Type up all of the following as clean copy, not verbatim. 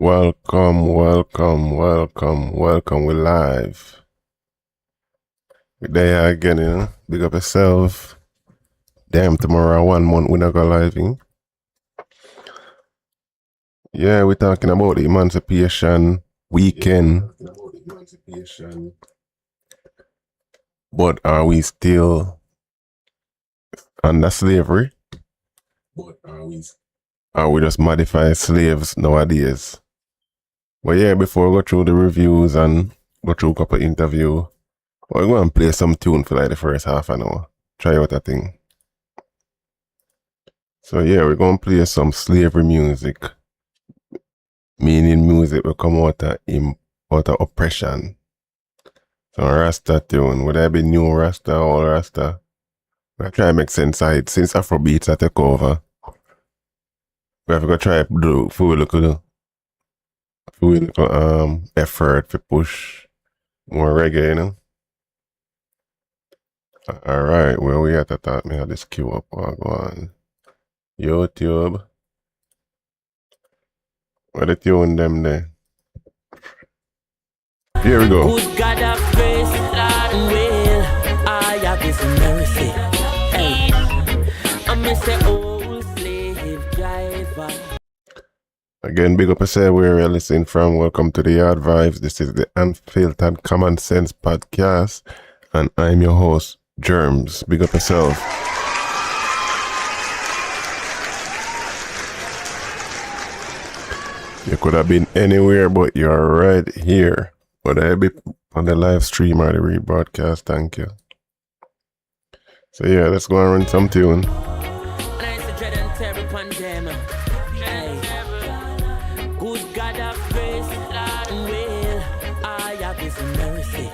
Welcome. We're live. We're there again, you know. Big up yourself. Damn, tomorrow 1 month we not go live, eh? Yeah, we're talking about the Emancipation weekend. But are we still under slavery? Are we just modified slaves nowadays? But yeah, before we go through the reviews and go through a couple of interviews, we're going to play some tune for like the first half an hour. Try out a thing. So yeah, we're going to play some slavery music. Meaning music will come out of oppression. So Rasta tune. Would that be new Rasta or Rasta? We're trying to make sense of it. Since Afrobeats are take over, we have to go try to do full little effort to push more reggae, you know. Alright, where we at? I thought me had this queue up. Go on. YouTube. Where the tune them there? Here we go. Good God of grace and will, I have His mercy. Hey, I miss the old slave driver. Again, big up yourself where you're listening from. Welcome to the Yaad Vibes. This is the Unfiltered Common Sense Podcast, and I'm your host, Germs. Big up yourself. You could have been anywhere, but you're right here. Whether I be on the live stream or the rebroadcast, thank you. So yeah, let's go and run some tune. Good God of grace and will, I have His mercy.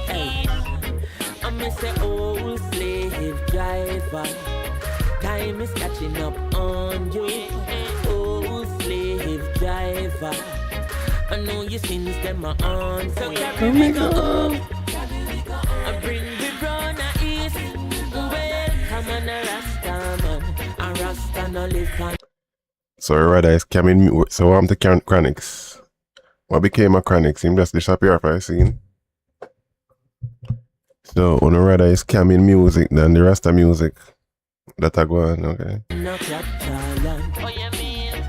Hey, I miss the old slave driver. Time is catching up on you, old slave driver. I know your sins, them are on. So carry me go. I bring the brown east. Welcome on a Rasta man. A Rasta no live on. So rather is coming. So I'm the Chronics. What became a Chronics? Him just disappear for a scene. So on rather is coming music than the Rasta music. That I go on, okay. No Catalan. Oh yeah, mean.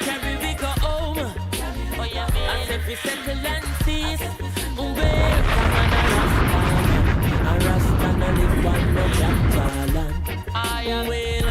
Carry we go home. Oh yeah, mean. As if we settle and cease. Welcome on a Rasta no live on no Catalan. I will.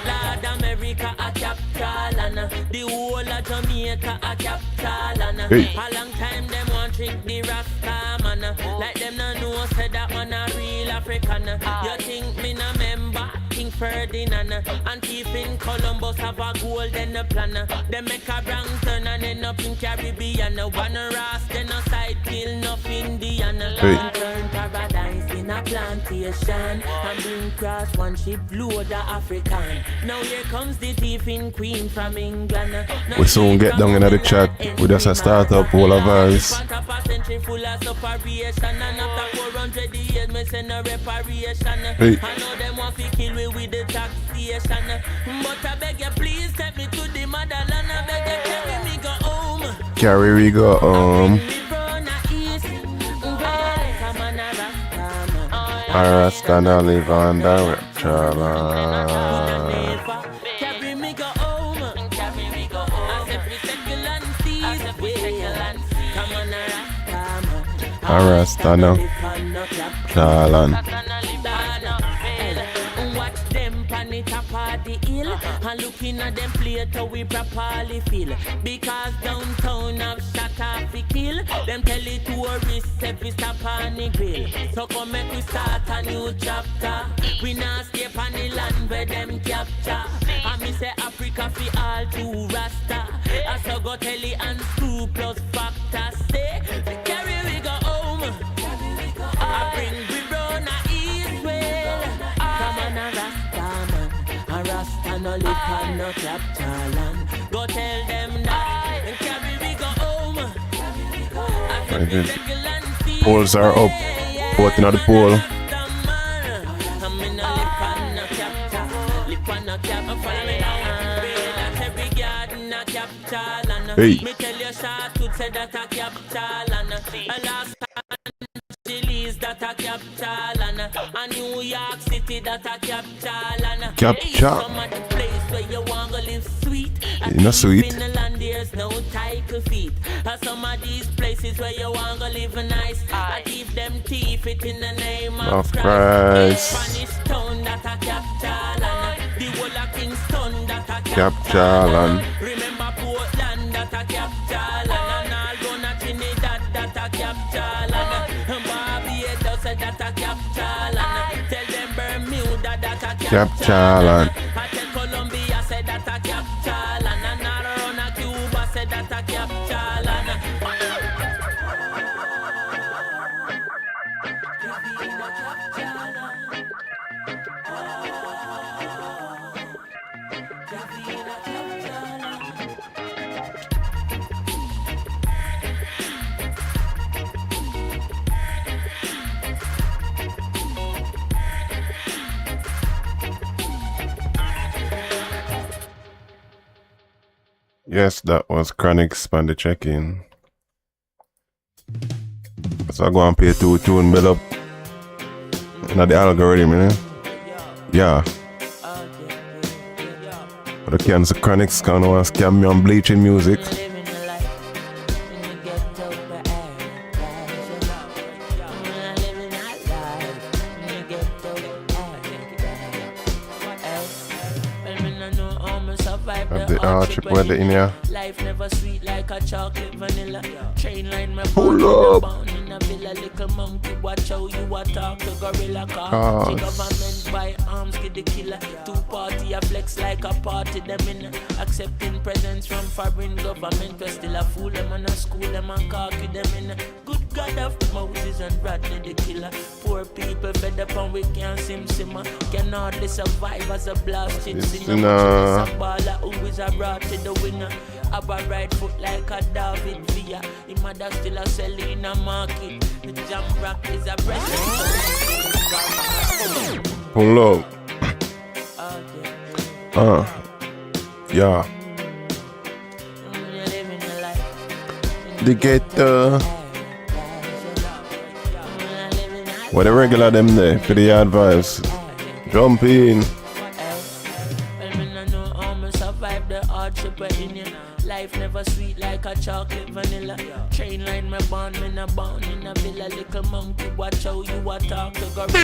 Lord America a Catalan. The whole of Jamaica a Catalan. Hey. A long time them want trick the Rasta man. Like them no know say that man a real African. You think me no member King Ferdinand and thief in Columbus have a golden plan. They make a wrong turn and end up in Caribbean. One Ras then a side kill enough Indian. Hey. Turn paradise in a plantation and bring cross one ship load of African. Now here comes the thief in Queen from England. We soon get down into the chat. We just a start up all of ours. Hey. I know them want to kill me with the taxation, but I beg you please take me to the motherland. I beg you carry me go home. Carry we go I Rasta no live on the Rapture. Carry me go home. Carry me go home. As if we settle and cease. Come on, I Rasta no Chalan. Watch them pan it up at the hill and looking at them play how we properly feel. Because downtown have shot off the kill. Them tell the tourists if we stop on the grill. So come make we start a new chapter. We not escape on the land where them capture. And me say Africa fi all to Rasta. I so go tell the and screw plus factor. Say carry we go home. I bring we brown a east well. Come on a Rasta man. A Rasta no live on no Catalan. Go tell them that. And carry we go home. Polls are up. Voting at the poll. Hey. Me tell you, short could say that a capital and a last Angeles that a capital and a New York City that a capital and Capture. some of the place where you want to live sweet. Not sweet. In the land there's no title feet. And some of these places where you want to live nice. I give them teeth it in the name of Christ. Spanish town that a capital and the whole of Kingston that a capital and remember Portland that a capital and all gonna Trinidad that a capital and Barbados that a capital and tell them Bermuda that a capital and I tell Colombia said that a capital and around a Cuba said that a capital and Yes, that was Chronic Span the check-in. So I go and pay 2 tune build up. Not the algorithm, you know? Yeah. But I can't say Chronic's can want to scam me on bleaching music. Have the hardship weather in here. Life never sweet like a chocolate vanilla. Train line my Pull up. born in a villa. Little monkey watch how you a talk to gorilla car. The government buy arms get the killer. 2 party a flex like a party them in. Accepting presents from foreign government. We still a fool them and a school them and cocky them in. Good God of Moses and Rodney the killer. Poor people fed up and we can't simmer. Can hardly survive as a blasted sinner. A baller who is a brought to the winger. Have a right foot like a David Villa. Him mother still a sell in a market. The jam rock is a precious. Pull up. Yeah. The ghetto. What the regular them there for the Yaad vibes. Jump in. Life never sweet like a chocolate vanilla. Train line my born, me na born in a villa. Little monkey watch how you a talk to gorilla.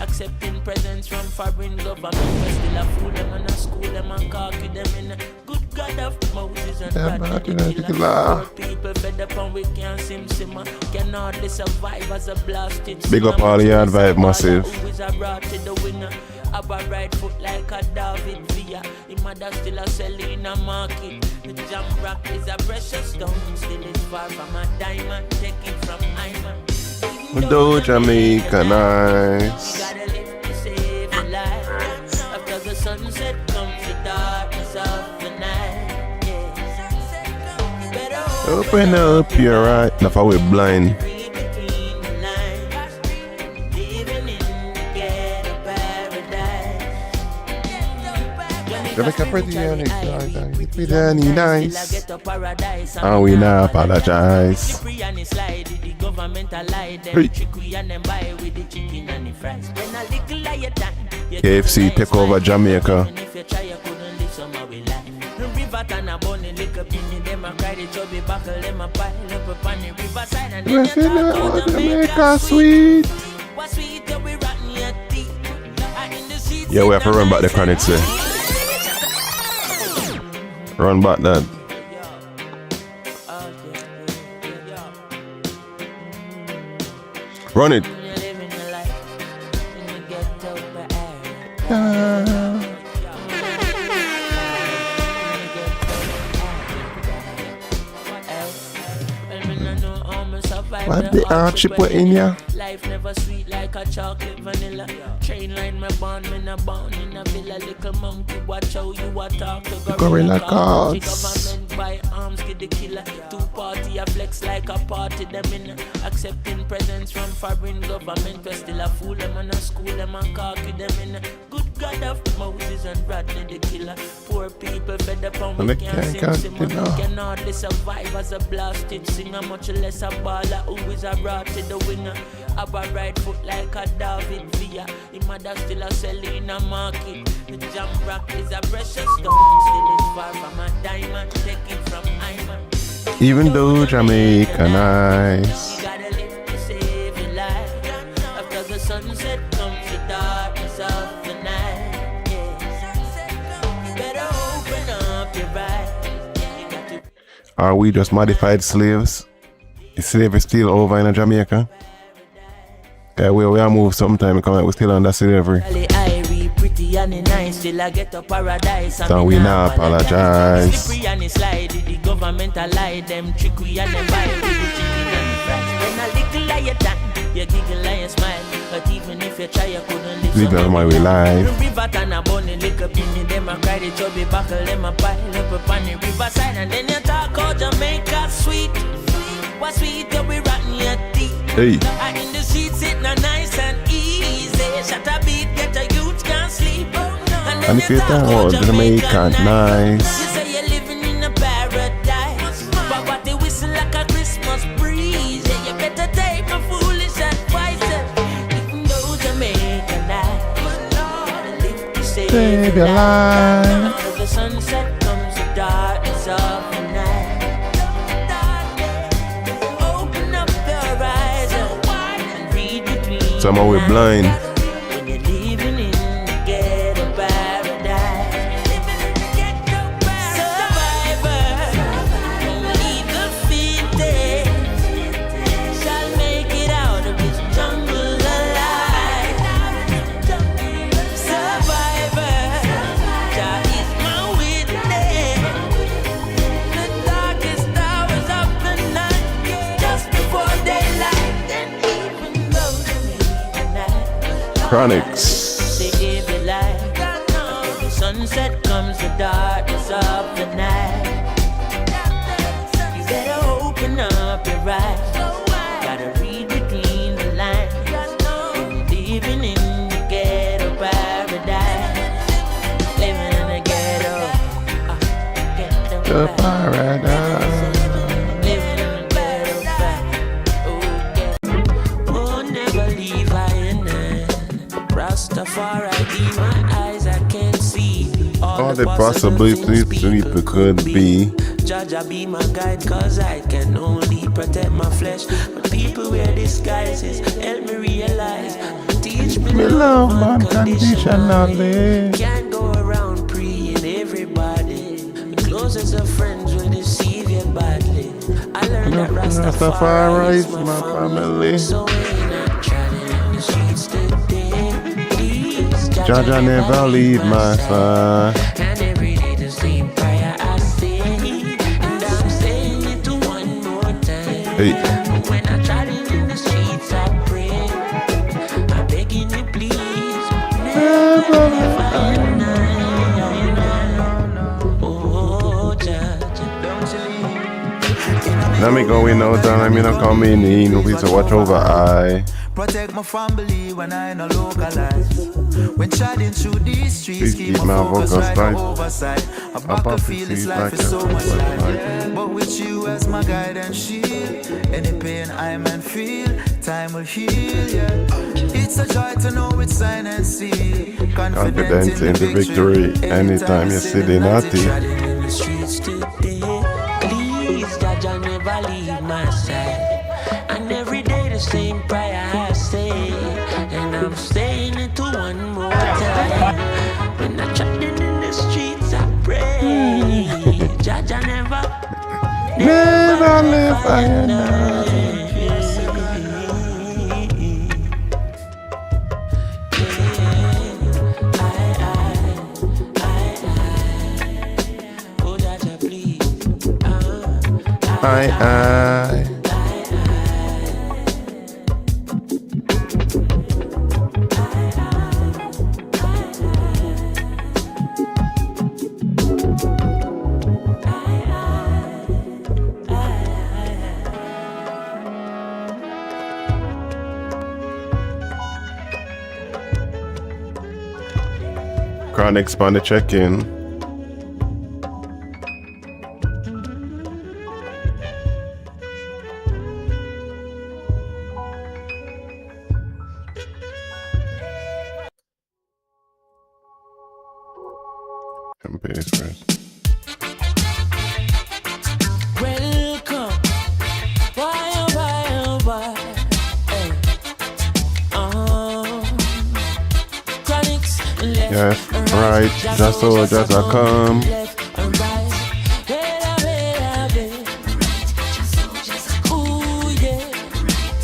Accepting presents from foreign government. We still a fool them and a school them and cocky them in. Good God of Moses and Rodney the killer. Poor people fed up and we can't simmer. Can hardly survive as a blasted. Big up all the Yaad vibe massive. Have a right foot like a David Villa. Him mother still a sell in a market. The jam rock is a precious stone. Still is far from a diamond. Take it from Iman. Do Jamaica nice. Gotta live to save your life. After the sunset comes the darkness of the night. Yeah. Open up your right. Enough of we blind. Jamaica pretty nice. And we not apologize. KFC take over Jamaica. Jamaica sweet. Yeah, we have to run back the Chronic say. Run back that. Run it. What the hardship we're in here? Life never sweet like a chocolate vanilla. Train line my born, me na born in a villa. Little monkey watch how you a talk to gorilla cars. Government buy arms get the killer. 2 party a flex like a party them in. Accepting presents from foreign government. We still a fool them and a school them and cocky them in. Good God of Moses and Rodney the killer. Poor people fed up on And we they can't sing can't Simon. get enough. Can hardly survive as a blasted singer, much less a baller who is a brought to the winger. Have a right foot like a David Villa. His mother still a sell in a market. The jam rock is a precious stone, still is far from a diamond. Take it from Iman. Even though Jamaica nice. You gotta live to save your life. After the sunset comes the darkness of the night. Yeah. You better open up your eyes. You got to Are we just modified slaves? Is slavery still over in Jamaica? Okay, we are moved sometime because we're still under slavery. pretty and nice, still I get a paradise. So we not apologize. Slippery and slide, the government a lie, them trickery and them buy with the chicken and the fries. When a little lie you tan, you giggle and you smile. But even if you try, you couldn't live. Live on my way life. River and a bunny lick up in them a cry, the chubby buckle, them a pile up on the riverside. And then you talk about Jamaica sweet. What sweet you be rotten your teeth. Hey. And in the streets sitting nice and easy. Shut a beat, get a youth can't sleep. And if you talk about Jamaica nice. You say you're living in a paradise, but what they whistle like a Christmas breeze. Yeah, you better take my foolish advice. Even though Jamaica nice, gotta live to save your life. After the sunset comes the darkness of the night. Open up your eyes and read between. Somehow we're blind. When you're living in the ghetto paradise. Survivor, only the fittest shall make it out of this jungle alive. Survivor, Jah is my witness. The darkest hours of the night, just before daylight, and even though the midnight. Chronics. Save your life. The sunset comes the darkness of the night. You better open up your eyes. Gotta read between the lines. Living in the ghetto paradise. Living in the ghetto. The paradise. Living in the ghetto paradise. Oh, never leave I and Rastafari, my eyes I can't see All the possibilities people could be. Jaja be my guide, cause I can only protect my flesh. But people wear disguises, help me realize. Teach me Me love unconditionally. Can't go around preying everybody. The closest of friends will deceive you badly. I learned that Rastafari is my family. So when I'm traveling in the streets today, please, Jaja never leave my side. and every day the same prayer I say, and I'm saying it to one more time. Hey. When I'm traveling in the streets, I pray. I'm begging you, please. Never leave I and I. Oh, Jaja, don't you leave. Now me going out and I mean I'm coming in with a watch over eye. Protect my family when I no localize. When chatting through these streets, Please keep keep my my focus focus right tight. on oversight. A bucket feel this life is so much life. But with you as my guide and shield, any pain I man feel, time will heal, yeah. It's a joy to know it's sign and seal. Confidence in the victory anytime you see the naughty. Traveling in the streets today, please, Jaja never leave my side. And every day the same prayer I say, and I'm saying it to one more time. When I'm traveling in the streets, I pray. Jaja never Never leave I and I. Oh, Jaja, please. Aye, aye. Chronics on the check-in. Champagne first. Welcome. Why, oh, why, oh, why? Hey. Chronics, left Yes, and right. Just so, just a come. left and right. Ooh, yeah.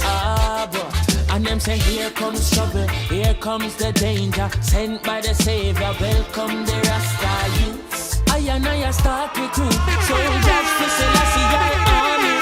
Ah, boy. And them say, here comes trouble, here comes the danger, sent by the Savior. Welcome the Rasta youths. I and I start recruit soldiers to Selassie army.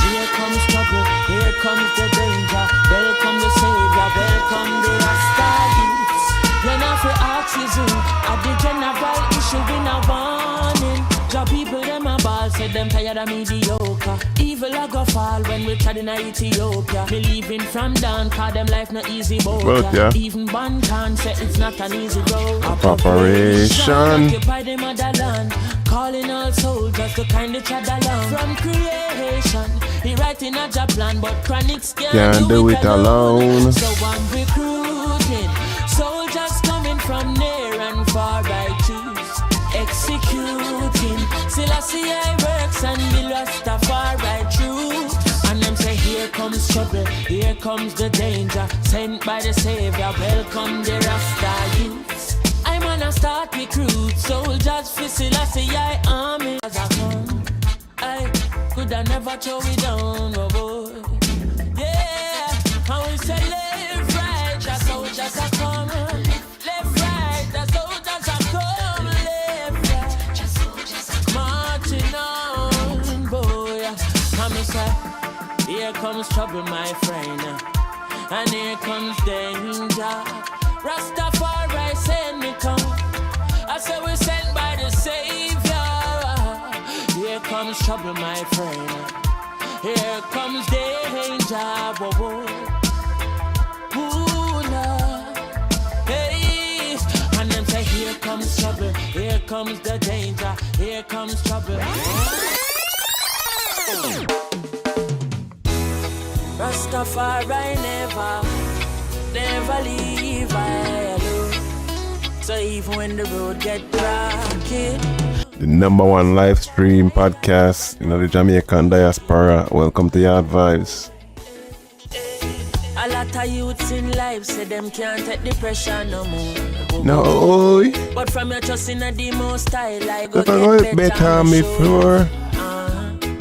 Here comes trouble, here comes the danger. Welcome the Savior, welcome the Rasta youths. You're not for oxygen, at the general issue in a warning. Job people them a ball, said them tired of mediocre. Evil a go fall when we tried in Ethiopia. Believing from down, cause them life not easy boat. Yeah. Even one can say it's not an easy road. Operation. Occupy the motherland, calling all soldiers to kind each other along. From creation, he writing a job plan, but Chronics can't do it alone. So I'm recruiting soldiers coming from near and far. I choose executing. Selassie I works and the Rastafari truth. And them say here comes trouble, here comes the danger, sent by the Savior. Welcome the Rasta youths. I'm gonna start recruit soldiers for Selassie I army. As I come, I could I never throw it down, oh boy. Yeah, how we say left, right, the soldiers are coming. Left, right, the soldiers are coming. Left, right, the soldiers are marching on, boy. I'm say, here comes trouble, my friend, and here comes danger. Rastafari send me come. I say we sent by the Savior. Here comes trouble, my friend. Here comes danger. Whoa, whoa. Ooh, Lord. Hey, and then say here comes trouble. Here comes the danger. Here comes trouble. Rastafari never leave I alone. So even when the road get rocky. The #1 live stream podcast in the Jamaican Diaspora. Welcome to Yaad Vibes. A lot of youths in life say them can't take the pressure no more. No, But from your trust in the most style, I go get better me floor.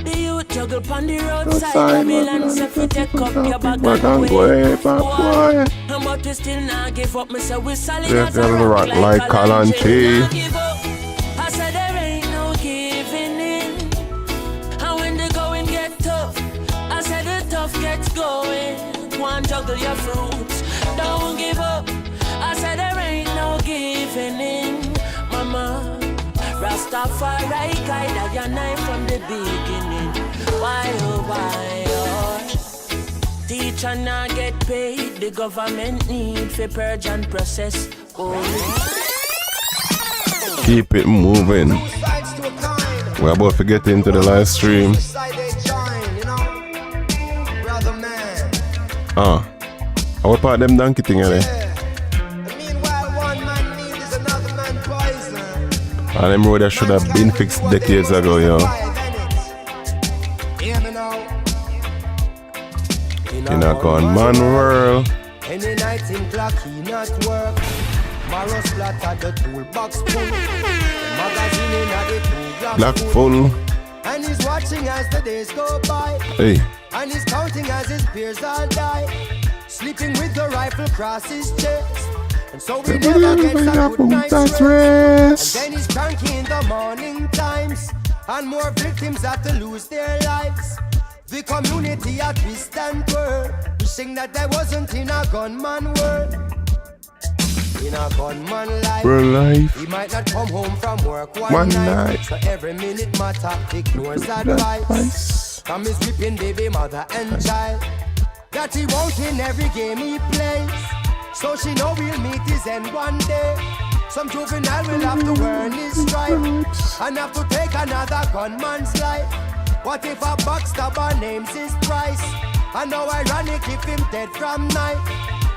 The youth juggle on the roadside, Babylon say fi take up your bag and Go back, boy. But we still not give up, me say we solid Yeah, as a they're rock like Kalanchi. I said there ain't no giving in. And when the going get tough, I said the tough gets going. One juggle your fruits, don't give up. I said there ain't no giving in, mama. Rastafari guide your knife from the beginning. Why oh why oh? Teacher not get paid, the government need for purge and process. Oh. Keep it moving. We're about to get into the live stream. How about them donkey thing are there? And them road that should have been fixed decades ago, yo. In a gunman world. Any night in clock he not work. Marrow splattered the toolbox full. The magazine in the tool Black full. And he's watching as the days go by. Hey. And he's counting as his peers all die. Sleeping with the rifle across his chest. And so he never gets a good night's rest. And then he's cranky in the morning times. And more victims have to lose their lives. The community at twist and twirl, wishing that there wasn't in a gunman world. In a gunman life, he might not come home from work one night. So every minute matter, ignores advice. From his whipping baby mother and child. That he won't in every game he plays. So she know we'll meet his end one day. Some juvenile will have to earn his stripe and have to take another gunman's life. What if a backstabber names his price? And how ironic if him dead from night.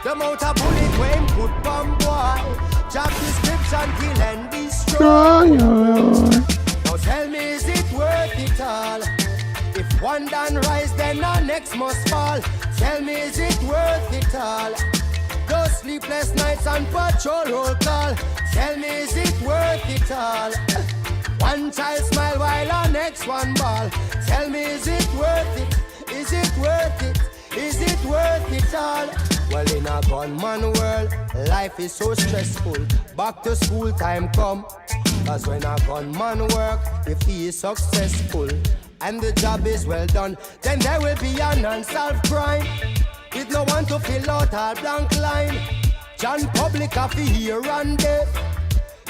The amount of bullet when him put bomb boy. Job description kill and destroy. Now tell me, is it worth it all? If one done rise, then the next must fall. Tell me, is it worth it all? Those sleepless nights and patrol roll call. Tell me, is it worth it all? One child smile while our next one ball. Tell me, is it worth it? Is it worth it? Is it worth it all? Well, in a gunman world, life is so stressful. Back to school time come. Cause when a gunman work, if he is successful and the job is well done, then there will be an unsolved crime with no one to fill out our blank line. John Public have to hear and death.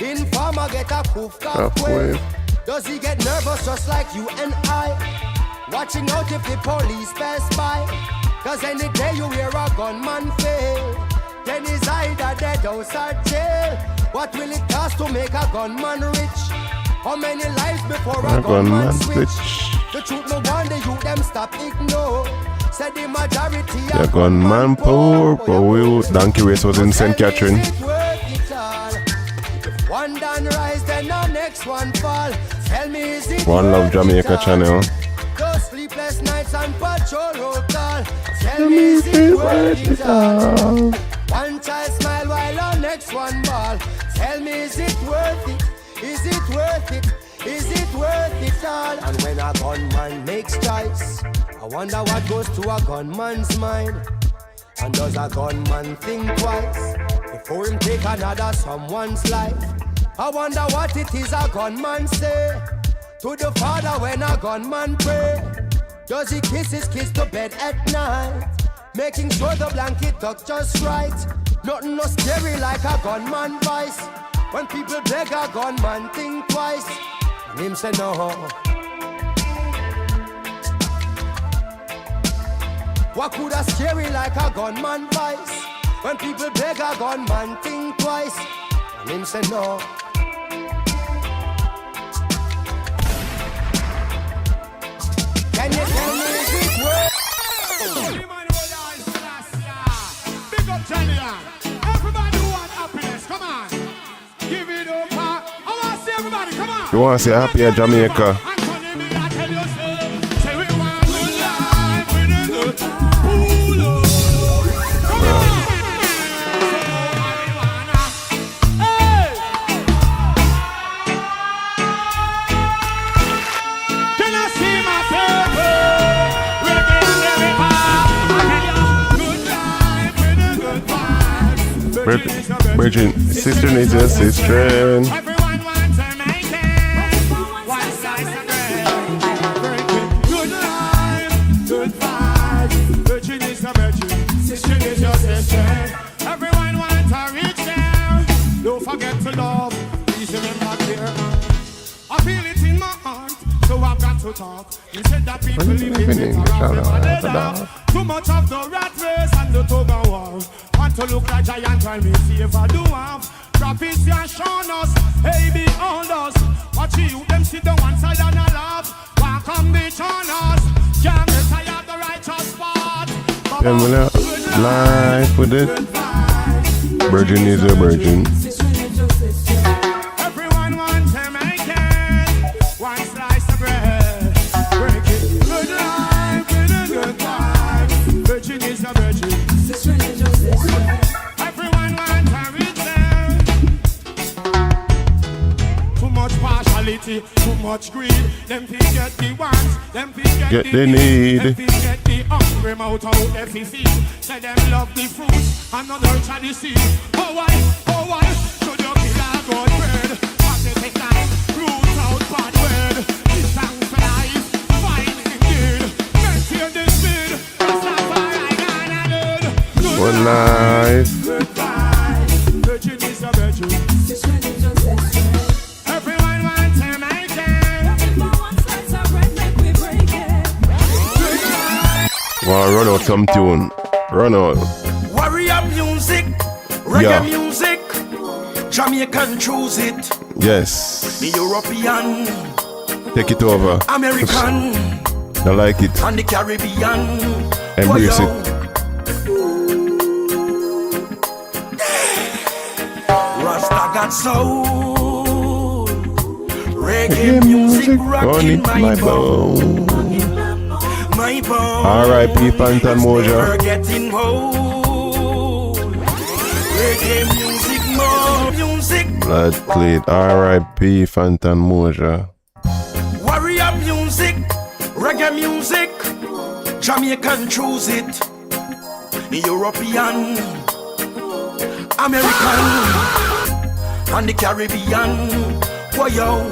Informer get a coof wave. Does he get nervous just like you and I? Watching out if the police pass by. Cause any day you hear a gunman fail, then he's either dead or jail. What will it cost to make a gunman rich? How many lives before a gunman switch? The truth no wonder you them stop ignore. Said the majority the gunman poor, but we donkey race was in St. Catherine. If one done rise, then the next one fall. Tell me, is it One Love Jamaica channel. Those sleepless nights and patrol roll call. Tell me, is it worth it all? One child smile while the next one ball. Tell me, is it worth it? Is it worth it? Is it worth it all? And when a gunman makes choice, I wonder what goes to a gunman's mind. And does a gunman think twice before him take another someone's life? I wonder what it is a gunman say to the father when a gunman pray. Does he kiss his kids to bed at night, making sure the blanket tucked just right? Nothing no scary like a gunman voice. When people beg a gunman think twice, and him say no. What could a scary like a gunman voice? When people beg a gunman think twice, and him say no. Can you tell me is it worth? Big up Johnny. Everybody want happiness, come on. Give it up. I want to see everybody, come on. You want to see happy at Jamaica? Virgin, sister needs a sister. Everyone wants a Jamaican. One slice of bread. Good life, good vibes. Virgin is a virgin. Sister is your sister. Everyone wants a rich girl. Don't forget to love. Please remember clear. I feel it in my heart, so I've got to talk. You said that people living in the too much of the rat race and the tug of war. Want to look like giant while me see if I do have. Prophets are shown us, hey behold us. Watch you, them sit down one side and a laugh. Walk on bitch on us. Can't get tired of the righteous part. Then we'll life with it. Virgin is a virgin. Everyone wants to make it. One slice of bread. Break it. Good life with a good vibe. Virgin is a virgin. Everyone wants a rich man. Too much partiality, too much greed. Them people get the wants, them people Get the need. Them people get the hungry mouth out their feet. Say them love the fruit and not nurture the seed. Oh why, should you kill a good bird? What they take life, root out bad word. This song for life, fine indeed. Maintain the speed, that's not what I gonna do. One life. Goodbye, virgin is a virgin. Everyone wants to make it. Wow, run out some tune. Run out. Warrior music, reggae music, Jamaican choose it. Yes. The European, Take it over. American, I like it. and the Caribbean. Embrace it. Rasta got soul. Reggae music rocking my bone. My bone. R.I.P. Phantom Moja. Never getting old. Reggae music, more music. Blood played. R.I.P. Phantom Moja. Warrior music, reggae music. Jamaican choose it. European, American, and the Caribbean. Why yo?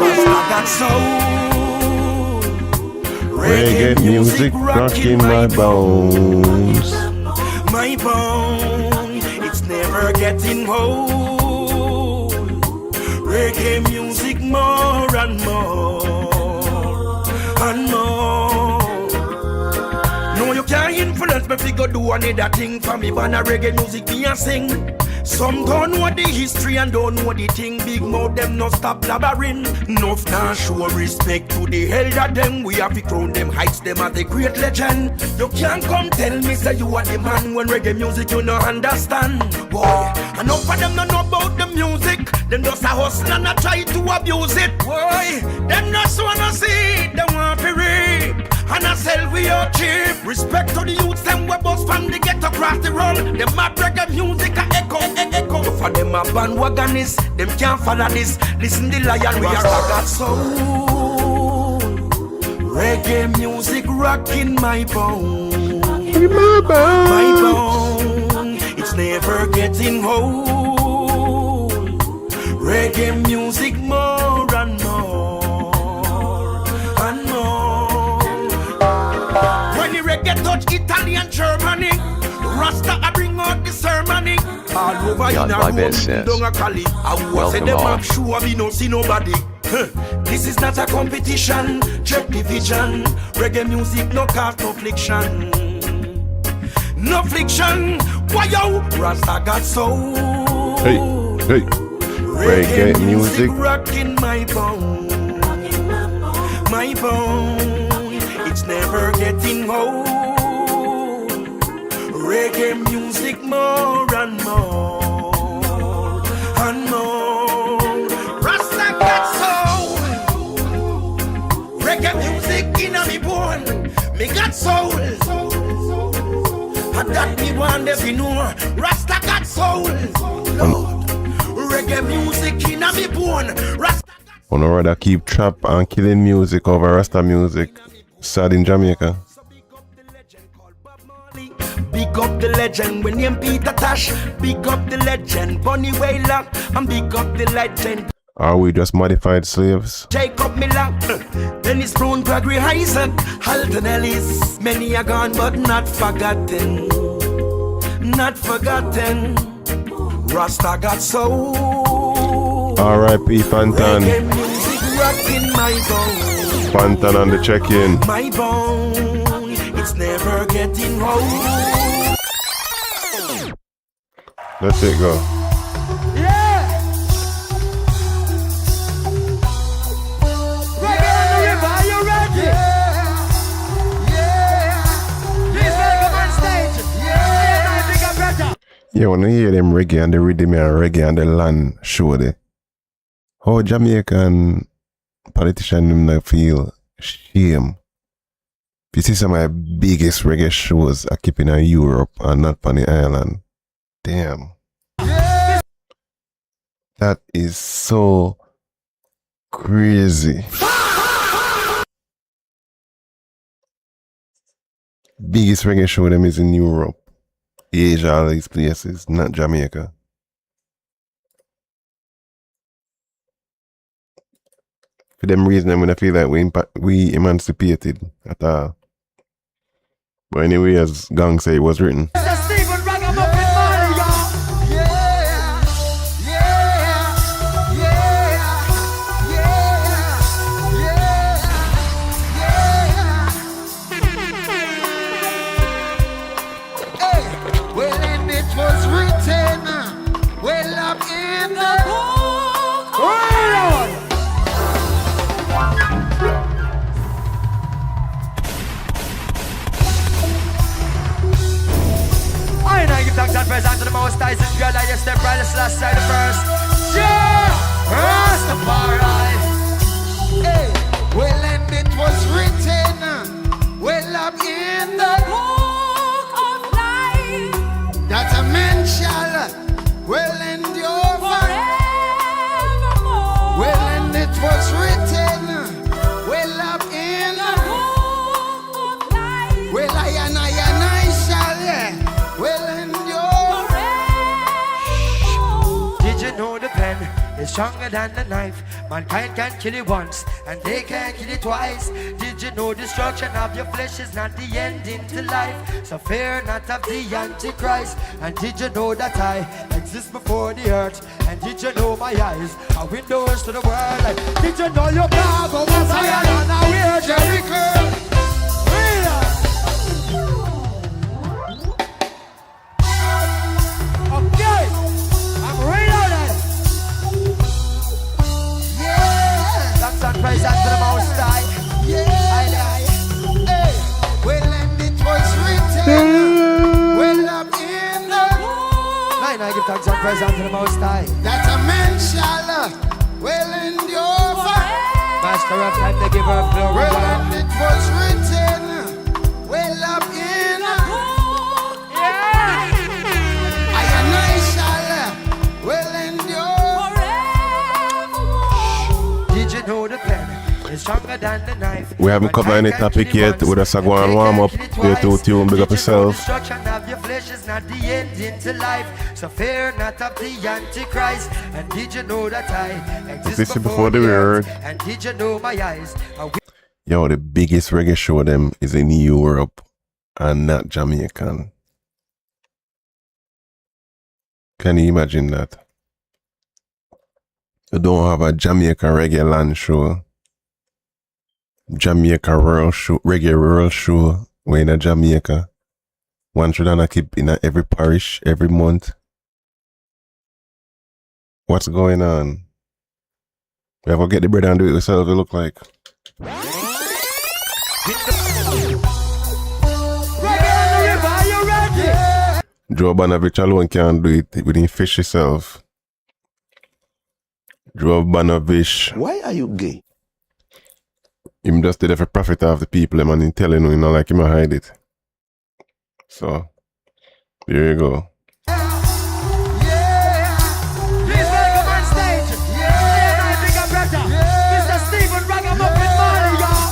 Rasta got soul. Reggae music rocking my bones. My bone, it's never getting old. Reggae music more and more and more. No, you can't influence me fi go do another thing for me. Ban a reggae music me a sing. Some don't know the history and don't know the thing. Big mouth them no stop blabbering. Enough now show respect to the elder them. We have to crown them, heights them as a great legend. You can't come tell me say you are the man when reggae music you no understand. Boy, enough of them don't know about the music. Them just a hustle and a try to abuse it. Boy, them just wanna see it, they want to reap. And I sell we are cheap. Respect to the youths, them we bust from the ghetto across the road. Them mad reggae music a echo. For them a bandwagonists, them can't follow this. Listen the lion, we are got soul. Reggae music rocking my bone. My bone, it's never getting old. Reggae music more and more and more. When the reggae touch Italy and Germany, Rasta I bring out the ceremony. All over Yaad, in a Vibez says, room, don't a cali. I was say welcome them all. up sure we don't see nobody. This is not a competition, check division. Reggae music no cause no friction. No friction, why yo? Rasta got soul. Hey, hey. Reggae music. Rocking my bone. My bone, it's never getting old. Reggae music more and more and more. Rasta got soul. Reggae music in me bone. Me got soul. And that me want every know. Rasta got soul. Lord. Reggae music in me bone. Rasta got I'd rather keep trap and killing music over Rasta music. Sad in Jamaica. Big up the legend when name Peter Tosh. Big up the legend Bunny Wailer. And big up the legend Are we just modified slaves? Jacob Miller, Dennis Brown, Gregory Isaac, Halton Ellis. Many are gone but not forgotten. Not forgotten. Rasta got soul. R.I.P. Phantom. Reggae music rocking my bone. Phantom on the check-in. My bone, it's never getting old. Let it go. Yeah. Reggae on the river, are you ready? Yeah. Please welcome on stage. Yeah. I think I'm better. Yeah, when you hear them reggae and the rhythm and reggae and the land show there, how Jamaican politicians them not feel shame. You see some of the biggest reggae shows are keeping in Europe and not on the island. Damn. That is so crazy. Biggest reggae show them is in Europe, Asia, all these places, not Jamaica. For them reason, I'm gonna feel like we emancipated at all. But anyway, as Gang say, it was written. Mr. Stephen Ragamuffin Marley, y'all. Yeah. Yeah. Yeah. Yeah. Yeah. Yeah. Hey. in the book. Lord. I give thanks and praise unto the Most High, since God I just step right this last side of first. Yeah, Rastafari. Hey, well, and it was written, well, up in the book of life, that a man shall well endure forevermore. Well, and it was written, well, up in the book of life, well, I shall, well endure forevermore. Did you know the pen is stronger than the knife? Mankind can kill it once, and they can't kill it twice. Did you know destruction of your flesh is not the ending to life? So fear not of the Antichrist. And did you know that I exist before the earth? And did you know my eyes are windows to the world? Did you know your cargo was higher than a we're Jericho? Okay, I'm reloaded. Yeah, thanks and praise unto the Most High. Yeah, hey, well, and it was written, well, up in the line. I give thanks and praise unto the Most High, that a man shall well endure forever. Master of time, they give her glory. Well, and it was written, well, up in the will endure forever. Did you know the pen is stronger than the knife? We haven't covered any topic yet. With us, I go and warm up. You're too tuned, big up yourself. Destruction of your flesh is not the ending to life. So fear not of the Antichrist. And did you know that I exist before the earth? And did you know my eyes are... Yo, the biggest reggae show them is in Europe and not Jamaican. Can you imagine that? You don't have a Jamaica reggae land show, Jamaica rural show, reggae rural show, we're in a Jamaica. One should not keep in every parish, every month. What's going on? We have to get the bread and do it yourself, it look like. Joe Banovich alone can't do it within fish himself. Joe Banovich. Why are you gay? Him just did it for profit of the people, and he telling you, like him hide it. So, there you go. Please welcome on stage. My bigger brother, Mr. Stephen Ragamuffin Marley, y'all.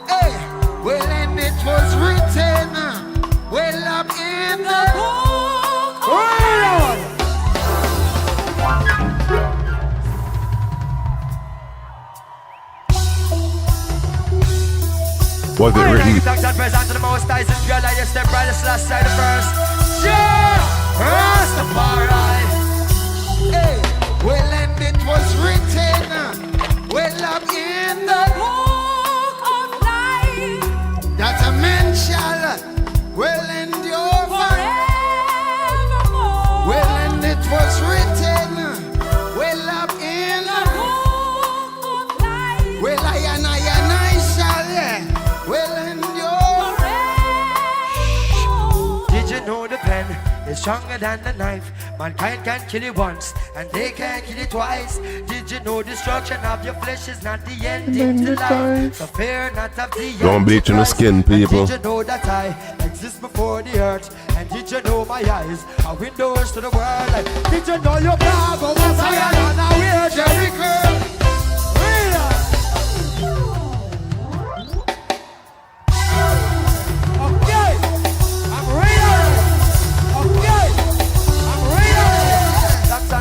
Hey, well, and it was written, well, up in the book. Lord. Was it written? Thanks and praise unto the Most High, since God I just step right this last side of first. Yeah, Rastafari. Hey, well, and it was written, well, up in the book of life, that a man shall well endure forevermore. Well, and it was written, well, up in the book of life, well, I shall will endure forevermore. Did you know the pen is stronger than the knife? Mankind can kill it once, and they can't kill it twice. Did you know destruction of your flesh is not the ending to life? So fear not of the Don't bleach in the skin, people. Did you know that I exist before the earth? And did you know my eyes are windows to the world? Did you know your cargo was higher than a we're Jericho?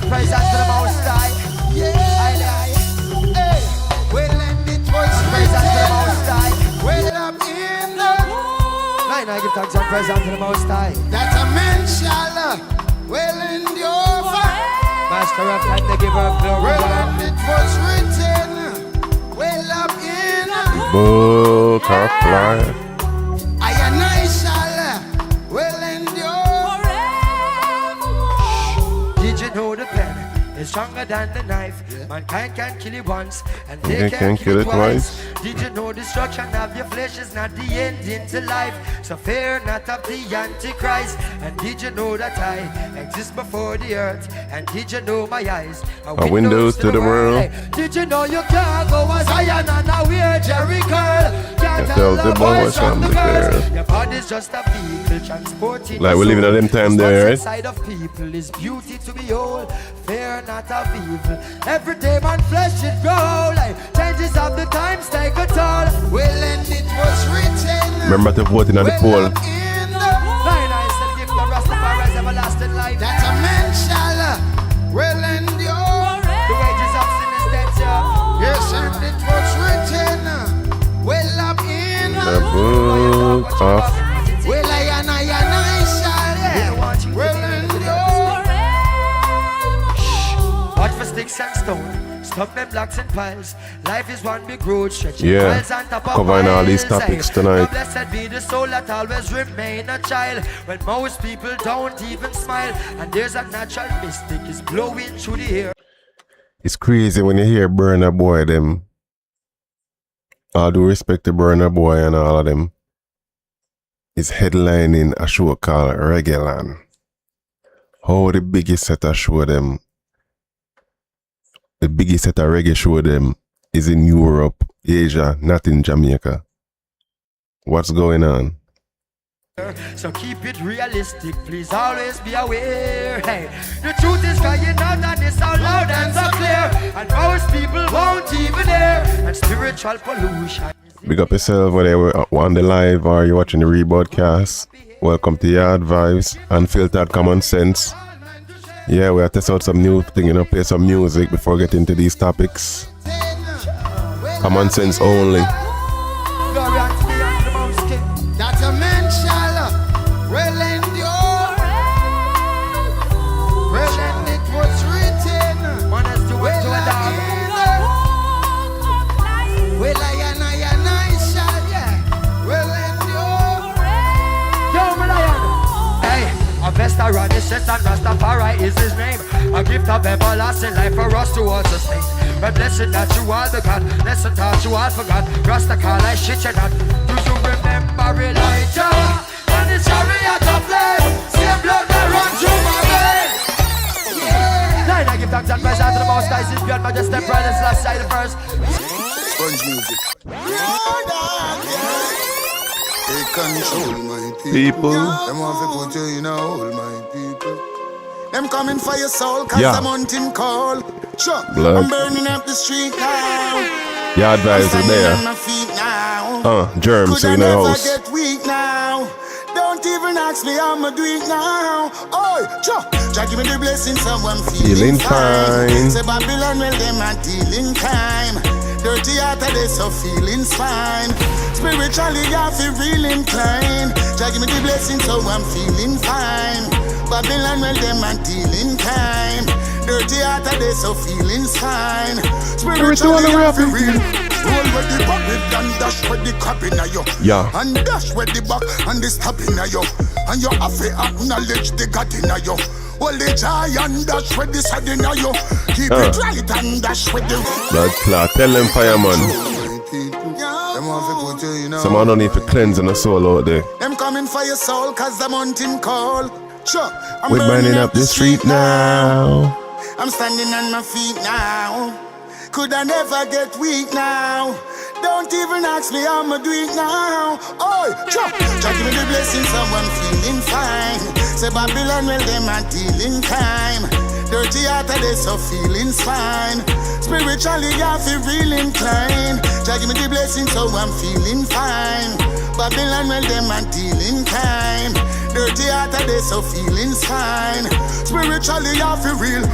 Praise unto the Most High. Yeah, hey, well, and it was praise unto the Most High. Well, up in the line, I give thanks and praise unto the Most High, that a man shall well endure forever. Master of time, they give her glory. Well, and it was written, book of life. I and I shall will endure. Did you know the pen is stronger than the knife? Mankind can kill it once, and they can kill it twice. Did you know destruction of your flesh is not the end into life? So fear not of the Antichrist. And did you know that I exist before the earth? And did you know my eyes are windows to the world? Hey, did you know you can't go as Zion and now we're Jericho? Can't tell the boys from the girls. Your body's just a vehicle transporting. Like we're living at them time there, right? Inside of people is beauty to behold. Fear not of evil. Every day man flesh it grow. Like changes of the times take a toll. Well, and it was written. Remember to vote in on the poll. In the Nine I said give the Rastafari's everlasting life. that a man shall will endure. The wages of sin is death, yeah. Yes, and it was written. Well, I'm in The book of well, I and I shall will endure. Watch for sticks and stone, stop them blocks and piles. Life is one big road stretching Yeah, miles on top of covering all these miles. topics Aye. tonight. Now blessed be the soul that always remain a child, when most people don't even smile. And there's a natural mystic is blowing through the air. It's crazy when you hear Burna Boy them. All due respect to Burna Boy and all of them. Is headlining a show called Reggae Land. How the biggest set of show them, the biggest set of reggae show them is in Europe, Asia, not in Jamaica. What's going on? So keep it realistic, please always be aware. Hey, the truth is crying out and it's so loud and so clear, and most people won't even hear. And spiritual pollution. Big up yourself whether you're on the live or you're watching the rebroadcast. Welcome to Yaad Vibes, Unfiltered Common Sense. Yeah, we'll test out some new thing, play some music before we get into these topics. Common sense only. Glory unto me and the Most King. That a man shall will endure. Well, and it was written. One is to one to a dog. Well, I and I shall, will endure. Yo, my lion. Hey, a best around his chest and Rastafari is his name. A gift of everlasting life for us to all sustain. But blessed that you all begot, lesson that you all forgot. Rasta call I shit you not. Do you remember Elijah? And his chariot of flame, same blood that run through my veins. Nine, I give thanks and praise unto the Most High, his beyond majesty, brightest last side of first. Sponge music. Take control, my People. Them want to put you in a hole, my people. Them coming for your soul, cause Yeah. the mountain call. Sure, Blood. I'm burning up the street now. Yaad Vibes is Standing there. on my feet now. Germs Could I in the never house. get weak now? Don't even ask me how I'ma do it now. Oh, sure. Jah give me the blessing, someone Feeling fine. Say Babylon, well, them are dealing time. Dirty heart of this, so feeling's fine. Spiritually, I feel real inclined. Jah give me the blessing, so I'm feeling fine. Babylon, well, them are dealing time. Dirty heart of this, so feeling's fine. Spiritually, I feel real. Roll with the bucket and dash with the cup in yo. Yeah. And dash with the back and the stop in yo. And you have to acknowledge the God in yo. Well, the giant dash with the side in yo. Keep it right and dash with the Blood clot. Tell them fireman. Someone don't need to cleanse in the soul out there. Them coming for your soul cause the mountain call. Sure, I'm We're burning up the street now. I'm standing on my feet now. Could I never get weak now? Don't even ask me how I'ma do it now. Oh, sure. Jah give me the blessing, so I'm feeling fine. Say Babylon, well, them are dealing time. Dirty heart of this, so feeling's fine. Spiritually, I feel real inclined. Jah give me the blessing, so I'm feeling fine. Babylon, well, them are dealing time. Dirty heart of this, so feeling's fine. Spiritually, I feel real.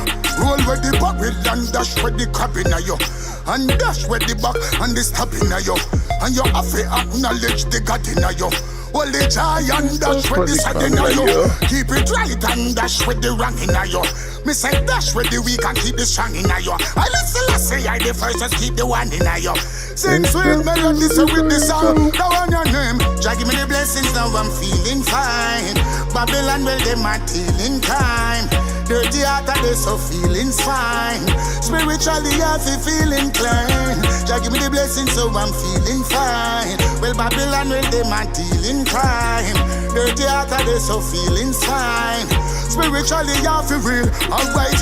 Roll with the barrel and dash with the crab in yo. And dash with the back and the stop in yo. And you have to acknowledge the God in yo. Well, the giant dash with the side in yo. Keep it right and dash with the rank in yo. Me say dash with the weak and keep the strong in you. I listen, I say I the first, just keep the one in you. Sing sweet melody, so with the song, now on your name. Jah give me the blessings, now I'm feeling fine. Babylon, well, them are tilling time. Dirty heart of this, so feeling's fine. Spiritually, I feel inclined. Jah give me the blessings, so I'm feeling fine. Well, Babylon, well, them are dealing crime. Dirty heart of this, so feeling's fine. Spiritually, I feel real, alright.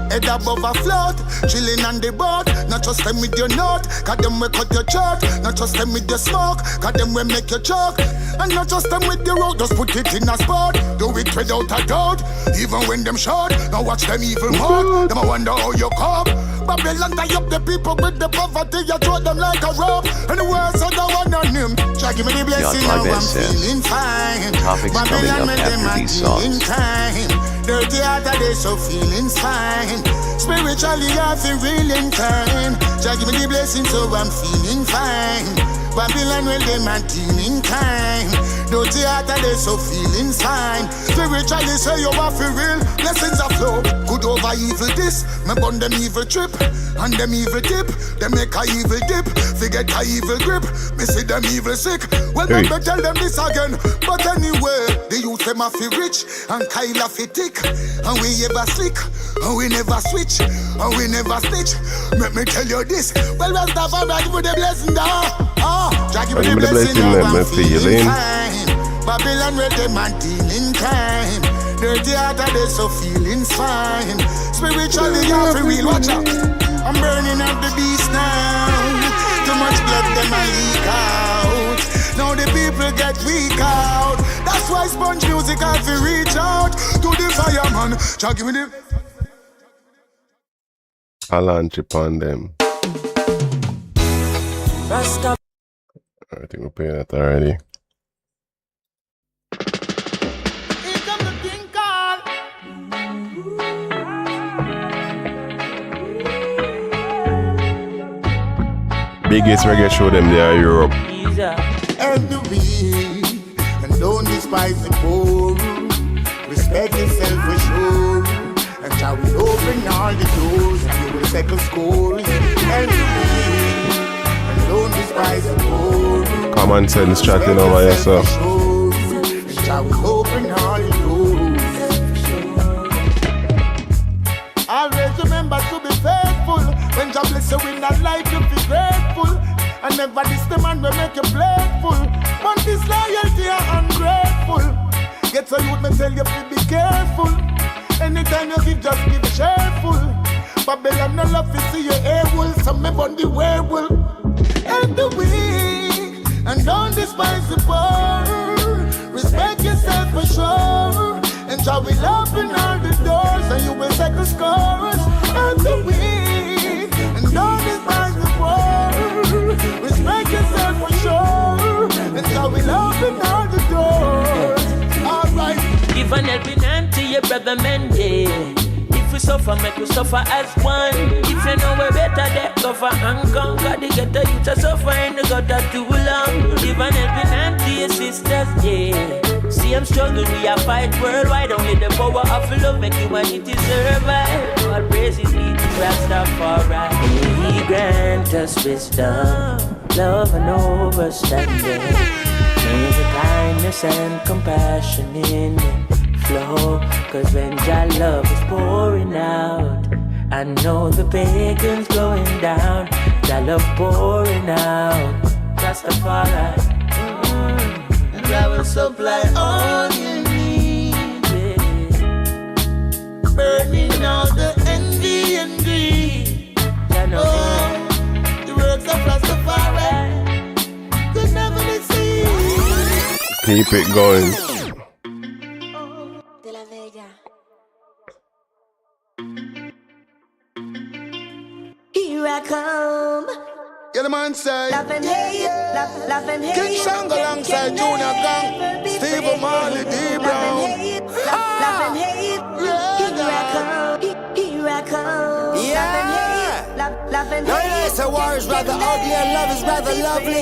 Head above a float, chilling on the boat. Not trust them with your note, cause them will cut your chart. Not trust them with your smoke, cause them will make you choke. And not trust them with the road, just put it in a spot. Do it without a doubt, even when them short. Now watch them evil mode, them I wonder how you cope. Babylon tie up the people with the poverty, you throw them like a rope. And the words of the one on him, try give me the blessing, now I'm feeling fine. Topics coming up after these songs. Dirty heart of this, so feeling's fine. Spiritually, I feel real inclined. Jah give me the blessing, so I'm feeling fine. Babylon, well, them are teeming kind. Dirty heart of this, so feeling's fine. Spiritually, say you are for real. Blessings are flow. Good over evil this. Me burn them evil trip. And them evil tip. They make a evil dip. Forget a evil grip. Me see them evil sick. Well, hey. Me tell them this again. But anyway, the youth them a fi rich. And Kyle a fi thick. And we ever slick. And we never switch. And we never stitch. Let me tell you this. Well, Rastafari give me the blessing now. Jah give me the blessing now. I'm feeling fine. Babylon where them a dealing crime. Dirty heart of this, so feeling's fine. Spiritually, you're for real, watch out. I'm burning up the beast now. Too much blood, them a leak out. Now the people get weak out. That's why sponge music has to reach out to the fireman. Jah give me the... I'll launch upon them. I think we're paying that already. Biggest reggae show them there in Europe. And the weak, and don't despise the poor. Respect yourself for sure. And shall we open all the doors and you will settle scores. And the weak, and don't despise the poor. Common sense chatting over yourself. And shall we open all the doors. Always remember to be faithful. When God bless you in that life, you be grateful. And never diss the man will make you playful. Want this loyalty are ungrateful. Get so youth me tell you to be careful. Anytime you give, just give cheerful. Babylon no love to see you able. So me burn the werewolf. And the weak, and don't despise the poor. Respect yourself for sure. And shall we open all the doors, and you will settle scores. And the weak, and don't despise the poor. Respect yourself for sure. And shall we open all the doors. Alright. Give an helping hand to your brother man, yeah. If we suffer, make we suffer as one. If you know we're better, they go for and conquer. They get the youth to suffer and they got that too long. Give an helping hand to your sisters, yeah. See I'm struggling, we are fight worldwide. Only the power of love make humanity survive. All praises be to Rastafari. He grant us wisdom, love and understanding. May the kindness and compassion in it flow. Cause when your love is pouring out, I know the pagans going down. Your love pouring out, Rastafari. And I will supply all you need, yeah. Burning all the envy and greed. Oh, the works of Rastafari could never be seen. Keep it going. Here I come. Yeah, the man say Love and hate, love and hate. King Shang alongside Junior Gang, Steve Marley, D Brown. Love and hate. Here I come. Here I come. Yeah. Love and hate. No, yes, a war is rather ugly and love is rather lovely.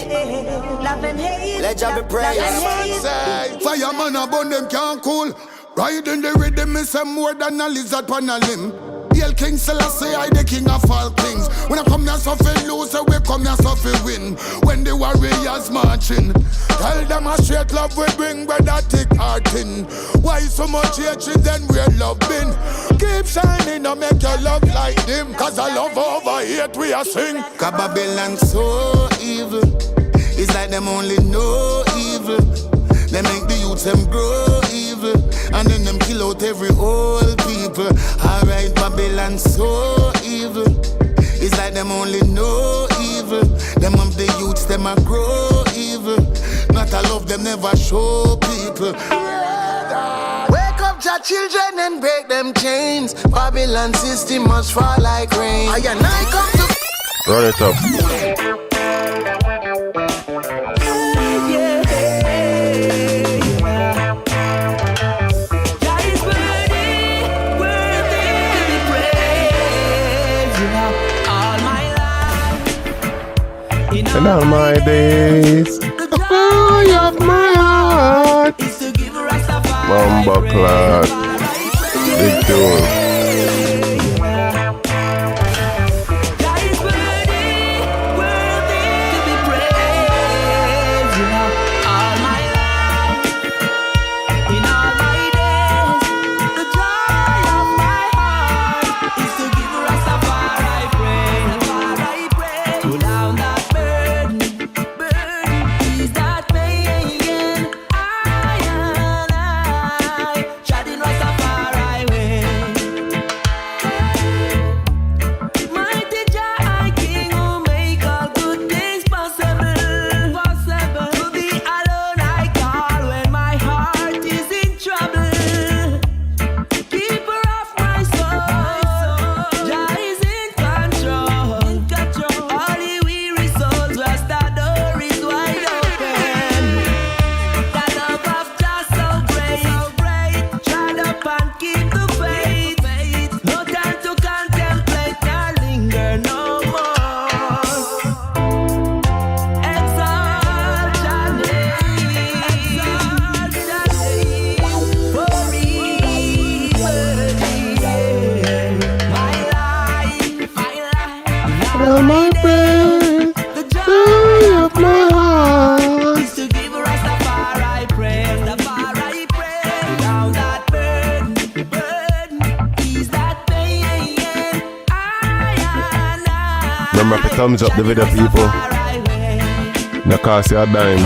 Love and hate. Let Jah be praised. Yeah, the man say fireman a burn them can't cool. Riding the rhythm, me say more than a lizard on a limb. Hail King Selassie, I the king of all kings. When I come here so fi lose, we come here so fi win. When the warriors marching, tell them a straight love we bring, brother thick heart in. Why so much hatred then we're loving? Keep shining, no make your love like them. Cause I love over hate we a sing. Cause Babylon so evil, it's like them only know evil. They make the youths them grow evil, and then them kill out every old people. Alright, Babylon so evil, it's like them only know evil. Them of the youths them a grow evil. Not a love them never show people. Wake up your children and break them chains. Babylon system must fall like rain. I come to Run it up. And all my days, the fire of my heart. Mamba class, big tune. Remember to thumbs up the video, people. No cost you a dime.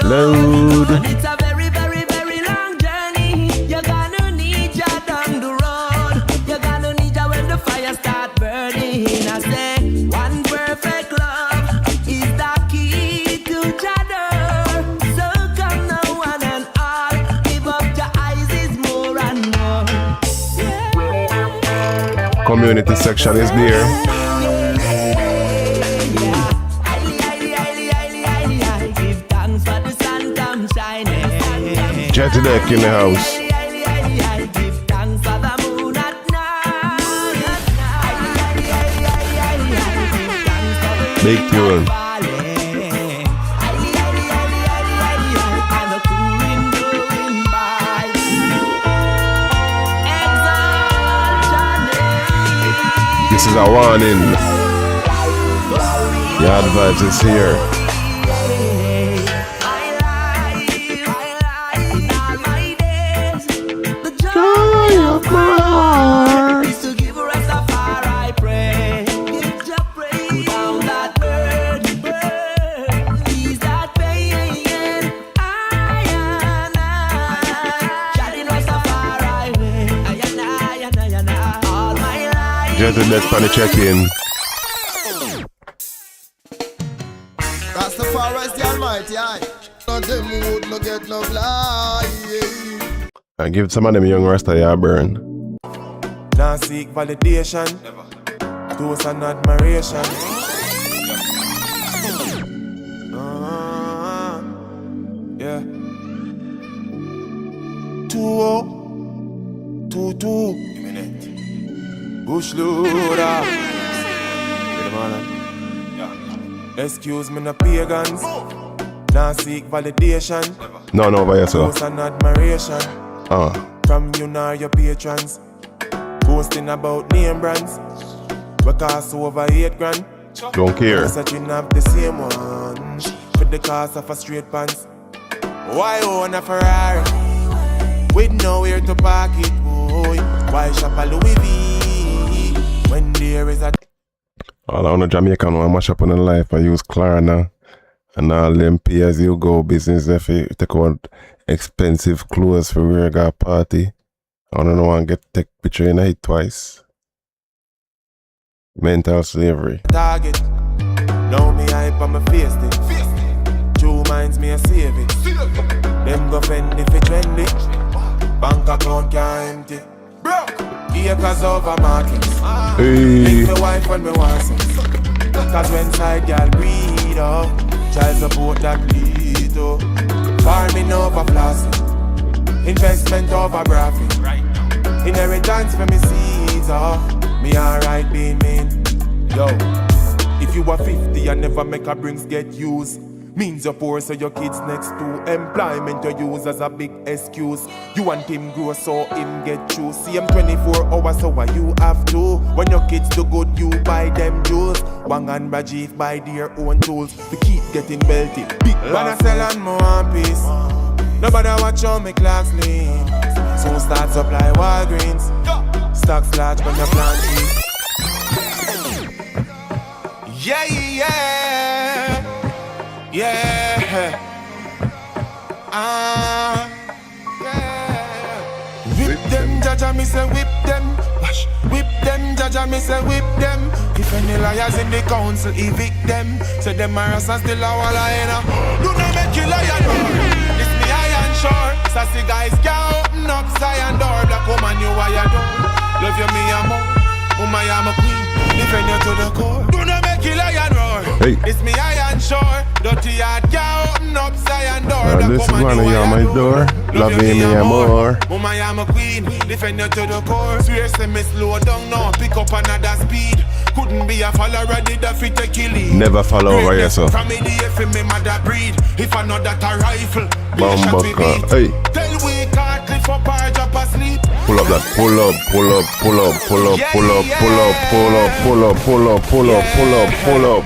Load. It's a very, very, very long journey. You're gonna need ya down the road. You're gonna need ya when the fire start burning. I say, one perfect love is the key to Jador. So come now, one and all. Give up your eyes is more and more. Community section is there. Jet deck in the house. Big tune. This is a warning. Yaad Vibez is here. Let's find a check-in. Rastafari is the Almighty, not them would not get no fly. I give some of them young Rasta ya burn. Now seek validation, toast and admiration. Yeah. 2-0, 2-2. Bush loader. Excuse me, no pagans. Now seek validation. No, by yourself. Those and admiration. From you nor your patrons. Boasting about name brands. We cost over 8 grand. Don't care. Searching up the same one. For the cost of a straight pants. Why own a Ferrari? With nowhere to park it, boy. Why shop a Louis V? When there is a... All I want a Jamaican want mash up on the life. I use Klarna. And all them pay as you go business if you take out expensive clothes for wear a party. I don't know and get take picture in it twice. Mental slavery. Target. Now me hype on my face it. Two minds me a save it. Them go fend if it trendy. Bank account can't empty. Acres over markets. Hey. Link my wife when me want sex. Cause when side girl breed up. Child support that lead to farming over flossing, investment over profit, inheritance for me seeds, me alright being mean. Yo, if you are 50 and never make a brings get used, means you're poor so your kids next to employment you use as a big excuse. You want him grow so him get true. See him 24 hours so what you have to. When your kids do good you buy them jewels. Wang and Rajiv buy their own tools. We keep getting belted. Big when I sell on my one piece. Nobody watch on me clocks lean. Soon start supply Walgreens. Stocks large when you plant trees. Yeah, yeah. Yeah, yeah. Whip them, Jaja, me say whip them. Wash, whip them, Jaja, me say whip them. If any liars in the council, evict them. Say them are still a walla. Do not make you liar, no. This me iron shore. Sassy guys can't open up Zion door. Black woman, you wire door. Love you, me a more. Woman, I'm a queen. Defend you to the core. Do not make you lion roar. Hey. It's me iron shore. Dirty Yaad can't open up Zion door. This is one of you on my door. Love me more. Woman, I'm a queen. Defend you to the core. Swear say me slow down now. Pick up another speed. Couldn't be a follower. Did a fit a killing. Never follow over yourself. From me the F me mother breed. If I know that a rifle. Bumbucker. Hey. Tell we can't cliff up or drop asleep. Pull up that. Pull up. Pull up. Pull up. Pull up. Pull up. Pull up. Pull up. Pull up. Pull up. Pull up. Pull up. Pull up.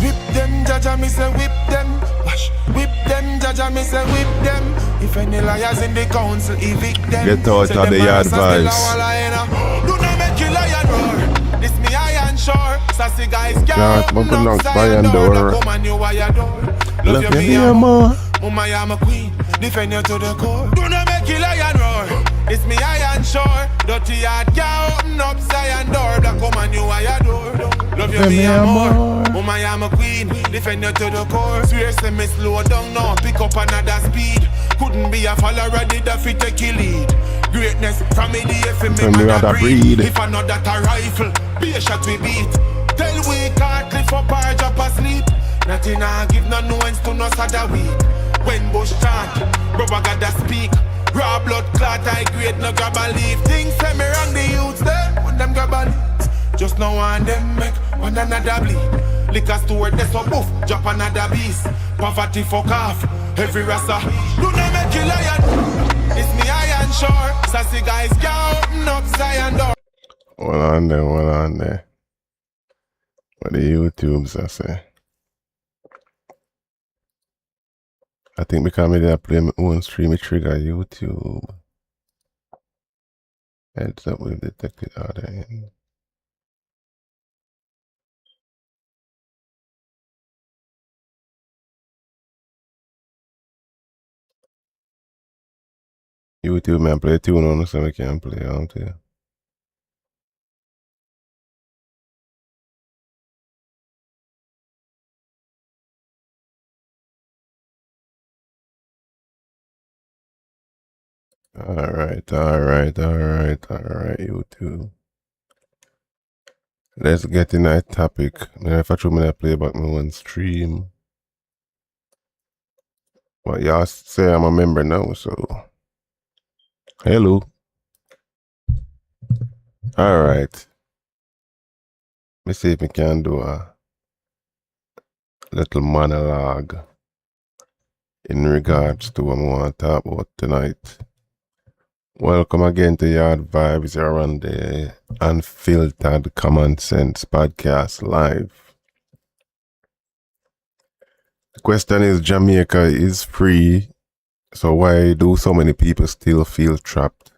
Whip them, Jaja, me say whip them. Wash, whip them, Jaja, me say whip them. If any liars in the council, evict them. Get out of the Yaad vibes. Do not make you lion roar. This me iron shore. Sassy guys can't open up Zion door. Love you me a more. Mama, I'm a queen. Defend you to the core. Do not make you lion roar. It's me iron shore. Dirty Yaad can't open up Zion door. Black woman, you I adore. Love you me a more. Mama, I'm a queen. Defend you to the core. Swear say me slow down now. Pick up another speed. Couldn't be a follower. Did a fit take a lead. Greatness from me the F me mother breed. If I know that a rifle, be a shot we beat. Tell we can't cliff up or drop asleep. Nothing I give no nuance to no sada weed. When Bush chant, brother gotta speak. Raw blood clot, I grade, no grab and leave. Things say me wrong, the youths there, when them grab and leave. Just now and them make one another bleed. Liquor store, they so boof, drop another beast. Poverty fuck off, every rasta. Do not make you lion. It's me iron shore. Sassy guys can't open up Zion door. Hold on there. What the YouTubes I say? I think because I did play my own stream, it trigger YouTube. Heads up, we've detected other end. YouTube man play tune on so we can play out here. Alright, YouTube. Let's get in that topic. Now if I try to play back my one stream. But y'all say I'm a member now, so hello. Alright. Let's see if we can do a little monologue in regards to what I want to talk about tonight. Welcome again to Yaad Vibez. You're on the Unfiltered Common Sense podcast live. The question is, Jamaica is free, so why do so many people still feel trapped?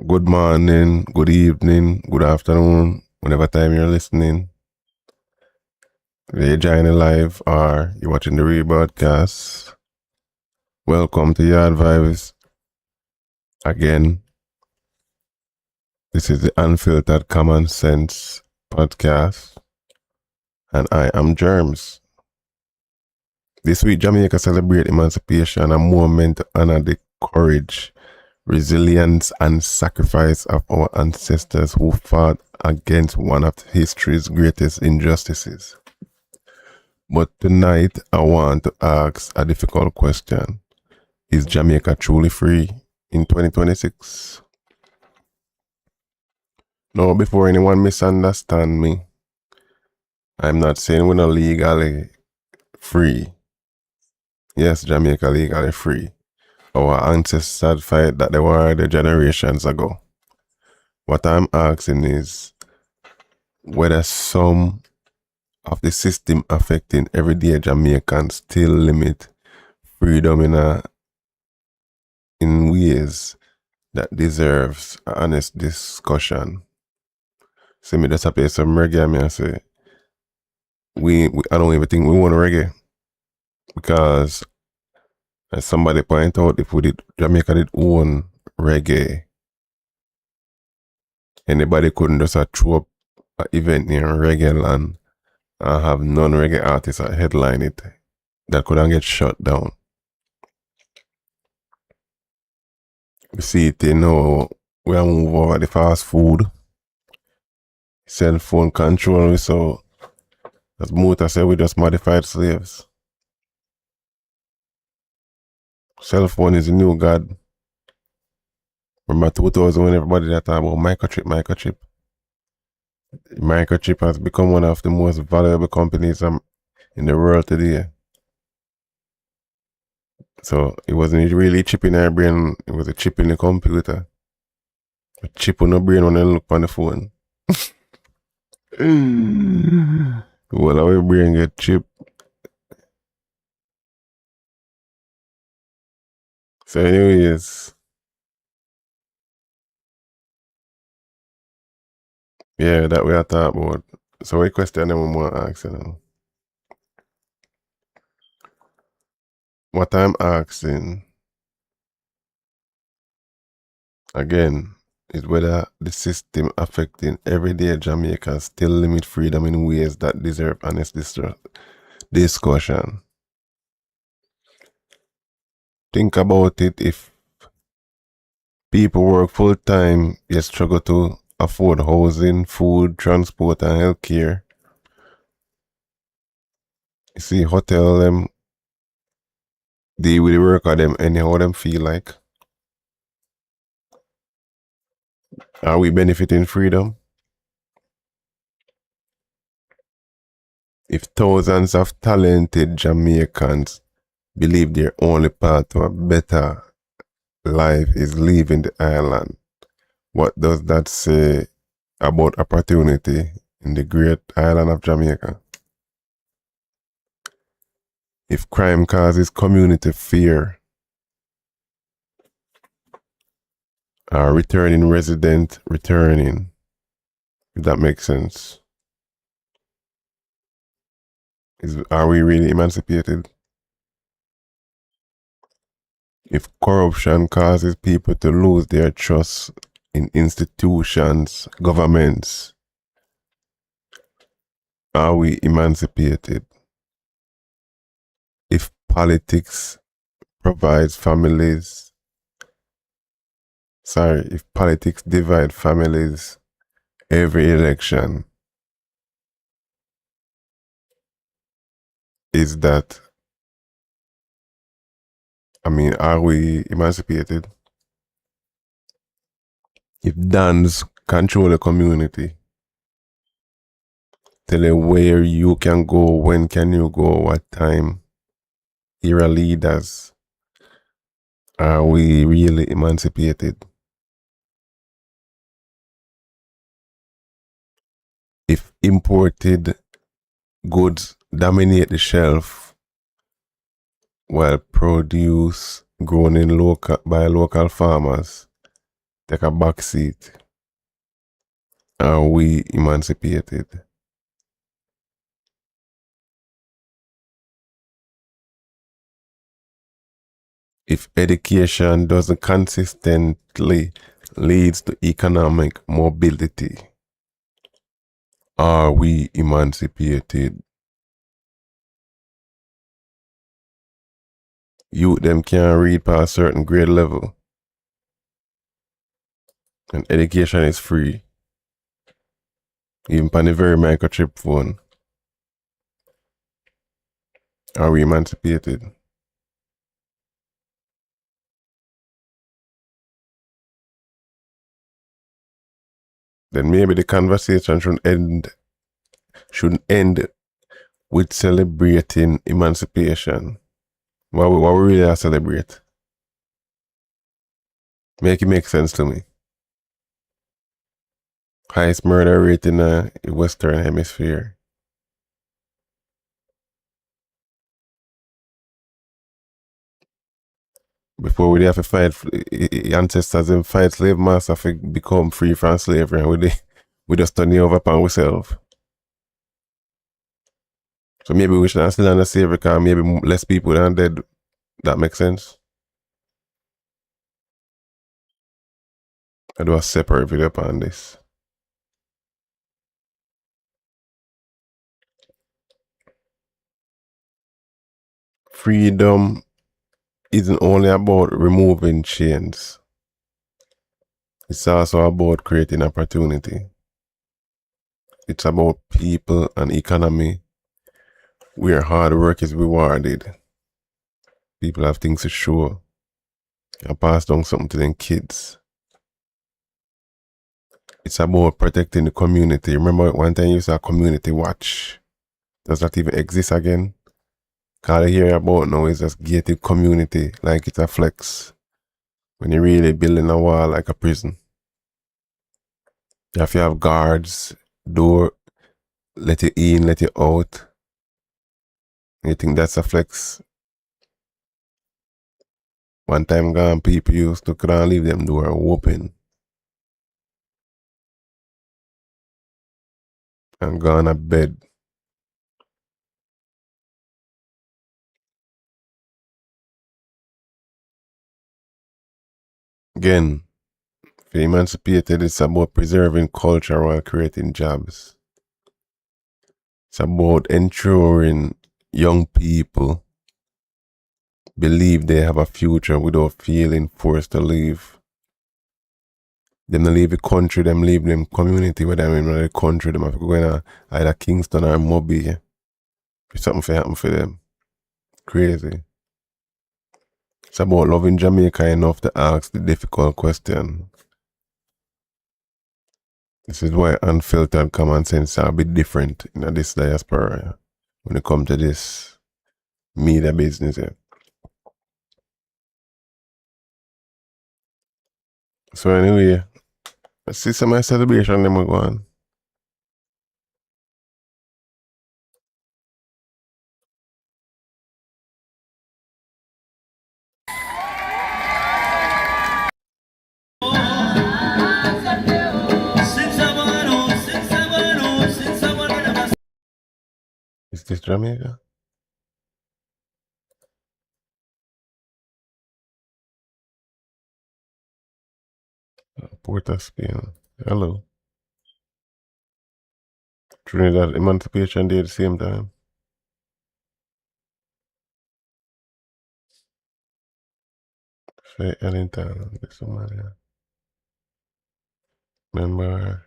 Good morning, good evening, good afternoon, whenever time you're listening. Whether you're joining live or you're watching the rebroadcast, welcome to Yaad Vibez. Again, this is the Unfiltered Common Sense podcast, and I am Germs. This week, Jamaica celebrate Emancipation, a moment to honor the courage, resilience, and sacrifice of our ancestors who fought against one of history's greatest injustices. But tonight, I want to ask a difficult question. Is Jamaica truly free in 2026? Now, before anyone misunderstand me, I'm not saying we're not legally free. Yes, Jamaica legally free. Our ancestors fight that they were the generations ago. What I'm asking is whether some of the system affecting everyday Jamaicans still limit freedom in ways that deserves an honest discussion. See me just play some reggae and I say I don't even think we want reggae, because as somebody point out, if Jamaica did own reggae, anybody couldn't just throw up an event near reggae land and have non-reggae artists headline it. That couldn't get shut down. We see it, we are move over the fast food, cell phone control, so as Muta said, we just modified slaves. Cell phone is the new god. Remember 2000 when everybody that talk about microchip. Microchip has become one of the most valuable companies in the world today. So it wasn't really a chip in our brain, it was a chip in the computer. A chip on the brain when you look on the phone. Well, our brain get chip. So anyways, yeah, that we are talking about. So what question I'm more asking? What I'm asking again is whether the system affecting everyday Jamaicans still limit freedom in ways that deserve honest discussion. Think about it. If people work full time, yet struggle to afford housing, food, transport, and healthcare. You see, hotel them deal with the work of them anyhow them feel like. Are we benefiting freedom? If thousands of talented Jamaicans believe their only path to a better life is leaving the island, what does that say about opportunity in the great island of Jamaica? If crime causes community fear, are returning resident returning, if that makes sense? Are we really emancipated? If corruption causes people to lose their trust in institutions, governments, are we emancipated? If politics divide families every election, are we emancipated? If Dans control the community, tell you where you can go, when can you go, what time. Era leaders. Are we really emancipated? If imported goods dominate the shelf while produce grown in by local farmers take a back seat, are we emancipated? If education doesn't consistently leads to economic mobility, are we emancipated? Youth them can't read past a certain grade level, and education is free, even on the very microchip phone. Are we emancipated? Then maybe the conversation should end with celebrating emancipation. What we really are celebrate? Make it make sense to me. Highest murder rate in the Western Hemisphere. Before we have to fight, ancestors and fight slave masters to become free from slavery, and we just turn it over upon ourselves. So maybe we should still under slavery because maybe less people are dead. That makes sense. I do a separate video upon this. Freedom isn't only about removing chains. It's also about creating opportunity. It's about people and economy where hard work is rewarded. People have things to show and pass down something to their kids. It's about protecting the community. Remember one time you saw community watch? Does that even exist again? All I hear about now is just gated community, like it's a flex. When you're really building a wall like a prison. You have to have guards, door, let you in, let you out. You think that's a flex? One time gone, people used to couldn't leave them door open. And gone to bed. Again, for emancipated, it's about preserving culture while creating jobs. It's about ensuring young people believe they have a future without feeling forced to leave. Them not leave the country, them leave them community where them in the country, them have to go in either Kingston or Moby. If something for happen for them. Crazy. It's about loving Jamaica enough to ask the difficult question. This is why unfiltered common sense are a bit different in this diaspora when it comes to this media business. So anyway, let's see some of my celebration them will go on. Is this Jamaica? Port of Spain. Hello. Trinidad Emancipation Day at the same time. Fair Ellington, Somalia. Remember.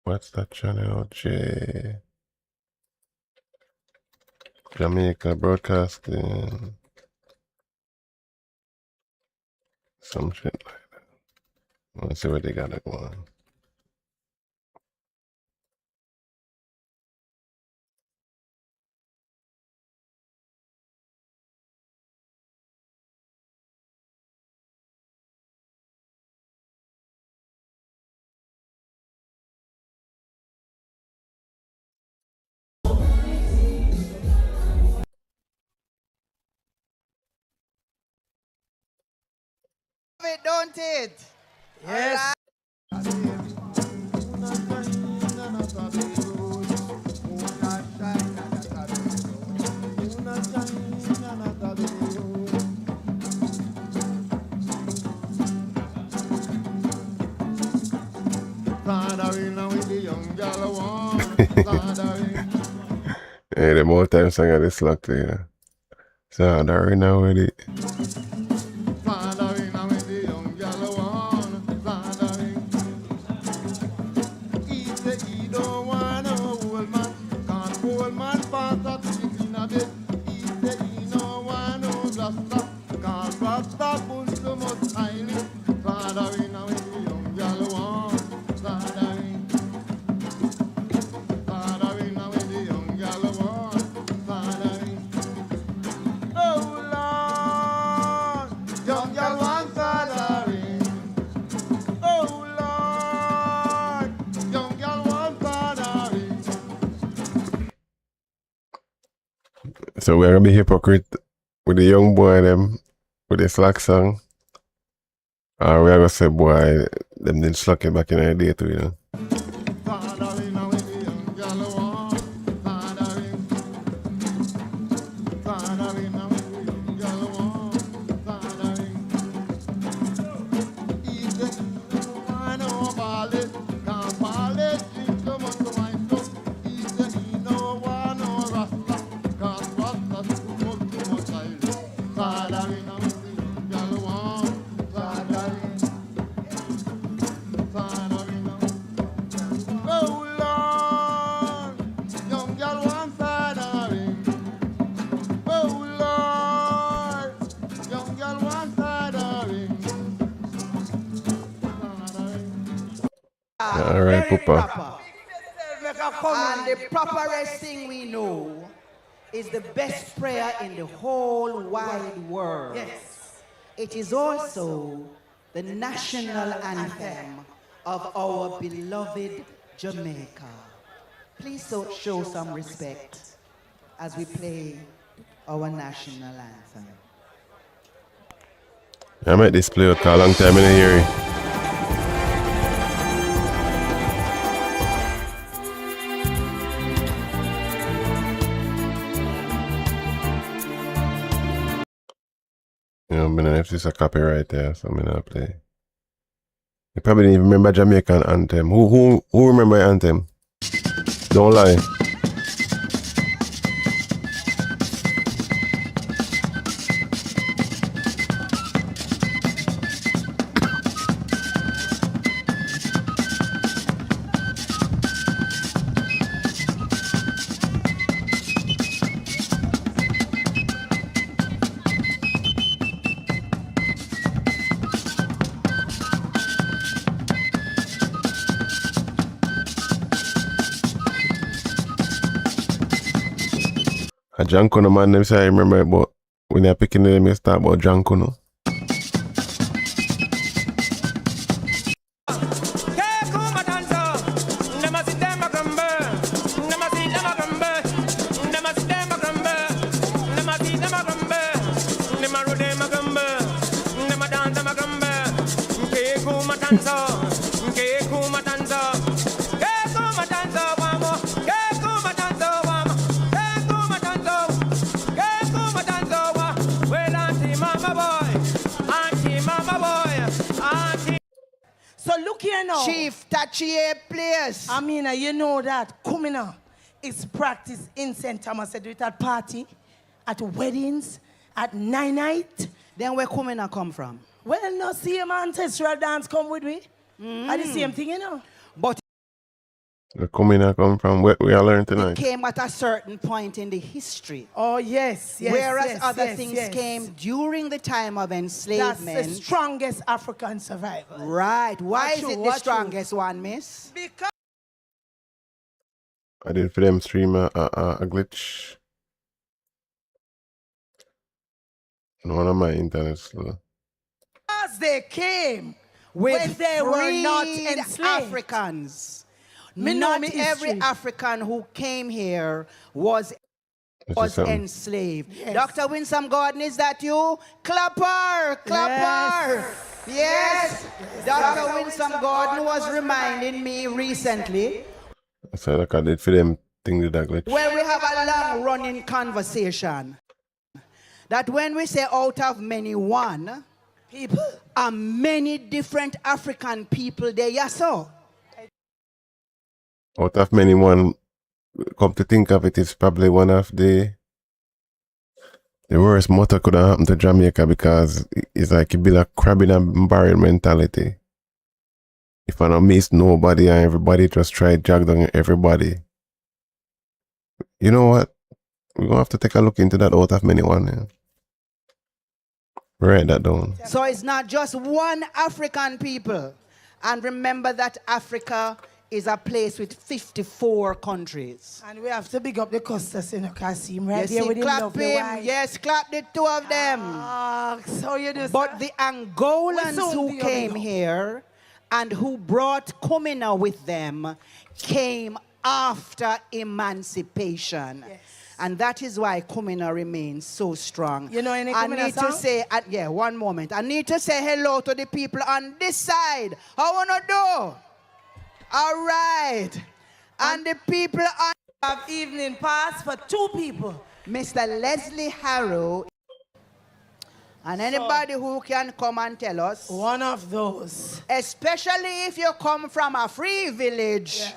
What's that channel? Jamaica Broadcasting. Some shit like that. Let's see what they got it going. It, don't it? Yes. Hey, the more times I got this luck to you. So I'm right now with it. So we're gonna be hypocrite with the young boy them with the slack song. Or we're gonna say boy them didn't slack it back in the day too, you know. All right, Papa. And the properest thing we know is the best prayer in the whole wide world. Yes. It is also the national anthem of our beloved Jamaica. Please show some respect as we play our national anthem. I might this play out a long time in the hearing. You know, I don't know if this is a copyright there, so I'm gonna play. You probably didn't even remember Jamaican anthem. Who remember the anthem? Don't lie. A Janko man, them say I remember about when they're picking them, they start about Janko no. So look here now. Chief Tachie players. I mean, you know that coming up is practice in St. Thomas at party, at weddings, at night. Then where coming come from? Well, no, same ancestral dance come with me. Are the same thing, you know. But The Kumina come from where we are learning It tonight. came at a certain point in the history. Oh, yes, yes. Whereas yes, other yes, things yes. came during the time of enslavement. That's the strongest African survivor. Right. Why is True, it the what strongest one, miss? Because I did for them stream a glitch. No one of my internet slow. they came With when they were not freed enslaved. Africans. Me know Not me every history. African who came here was This is something. enslaved. Yes. Dr. Winsome Gordon, is that you? Clapper! Clapper! Yes! Dr. Winsome Gordon was reminding me recently So like I did for them thing with that glitch. when we have a long running conversation that when we say out of many one, People. are many different African people there, yes, sir. Out of many one, come to think of it, it's probably one of the worst motto could have happened to Jamaica because it's like you build a crab in a barrel mentality. If I don't miss nobody and everybody just try to drag down everybody. You know what? We're going to have to take a look into that out of many one. Yeah. Write that down. So it's not just one African people. And remember that Africa is a place with 54 countries. And we have to big up the Costas in the Kasim right Yes, there with him clap lovely him. wife. Yes, clap the two of them. So you do. But the Angolans We soon who do your came big up. here and who brought Kumina with them came after emancipation. Yes. And that is why Kumina remains so strong. You know any I Kumina need song? to say, yeah, one moment. I need to say hello to the people on this side. How wanna do? All right. And the people on Have evening pass for 2 people. Mr. Leslie Harrow. And anybody who can come and tell us, One of those. especially if you come from a free village. Yeah.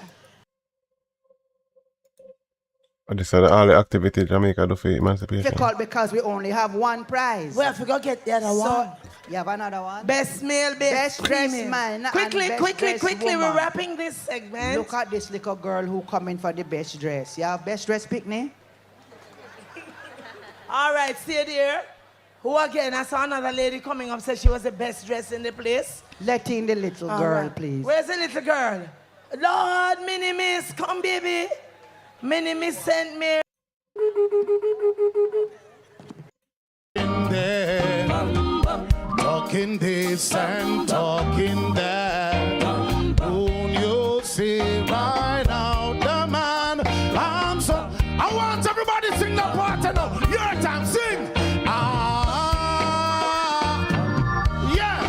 But this is all the activity Jamaica do for emancipation. Difficult because we only have one prize. We have to go get the other one. You have another one? Best male, best dressed female. man and Quickly, best quickly, dressed quickly, woman. we're wrapping this segment. Look at this little girl who coming for the best dress. You have best dress picnic? All right, stay there. Who again? I saw another lady coming up, said she was the best dressed in the place. Let in the little All girl, right. please. Where's the little girl? Lord, Minnie Miss, come baby. Minnie Miss sent me. There, talking this and talking that. Won't you see right now the man? I'm so. I want everybody to sing the part now. Your time, sing. Yeah.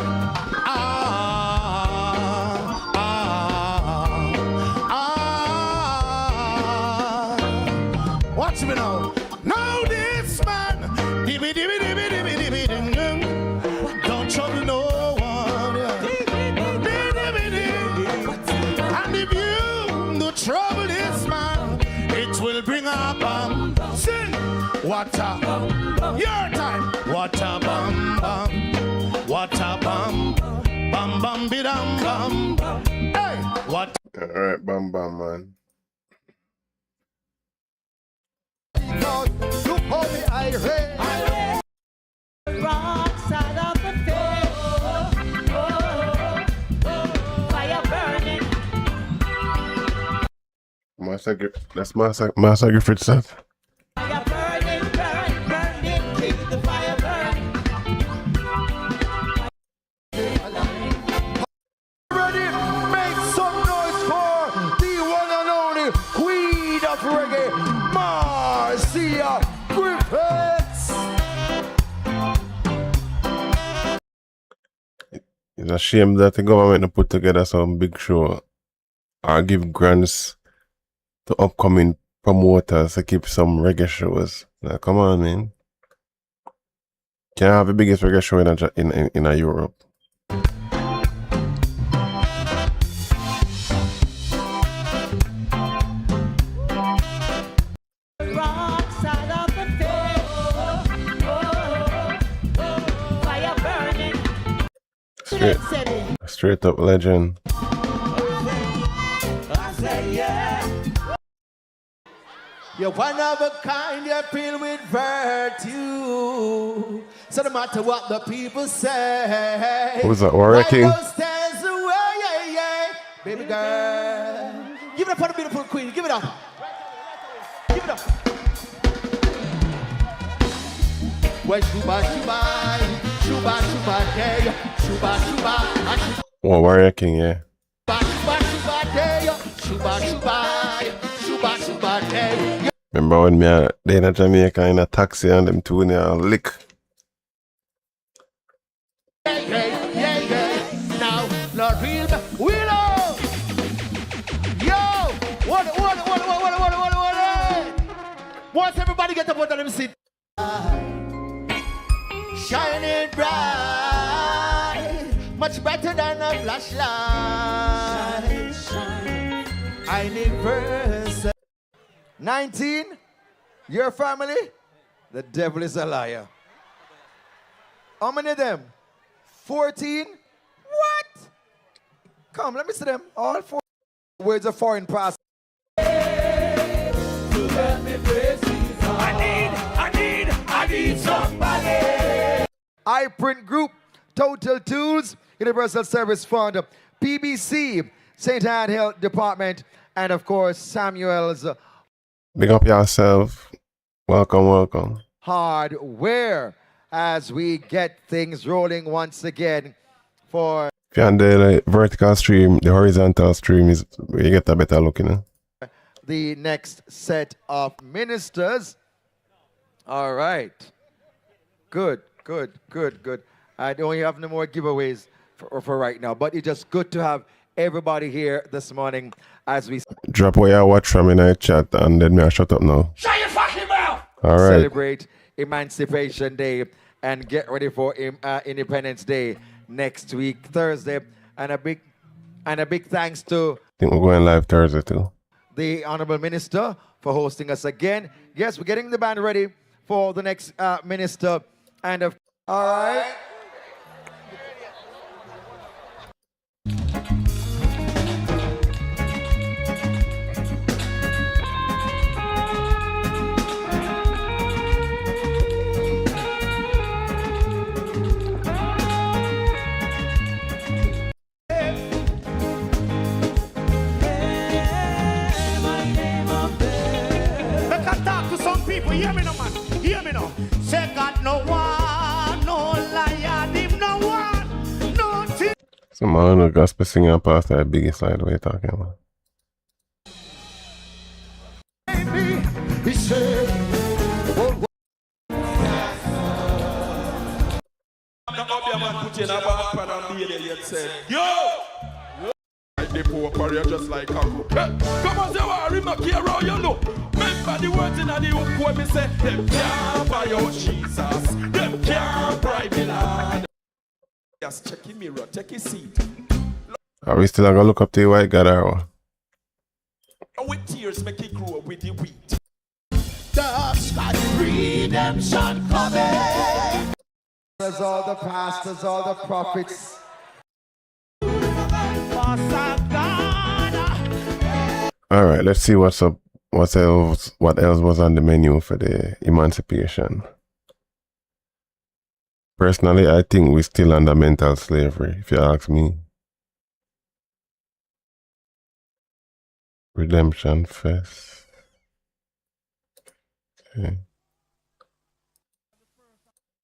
Watch me now. Now this man, dibby dibby dibby dibby dibby ding ding. Don't trouble no one. Yeah. Dibby dibby. And if you do trouble this man, it will bring a bomb. Sing. What a your time. What a bum bum. What a bum. Bum bum bidam bum. Hey. What? Alright, bam bam man. Look how the irate. Wrong side of the face. Fire burning. That's Master Griffith stuff. Fire burning, burning, burning. Keep the fire burning. Ready? Make some noise for the one and only queen of reggae, Marcia Griffiths. It's a shame that the government put together some big show or give grants to upcoming promoters to keep some reggae shows. Now, come on, man. Can I have the biggest reggae show in a Europe? Wrong side of the face. Fire burning. Straight up legend. I say yeah. You're one of a kind, you're filled with virtue. So no matter what the people say, Who's that, Warrior King? Bible stands away, yeah, yeah. Baby girl. Give it up for the beautiful queen. Give it up. Give it up. Well, shuba, shuba, shuba, shuba, day, shuba, shuba, Oh, Warrior King, yeah. shuba, shuba, day, shuba, shuba, shuba, shuba, day. Remember when me they in a Jamaica in a taxi and them two in a lick? Yeah, yeah, yeah, yeah. Now, Lord, real, Willow. Yo, what? Once everybody get up out of them seat. Shining bright, much brighter than a flashlight. I need verse. 19, your family, the devil is a liar. How many of them? 14? What? Come, let me see them. All 4 words of foreign pass. I need somebody. iPrint Group, Total Tools, Universal Service Fund, PBC, St. Anne Health Department, and of course Samuel's Big up yourself. Welcome, welcome. Hardware as we get things rolling once again for If you're on the vertical stream, the horizontal stream is where you get a better look, you know. the next set of ministers. All right. Good. I don't have no more giveaways for right now, but it's just good to have everybody here this morning as we Drop where you watch from in the chat and then me I shut up now. Shut your fucking mouth! All right. celebrate Emancipation Day and get ready for Independence Day next week, Thursday. And a big thanks to I think we're going live Thursday too. the Honorable Minister for hosting us again. Yes, we're getting the band ready for the next minister. And all right. Hear me now, man. Hear me now. Say God no one, no liar, him no one, no thing. So man, the gospel singer pastor the biggest slide what you talking about. He said, yo! The poor warrior just like Congo. Come on, say what? Rima Kiro, you know. Remember the words in the hook when me say, them can't buy your Jesus. Them can't bribe me, Lord. Just check your mirror, take your seat. Are we still gonna look up to the white God or what? With tears make it grow with the wheat. the sky redemption coming. There's all the pastors, all the prophets. All right, let's see what's up. What else was on the menu for the emancipation? Personally, I think we're still under mental slavery, if you ask me. Redemption Fest. Okay.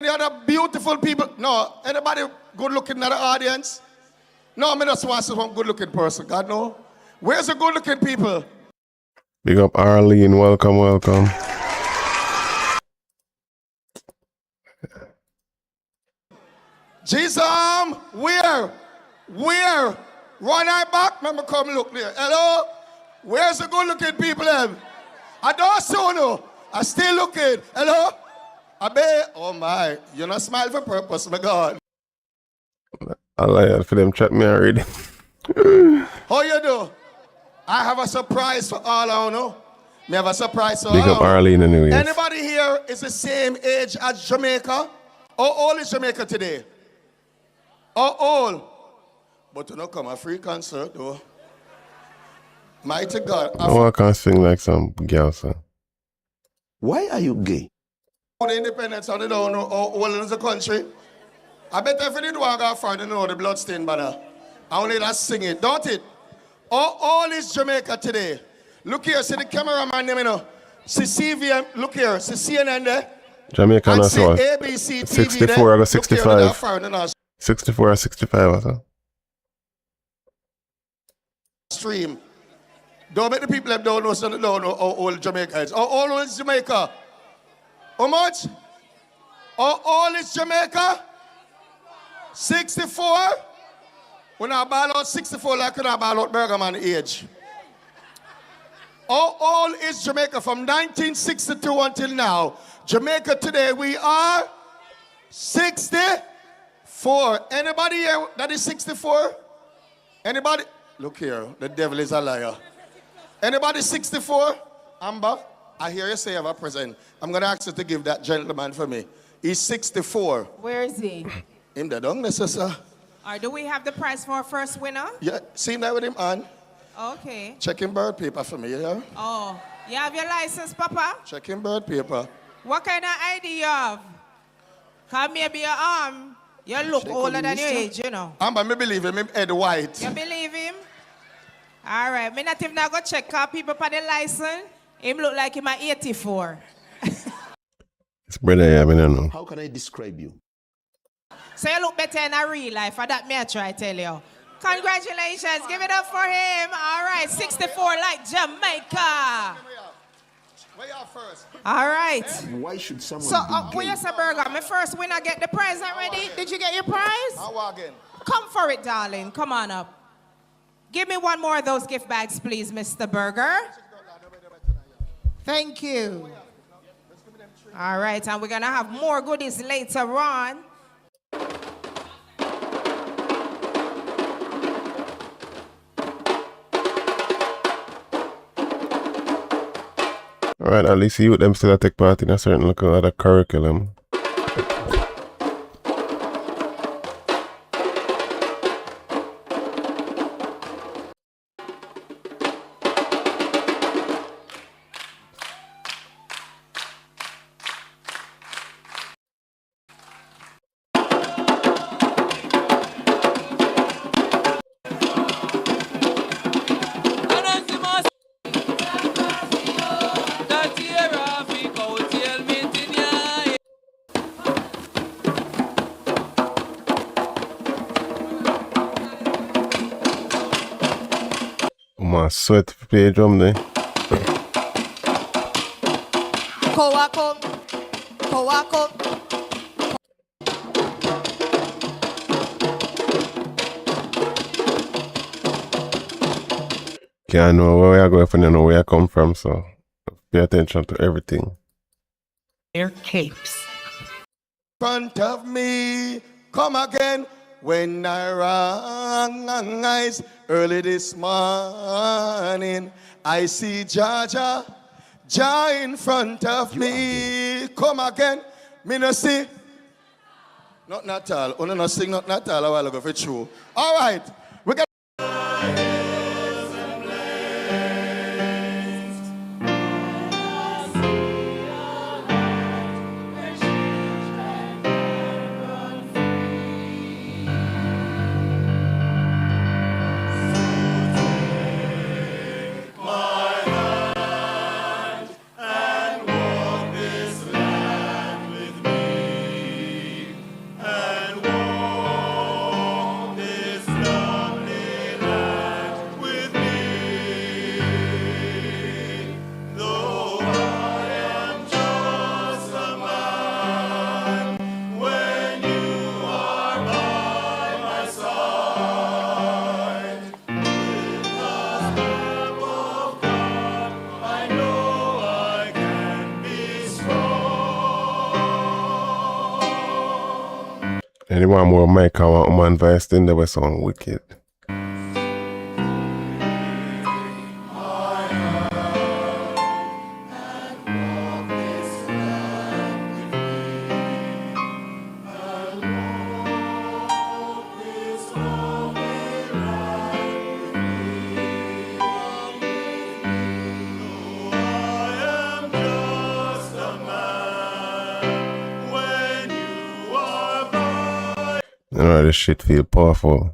Any other beautiful people? No. Anybody good looking in the audience? No, I just want some good looking person. God no. Where's the good looking people? Big up Arlene, welcome. Jesus, where? One eye back, remember come look there. Hello? Where's the good looking people then? I don't so know. I still looking. Hello? Oh my, you're not smile for purpose, my God. I like for them chat me already. How you do? I have a surprise for all I know. Me have a surprise for Big all. up Arlene anyways. Anybody here is the same age as Jamaica? How old is Jamaica today? How old? But you know, come a free concert though. Mighty God. I can't sing like some girl, son. Why are you gay? The independence, how they don't know how old is the country. I bet if you do I got find, you know the bloodstained banner. I only just sing it, don't it? All is Jamaica today. Look here, see the cameraman name, you know. See CVM, look here, see CNN there. Jamaican as well. ABC TV 64 or 65. 64 or 65 or so. Stream. Don't make the people that don't know, so they don't know how old Jamaica is. How old is Jamaica? How much? How old is Jamaica? 64? When I ball out 64 like when I ball out Bergerman age. How old is Jamaica from 1962 until now? Jamaica today, we are 64. Anybody here that is 64? Anybody? Look here, the devil is a liar. Anybody 64? Amber, I hear you say you have a present. I'm going to ask you to give that gentleman for me. He's 64. Where is he? Him the dung, sir. Or do we have the prize for our first winner? Yeah, see him there with him on. Okay. Check him bird paper for me, yeah? Oh, you have your license, Papa? Check him bird paper. What kind of ID you have? Because maybe your arm, you look older than your age, you know. Amber, me believe him Ed White. You believe him? All right, me not even now go check out people for the license. Him look like him at 84. It's brother, I mean, I don't know. How can I describe you? So you look better in a real life, for that me I try to tell you. Congratulations, give it up for him. All right, 64 like Jamaica. Where you first? All right. Why should someone So, be where you say, Burger? My first winner get the prize already? Did you get your prize? How again? Come for it, darling. Come on up. Give me one more of those gift bags, please, Mr. Burger. Thank you. All right, and we're going to have more goodies later on. Alright, at least you them still take part in a certain look at the curriculum. My sweat to play drum there. Can't know where I go if I don't know where I come from, so pay attention to everything. Their capes. Front of me, come again. When I rise early this morning, I see Jah in front of me. Come again, me no see. Not Natal. Only no sing not Natal a while ago for true. All right, we got. Anyone more Mike and one woman voice then they were sound wicked. You know, this shit feel powerful.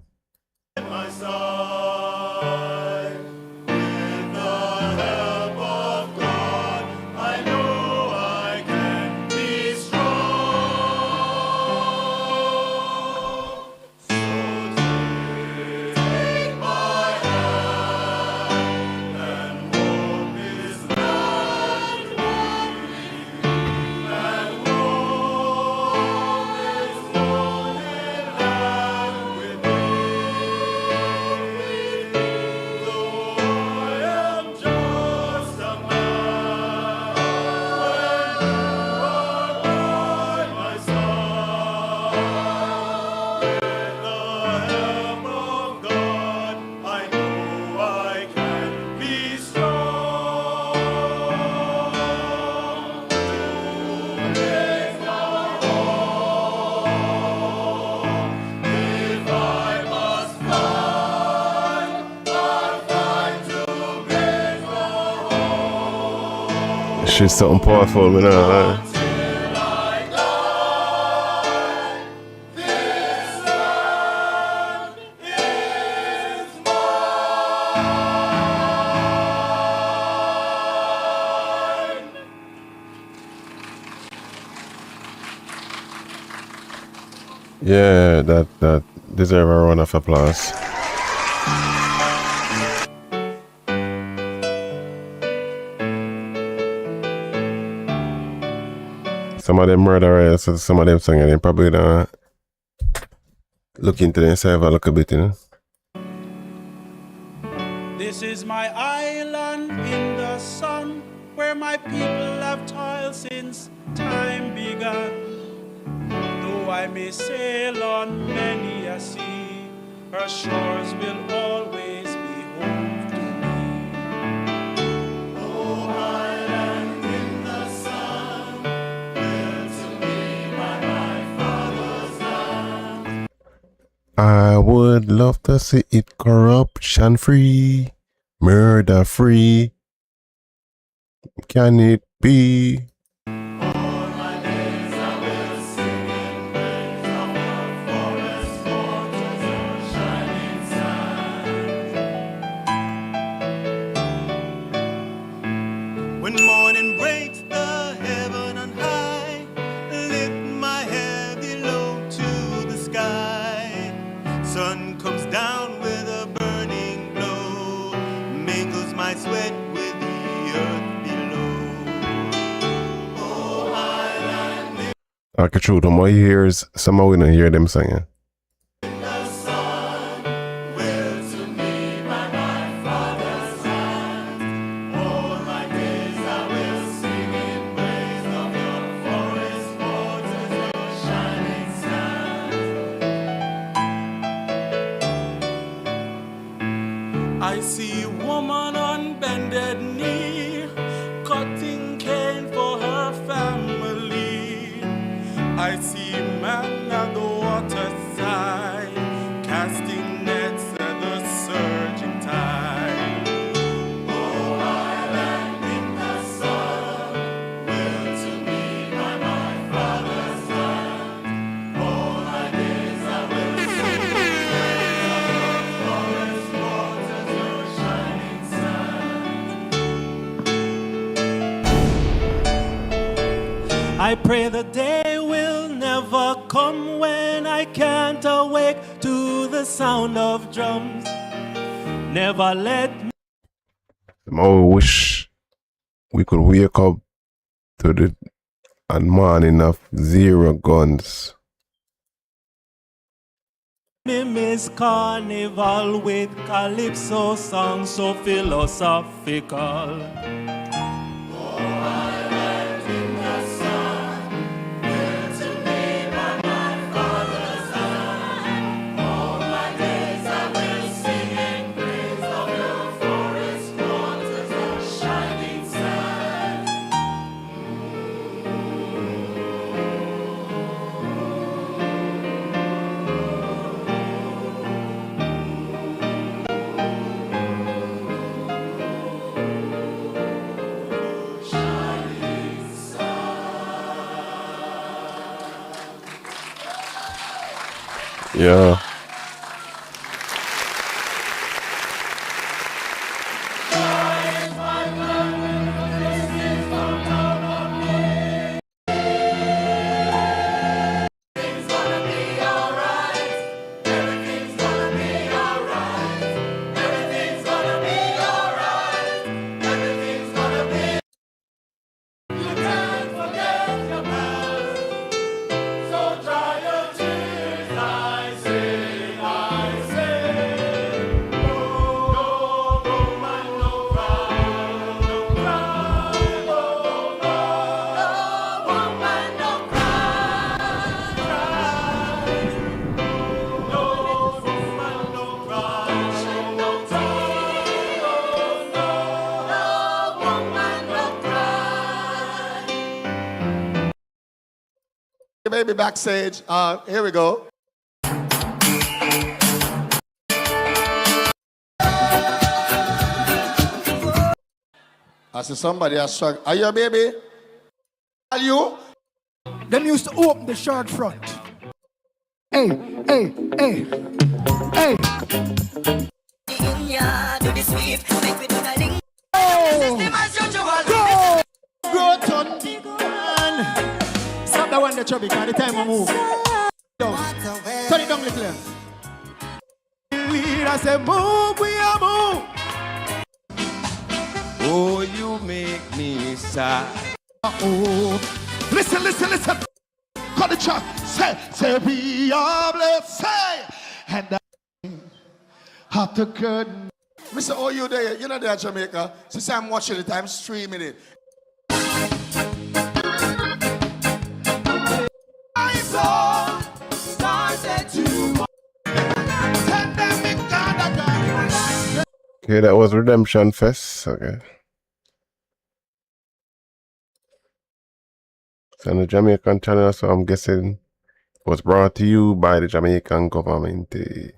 She's something powerful, you know. Yeah, that deserve a round of applause. Some of them murderers, so some of them singing, they probably don't look into themselves a little bit, you know. This is my island in the sun, where my people have toiled since time began. Though I may sail on many a sea, her shores will always be home to me. Oh, island in the sun, built to me by my father's land. I would love to see it corruption free, murder free. Can it be? When morning breaks the heaven on high, lift my head below to the sky. Sun comes down with a burning glow, mingles my sweat with the earth below. Oh, island I can show them my ears, somehow we don't hear them singing. in the sun, willed to me by my father's hand. All my days I will sing in praise of your forest waters, your shining sand. I see a woman on bended knee, cutting cane for her family. I see man at the waterside, casting nets at the surging tide. Oh, island in the sun, willed to me by my father's hand. All my days I will sing in praise of your forest waters, your shining sand. I pray the day will never come when I can't awake to the sound of drums. Never let me I wish we could wake up to the morning of zero guns. miss carnival with calypso songs so philosophical. Yeah. Baby backstage. Here we go. I see somebody has struck. Are you a baby? Are you? Them used to open the shirt front. Hey, hey, hey, hey. Go turn big one. Stop that one, the chubby, by the time I move. Turn it down a little. I say move, we are move. Oh, you make me sad. Oh, listen, listen, listen. Cut the track. Say we are blessed. Say, and have to curtain. Mr. Oh, you there? You're not there in Jamaica. Since I'm watching it, I'm streaming it. I saw started to. Okay, that was Redemption Fest. Okay. So on the Jamaican channel, so I'm guessing was brought to you by the Jamaican government. A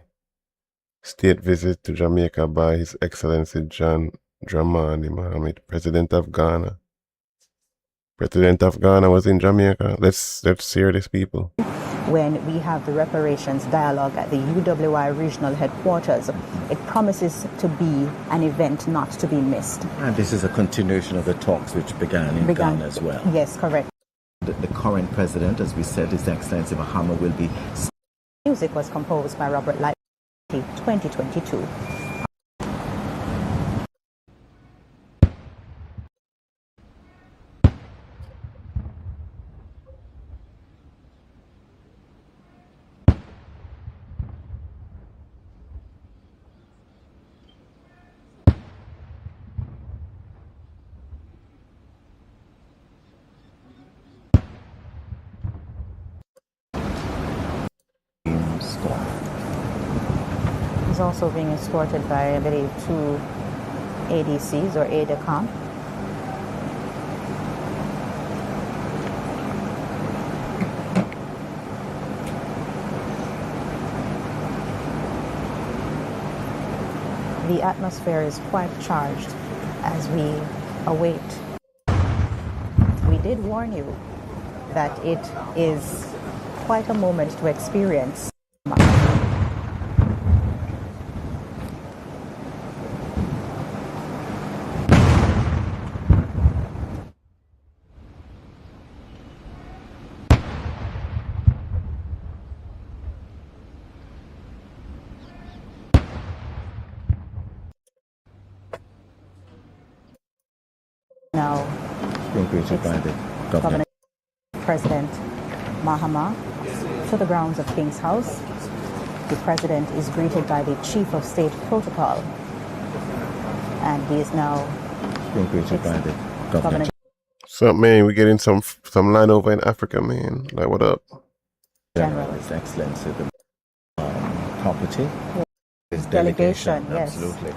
state visit to Jamaica by His Excellency John Dramani Mohammed, President of Ghana. President of Ghana was in Jamaica. Let's hear this, people. When we have the reparations dialogue at the UWI regional headquarters, it promises to be an event not to be missed. And this is a continuation of the talks which began in Ghana as well. Yes, correct. The current president, as we said, His Excellency Mohammed, will be... Music was composed by Robert Light, 2022. Is also being escorted by, I believe, 2 ADCs or aide-de-camp. The atmosphere is quite charged as we await. We did warn you that it is quite a moment to experience. Now, by the governor. President Mahama to the grounds of King's House. The president is greeted by the Chief of State Protocol, and he is now greeted by the governor. What's up, man? We getting some line over in Africa, man. Like, what up? General, His Excellency, the property. His delegation, yes. Absolutely.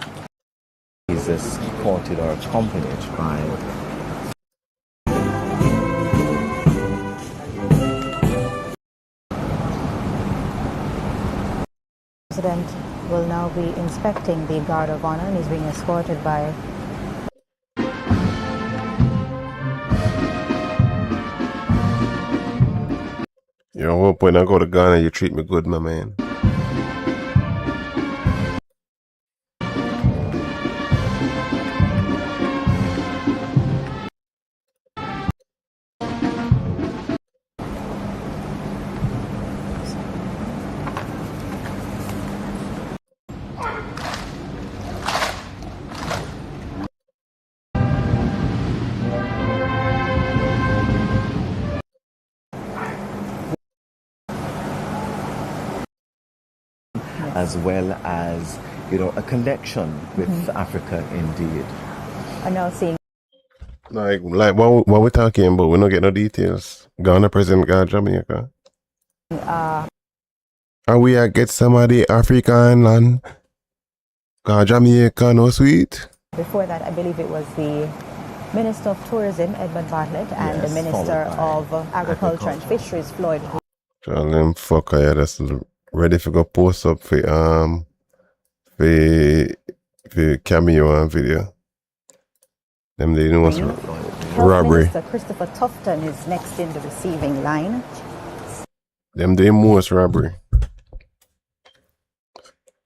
He's escorted or accompanied by the president will now be inspecting the guard of honor and is being escorted by Yo, hope when I go to Ghana you treat me good, my man. as well as, a connection with Africa indeed. And now seeing Like what we talking about? We don't get no details. Ghana president got Jamaica. And we get some of the African land. Got Jamaica no sweet. before that, I believe it was the Minister of Tourism, Edmund Bartlett, and the Minister of Agriculture and Fisheries, Floyd. Tell them fucker, yeah, that's ready for go post up for cameo and video. Them they know what's robbery. Minister Christopher Tufton is next in the receiving line. Them they most robbery.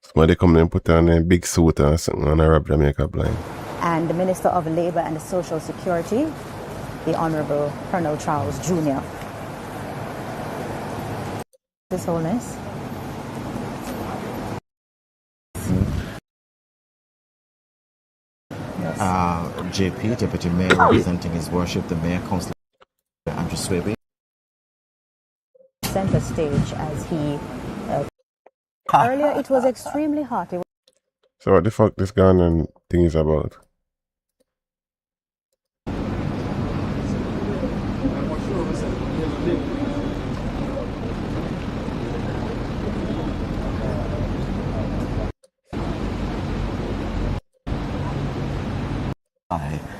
Somebody come and put on a big suit and something and a rob Jamaica blind. And the Minister of Labour and Social Security, the Honourable Colonel Charles Jr. His Holiness. JP, Deputy Mayor, representing His Worship, the Mayor, Councillor Andrew Swaby. Center stage as he... earlier it was extremely hot. So what the fuck this Ghanaian thing is about?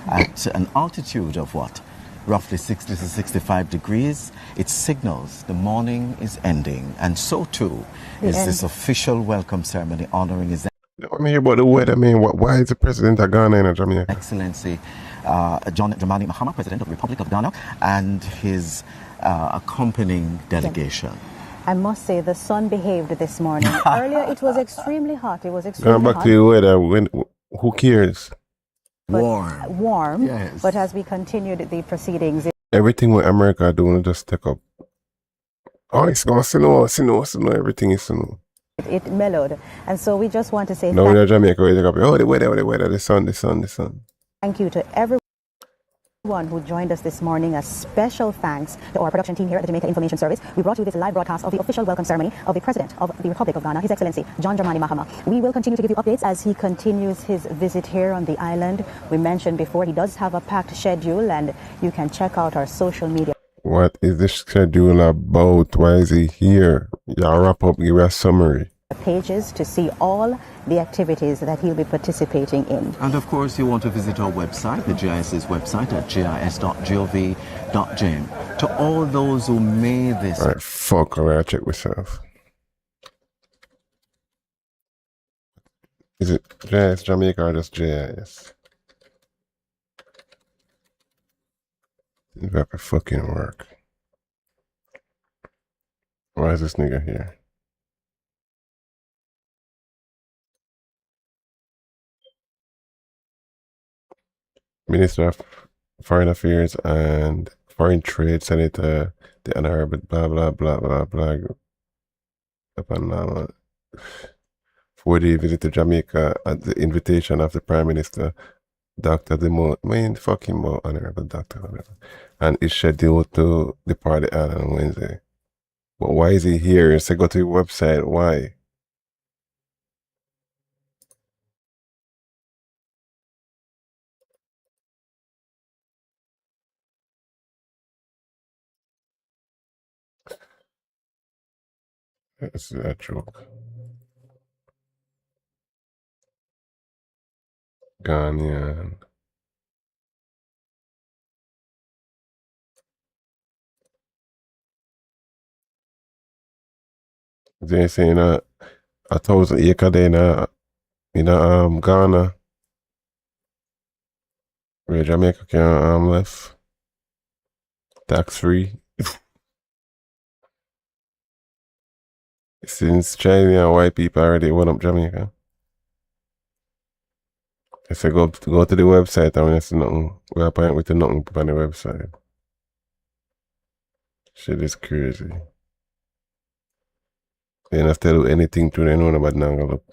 At an altitude of what? Roughly 60 to 65 degrees, it signals the morning is ending. And so too is this official welcome ceremony honoring His Let me hear about the weather, man. Why is the president of Ghana in Jamaica? Excellency John Dramani Mahama, President of the Republic of Ghana, and his accompanying delegation. I must say the sun behaved this morning. Earlier it was extremely hot. It was extremely Going back hot. to the weather, who cares? Warm, yes. but as we continued the proceedings, Everything what America doing just take up. Oh, it's going to snow, everything is snow. it mellowed. And so we just want to say Now in Jamaica, we take up, oh, the weather, the sun. thank you to everyone who joined us this morning. A special thanks to our production team here at the Jamaica Information Service. We brought you this live broadcast of the official welcome ceremony of the President of the Republic of Ghana, His Excellency John Dramani Mahama. We will continue to give you updates as he continues his visit here on the island. We mentioned before he does have a packed schedule, and you can check out our social media. What is this schedule about? Why is he here? Y'all wrap up, give us a summary. Pages to see all the activities that he'll be participating in. And of course, you want to visit our website, the GIS's website at gis.gov.jm. To all those who made this. Alright, fuck, I gotta check myself. Is it GIS Jamaica or just GIS? If that could fucking work. Why is this nigga here? Minister of Foreign Affairs and Foreign Trade Senator, the Honorable blah blah blah blah blah. Upon 4-day visit to Jamaica at the invitation of the Prime Minister, Dr. fucking Mo, Honorable Dr. Whatever. And is scheduled to depart the island on Wednesday. But why is he here? He said go to your website. Why? That's a joke. Ghanaian. They say 1,000 acre there in Ghana, where Jamaica can left tax free. Since China and white people already went up Jamaica. I say go to the website and when it's nothing, we are appointed with nothing on the website. Shit is crazy. They don't have to do anything to them, know about Nanga look.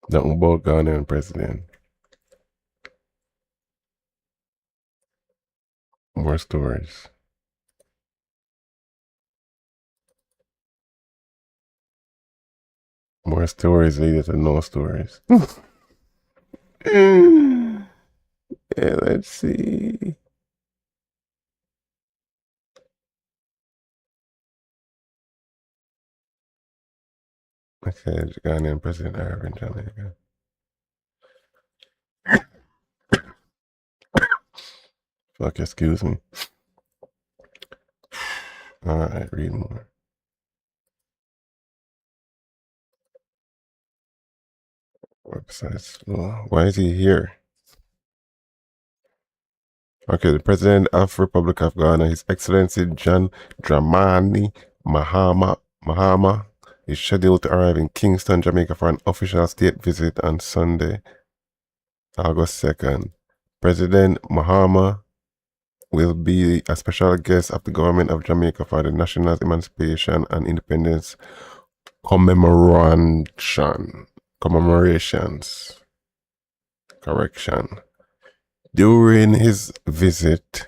Nothing about Ghanaian president. More stories. More stories leading to no stories. Yeah, let's see. Okay, Ghanaian President Arab in Jamaica. Fuck, excuse me. Alright, read more. Websites. Why is he here? Okay, the President of Republic of Ghana, His Excellency John Dramani Mahama is scheduled to arrive in Kingston, Jamaica for an official state visit on Sunday, August 2nd. President Mahama will be a special guest of the government of Jamaica for the National Emancipation and Independence commemorations. During his visit,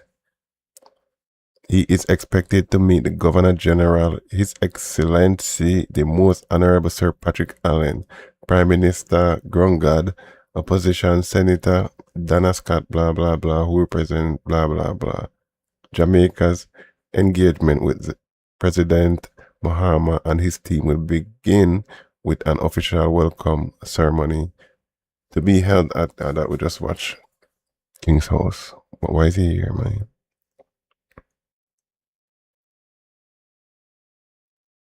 he is expected to meet the Governor General, His Excellency the Most Honorable Sir Patrick Allen, Prime Minister Grongad, Opposition Senator Dana Scott, blah blah blah, who represent blah blah blah. Jamaica's engagement with President Mahama and his team will begin with an official welcome ceremony to be held at that we just watched King's House. But why is he here, man?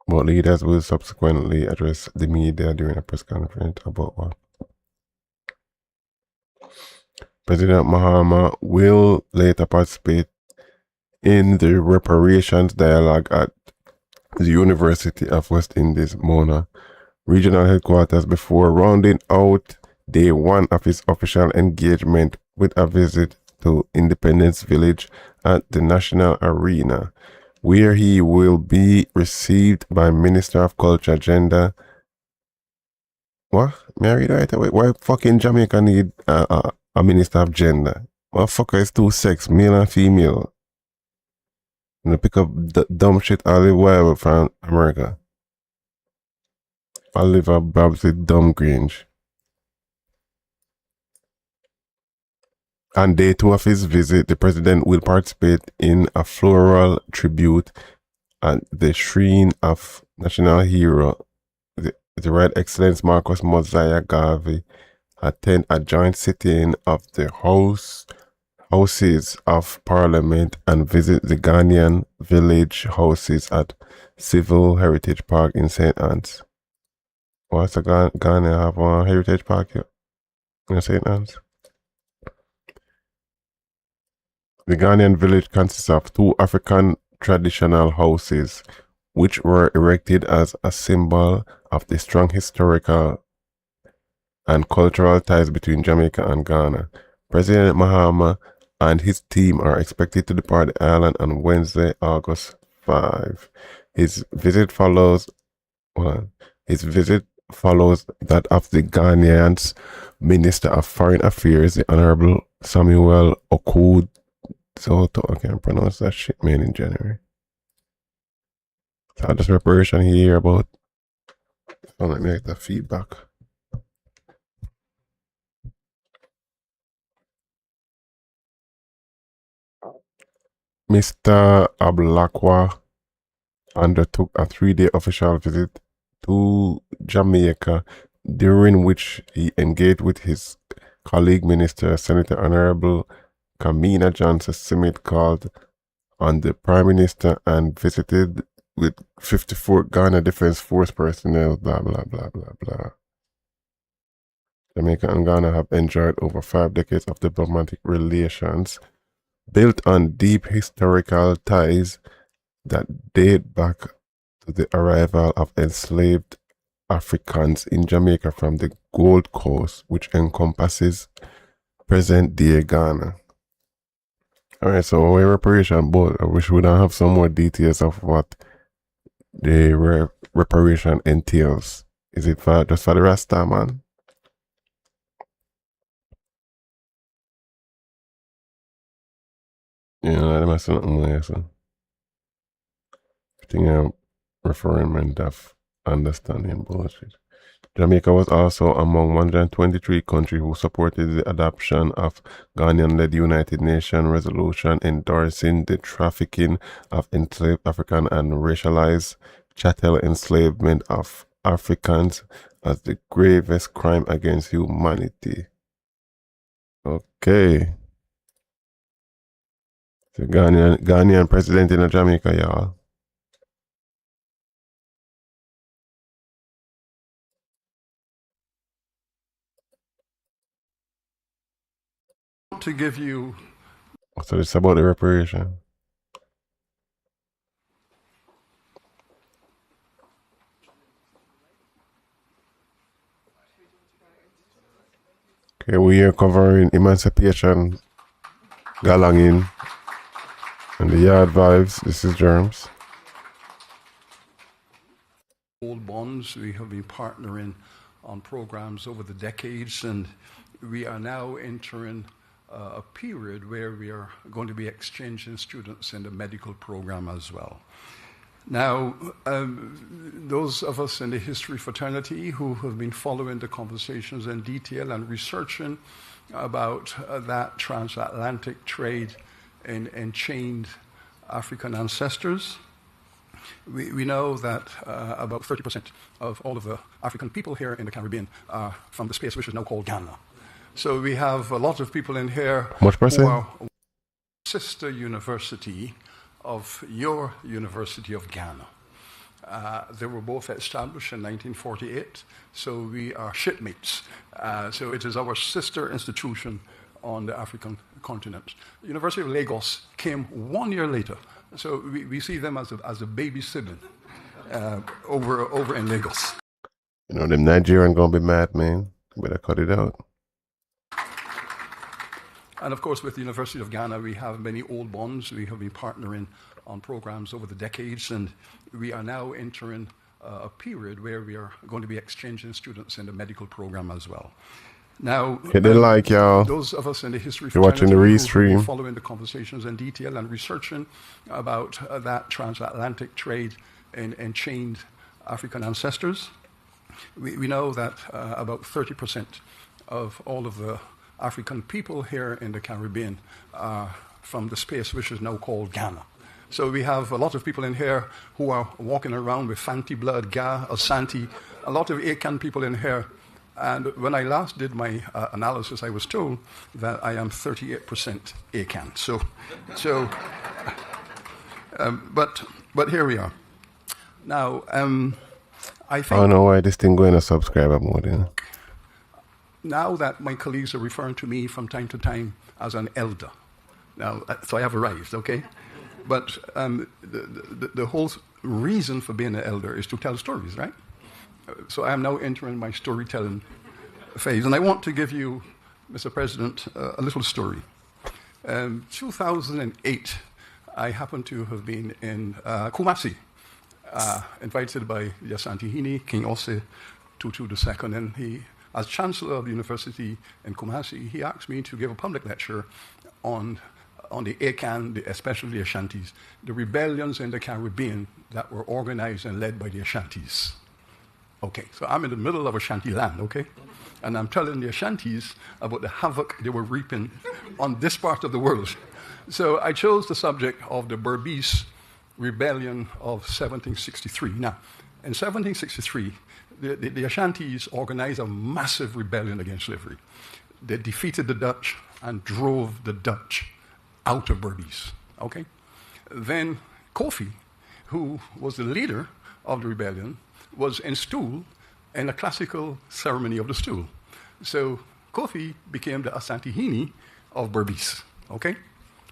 But leaders will subsequently address the media during a press conference about what? President Mahama will later participate in the reparations dialogue at the University of West Indies, Mona regional headquarters before rounding out day one of his official engagement with a visit to Independence Village at the National Arena, where he will be received by Minister of Culture, Gender. What? Married right away? Why fucking Jamaica need a Minister of Gender? Motherfucker is two sex, male and female. You know, pick up dumb shit all the while from America. Oliver Babs with dumb Grange. On day two of his visit, the president will participate in a floral tribute at the shrine of national hero, the Right Excellence Marcus Mosiah Garvey, attend a joint sitting of the Houses of Parliament and visit the Ghanaian village houses at Civil Heritage Park in St. Anne's. What's the Ghana have a heritage park here in St. Anne's? The Ghanaian village consists of two African traditional houses, which were erected as a symbol of the strong historical and cultural ties between Jamaica and Ghana. President Mahama and his team are expected to depart the island on Wednesday, August 5. His visit follows that of the Ghanaian's Minister of Foreign Affairs, the Honorable Samuel Okud Soto. I can't pronounce that shit, man, in January. So this reparation here about. Let me get the feedback. Mr. Ablakwa undertook a 3-day official visit to Jamaica, during which he engaged with his colleague minister, Senator Honorable Kamina Johnson Simit, called on the Prime Minister and visited with 54 Ghana Defense Force personnel, blah, blah, blah, blah, blah. Jamaica and Ghana have enjoyed over 5 decades of diplomatic relations built on deep historical ties that date back to the arrival of enslaved Africans in Jamaica from the Gold Coast, which encompasses present-day Ghana. Alright, so reparation, but I wish we don't have some more details of what the reparation entails. Is it just for the Rasta, man? You know, there must be something more, so. I think I'm referment of understanding bullshit. Jamaica was also among 123 countries who supported the adoption of Ghanaian-led United Nations resolution endorsing the trafficking of enslaved African and racialized chattel enslavement of Africans as the gravest crime against humanity. Okay. The Ghanaian president in Jamaica, y'all. To give you. So it's about the reparation. Okay, we are covering Emancipation, Galangin, and the Yaad Vibez. This is Germs. Old bonds, we have been partnering on programs over the decades, and we are now entering a period where we are going to be exchanging students in the medical program as well. Now, those of us in the history fraternity who have been following the conversations in detail and researching about that transatlantic trade in enchained African ancestors, we know that about 30% of all of the African people here in the Caribbean are from the space which is now called Ghana. So we have a lot of people in here who are sister university of your University of Ghana. They were both established in 1948, so we are shipmates. So it is our sister institution on the African continent. The University of Lagos came 1 year later, so we see them as a baby sibling over in Lagos. You know, them Nigerians gonna be mad, man. Better cut it out. And of course, with the University of Ghana, we have many old bonds. We have been partnering on programs over the decades, and we are now entering a period where we are going to be exchanging students in the medical program as well. Now, like y'all. Those of us in the history you're watching the restream, following the conversations in detail and researching about that transatlantic trade in enchained African ancestors, we know that about 30% of all of the African people here in the Caribbean are from the space which is now called Ghana. So we have a lot of people in here who are walking around with Fanti blood, Ga, Asante, a lot of Akan people in here. And when I last did my analysis, I was told that I am 38% Akan. But here we are. Now, I think... I don't know why this thing going to subscriber mode, you know? Now that my colleagues are referring to me from time to time as an elder, now, so I have arrived, okay? But the whole reason for being an elder is to tell stories, right? So I am now entering my storytelling phase, and I want to give you, Mr. President, a little story. 2008, I happened to have been in Kumasi, invited by the Asante Hini, King Ose Tutu II, and he, as Chancellor of the University in Kumasi, he asked me to give a public lecture on the Akan, especially the Ashantis, the rebellions in the Caribbean that were organized and led by the Ashantis. Okay, so I'm in the middle of Ashanti land, okay? And I'm telling the Ashantis about the havoc they were reaping on this part of the world. So I chose the subject of the Berbice rebellion of 1763. Now, in 1763, the Ashantis organized a massive rebellion against slavery. They defeated the Dutch and drove the Dutch out of Berbice, okay? Then Kofi, who was the leader of the rebellion, was installed in a classical ceremony of the stool. So Kofi became the Asante Hini of Berbice, okay?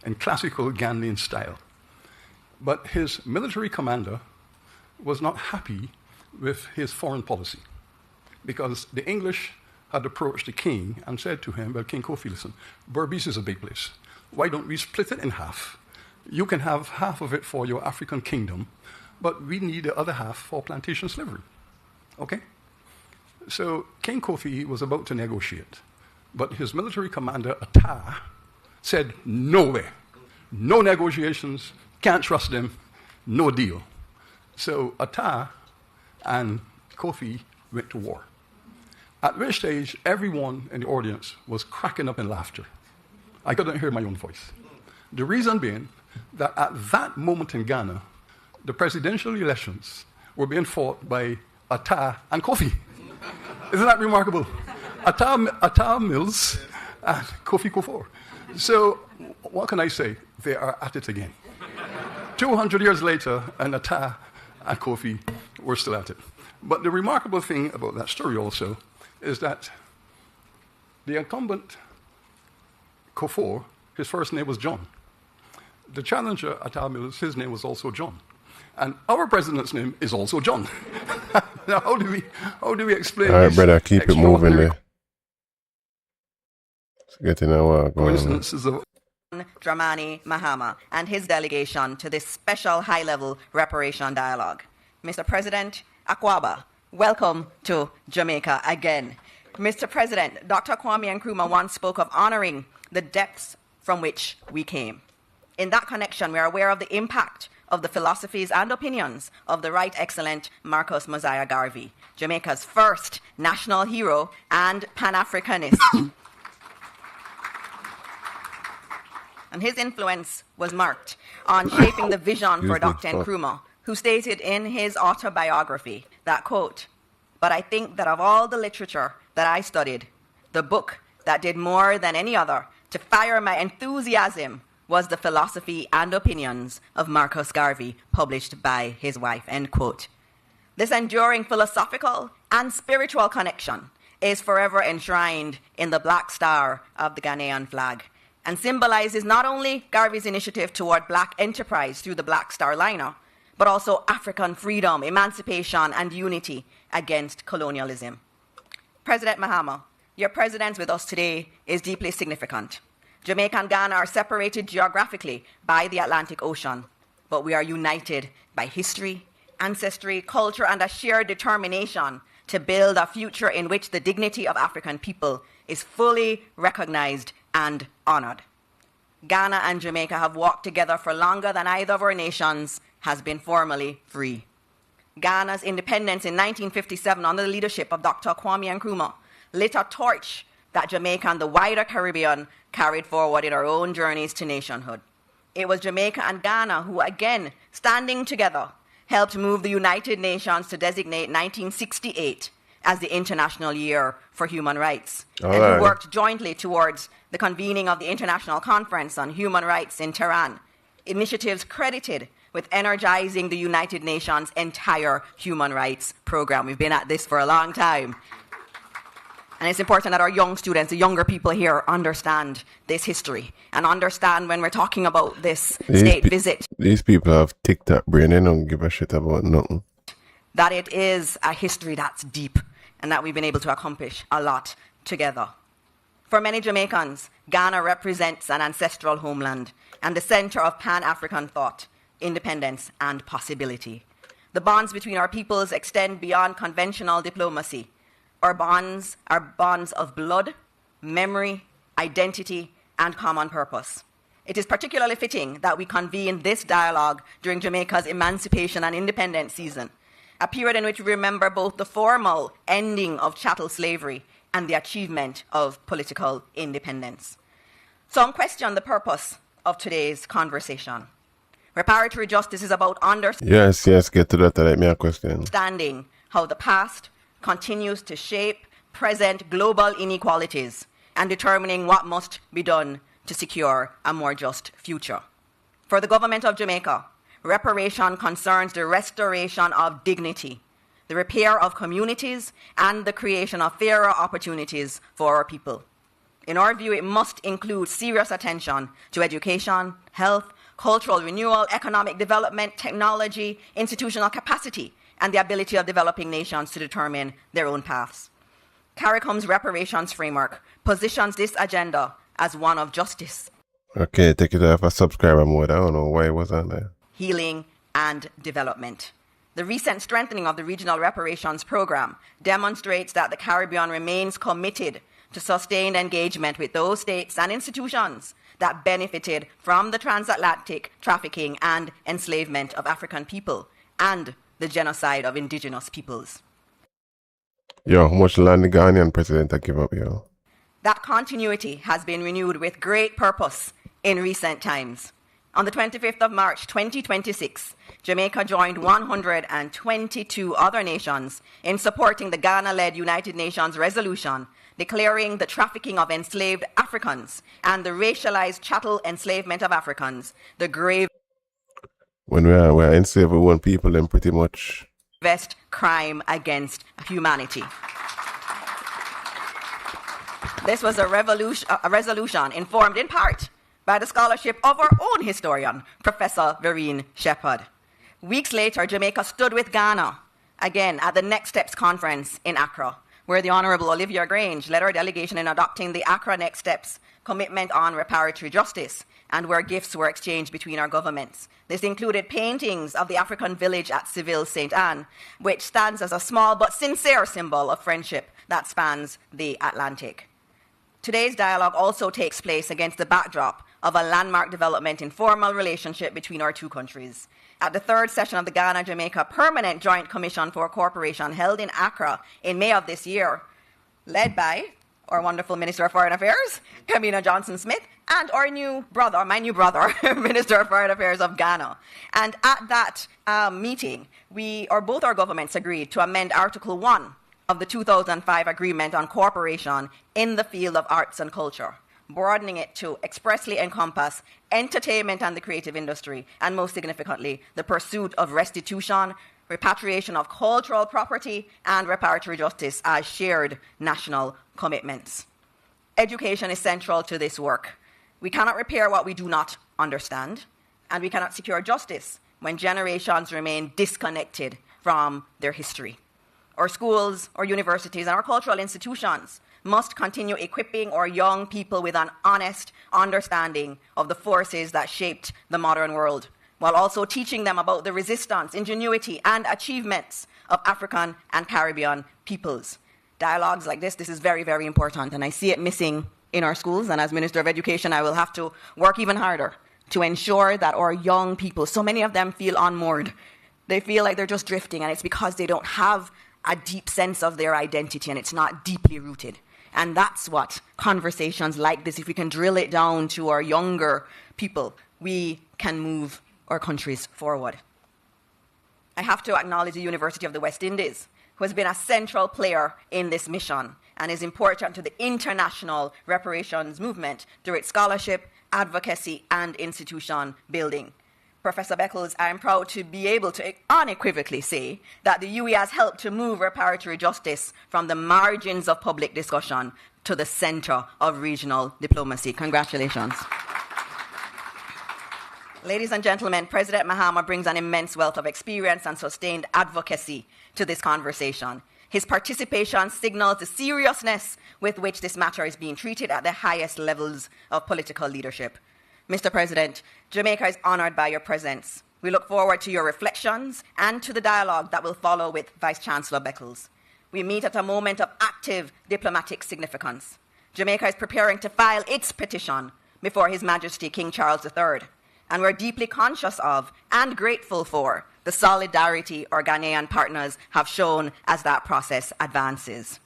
In classical Ghanaian style. But his military commander was not happy with his foreign policy because the English had approached the king and said to him, well, King Kofi, listen, Berbice is a big place. Why don't we split it in half? You can have half of it for your African kingdom, but we need the other half for plantation slavery. Okay? So King Kofi was about to negotiate, but his military commander, Atta, said, no way. no negotiations, can't trust them, no deal. So Atta and Kofi went to war. At which stage, everyone in the audience was cracking up in laughter. I couldn't hear my own voice. The reason being that at that moment in Ghana, the presidential elections were being fought by Atta and Kofi. Isn't that remarkable? Atta Mills and Kofi Kufuor. So what can I say? They are at it again. 200 years later, and Atta and Kofi were still at it. But the remarkable thing about that story also is that the incumbent Kufuor, his first name was John. The challenger, Atta Mills, his name was also John. And our president's name is also John. Now, how do we explain All right, this brother, keep it moving there. It's getting a while going on. Coincidences of Dramani Mahama and his delegation to this special high-level reparation dialogue. Mr. President Akwaba, welcome to Jamaica again. Mr. President, Dr. Kwame Nkrumah once spoke of honoring the depths from which we came. In that connection, we are aware of the impact of the philosophies and opinions of the Right Excellent Marcus Mosiah Garvey, Jamaica's first national hero and Pan-Africanist. And his influence was marked on shaping the vision for Dr. Nkrumah, who stated in his autobiography that, quote, "But I think that of all the literature that I studied, the book that did more than any other to fire my enthusiasm was the philosophy and opinions of Marcus Garvey, published by his wife," end quote. This enduring philosophical and spiritual connection is forever enshrined in the black star of the Ghanaian flag and symbolizes not only Garvey's initiative toward black enterprise through the Black Star Liner, but also African freedom, emancipation, and unity against colonialism. President Mahama, your presence with us today is deeply significant. Jamaica and Ghana are separated geographically by the Atlantic Ocean, but we are united by history, ancestry, culture, and a shared determination to build a future in which the dignity of African people is fully recognized and honored. Ghana and Jamaica have walked together for longer than either of our nations has been formally free. Ghana's independence in 1957 under the leadership of Dr. Kwame Nkrumah lit a torch that Jamaica and the wider Caribbean carried forward in our own journeys to nationhood. It was Jamaica and Ghana who, again, standing together, helped move the United Nations to designate 1968 as the International Year for Human Rights, and who worked jointly towards the convening of the International Conference on Human Rights in Tehran, initiatives credited with energizing the United Nations' entire human rights program. We've been at this for a long time. And it's important that our young students, the younger people here, understand this history and understand when we're talking about this state visit. These people have TikTok brain, they don't give a shit about nothing. That it is a history that's deep and that we've been able to accomplish a lot together. For many Jamaicans, Ghana represents an ancestral homeland and the center of Pan-African thought, independence, and possibility. The bonds between our peoples extend beyond conventional diplomacy. Our bonds are bonds of blood, memory, identity, and common purpose. It is particularly fitting that we convene this dialogue during Jamaica's Emancipation and Independence season, a period in which we remember both the formal ending of chattel slavery and the achievement of political independence. Some question the purpose of today's conversation. Reparatory justice is about Yes, get to that. Let me a question. understanding how the past continues to shape present global inequalities and determining what must be done to secure a more just future. For the government of Jamaica, reparation concerns the restoration of dignity, the repair of communities, and the creation of fairer opportunities for our people. In our view, it must include serious attention to education, health, cultural renewal, economic development, technology, institutional capacity, and the ability of developing nations to determine their own paths. CARICOM's reparations framework positions this agenda as one of justice, Okay, take it off a subscriber mode. I don't know why it was on there. healing, and development. The recent strengthening of the regional reparations program demonstrates that the Caribbean remains committed to sustained engagement with those states and institutions that benefited from the transatlantic trafficking and enslavement of African people and the genocide of indigenous peoples. Yo, how much land the Ghanaian president I give up, yo? That continuity has been renewed with great purpose in recent times. On the 25th of March 2026, Jamaica joined 122 other nations in supporting the Ghana-led United Nations resolution declaring the trafficking of enslaved Africans and the racialized chattel enslavement of Africans the grave. When we're enslaved with one people, then pretty much Gravest crime against humanity. This was a resolution informed in part by the scholarship of our own historian, Professor Vereen Shepherd. Weeks later, Jamaica stood with Ghana, again at the Next Steps conference in Accra, where the Honourable Olivia Grange led our delegation in adopting the Accra Next Steps commitment on reparatory justice, and where gifts were exchanged between our governments. This included paintings of the African village at Seville St. Anne, which stands as a small but sincere symbol of friendship that spans the Atlantic. Today's dialogue also takes place against the backdrop of a landmark development in formal relationship between our two countries. At the third session of the Ghana-Jamaica Permanent Joint Commission for Cooperation held in Accra in May of this year, led by our wonderful Minister of Foreign Affairs, Kamina Johnson-Smith, and my new brother, Minister of Foreign Affairs of Ghana. And at that meeting, both our governments agreed to amend Article 1 of the 2005 Agreement on Cooperation in the field of arts and culture, broadening it to expressly encompass entertainment and the creative industry, and most significantly, the pursuit of restitution, repatriation of cultural property, and reparatory justice as shared national commitments. Education is central to this work. We cannot repair what we do not understand, and we cannot secure justice when generations remain disconnected from their history. Our schools, our universities, and our cultural institutions must continue equipping our young people with an honest understanding of the forces that shaped the modern world, while also teaching them about the resistance, ingenuity, and achievements of African and Caribbean peoples. Dialogues like this is very, very important, and I see it missing in our schools, and as Minister of Education, I will have to work even harder to ensure that our young people, so many of them feel unmoored. They feel like they're just drifting, and it's because they don't have a deep sense of their identity, and it's not deeply rooted. And that's what conversations like this, if we can drill it down to our younger people, we can move our countries forward. I have to acknowledge the University of the West Indies, who has been a central player in this mission and is important to the international reparations movement through its scholarship, advocacy, and institution building. Professor Beckles, I am proud to be able to unequivocally say that the UE has helped to move reparatory justice from the margins of public discussion to the center of regional diplomacy. Congratulations. Ladies and gentlemen, President Mahama brings an immense wealth of experience and sustained advocacy to this conversation. His participation signals the seriousness with which this matter is being treated at the highest levels of political leadership. Mr. President, Jamaica is honored by your presence. We look forward to your reflections and to the dialogue that will follow with Vice Chancellor Beckles. We meet at a moment of active diplomatic significance. Jamaica is preparing to file its petition before His Majesty King Charles III, and we're deeply conscious of and grateful for the solidarity our Ghanaian partners have shown as that process advances.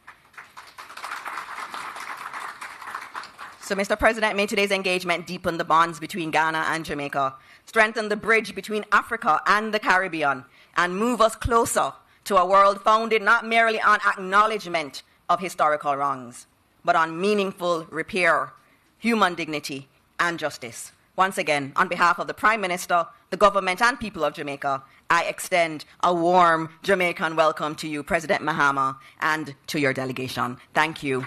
So, Mr. President, may today's engagement deepen the bonds between Ghana and Jamaica, strengthen the bridge between Africa and the Caribbean, and move us closer to a world founded not merely on acknowledgement of historical wrongs, but on meaningful repair, human dignity, and justice. Once again, on behalf of the Prime Minister, the government, and people of Jamaica, I extend a warm Jamaican welcome to you, President Mahama, and to your delegation. Thank you.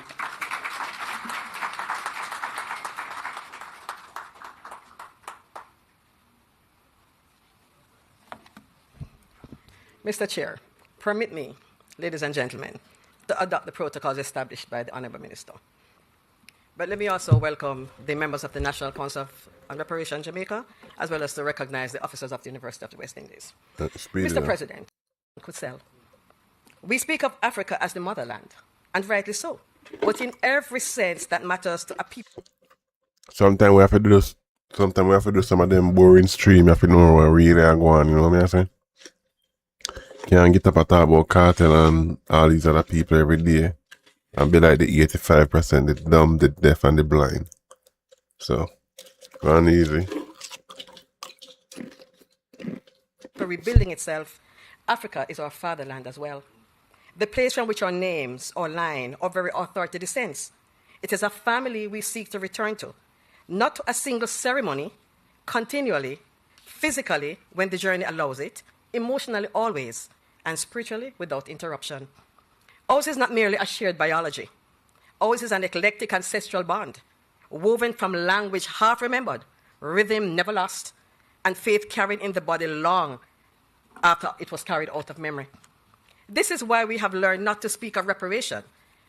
Mr. Chair, permit me, ladies and gentlemen, to adopt the protocols established by the Honourable Minister. But let me also welcome the members of the National Council on Reparation Jamaica, as well as to recognize the officers of the University of the West Indies. Mr. President, Kutsel, we speak of Africa as the motherland, and rightly so. but in every sense that matters to a people. Sometimes we have to do some of them boring stream. You have to know what really are going, you know what I'm saying? Can't get up and talk about cartel and all these other people every day and be like the 85%, the dumb, the deaf, and the blind. So, go on easy. For rebuilding itself, Africa is our fatherland as well. The place from which our names, our line, our very authority descends. It is a family we seek to return to, not to a single ceremony, continually, physically when the journey allows it, emotionally always, and spiritually without interruption. Ours is not merely a shared biology. Ours is an eclectic ancestral bond, woven from language half remembered, rhythm never lost, and faith carried in the body long after it was carried out of memory. This is why we have learned not to speak of reparation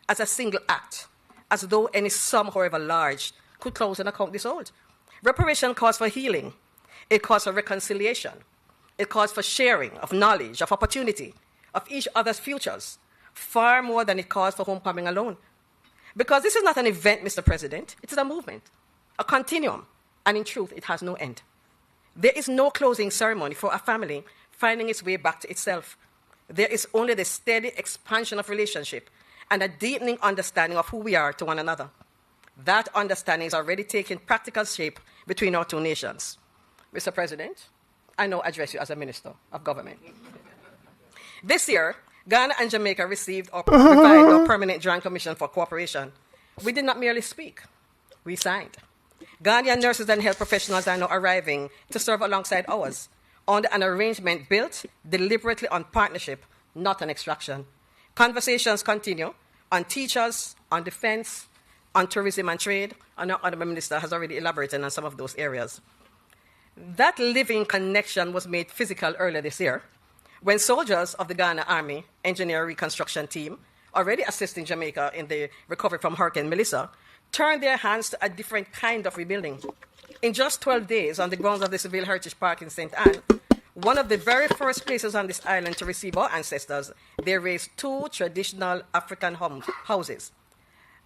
as a single act, as though any sum, however large, could close an account this old. Reparation calls for healing. It calls for reconciliation. It calls for sharing of knowledge, of opportunity, of each other's futures, far more than it calls for homecoming alone. Because this is not an event, Mr. President, it is a movement, a continuum, and in truth, it has no end. There is no closing ceremony for a family finding its way back to itself. There is only the steady expansion of relationship and a deepening understanding of who we are to one another. That understanding is already taking practical shape between our two nations. Mr. President, I now address you as a minister of government. This year, Ghana and Jamaica received or revived our Permanent Joint Commission for Cooperation. We did not merely speak, we signed. Ghanaian nurses and health professionals are now arriving to serve alongside ours under an arrangement built deliberately on partnership, not on extraction. Conversations continue on teachers, on defense, on tourism and trade, and our Honourable Minister has already elaborated on some of those areas. That living connection was made physical earlier this year when soldiers of the Ghana Army Engineer Reconstruction Team, already assisting Jamaica in the recovery from Hurricane Melissa, turned their hands to a different kind of rebuilding. In just 12 days, on the grounds of the Civil Heritage Park in St. Anne, one of the very first places on this island to receive our ancestors, they raised 2 traditional African houses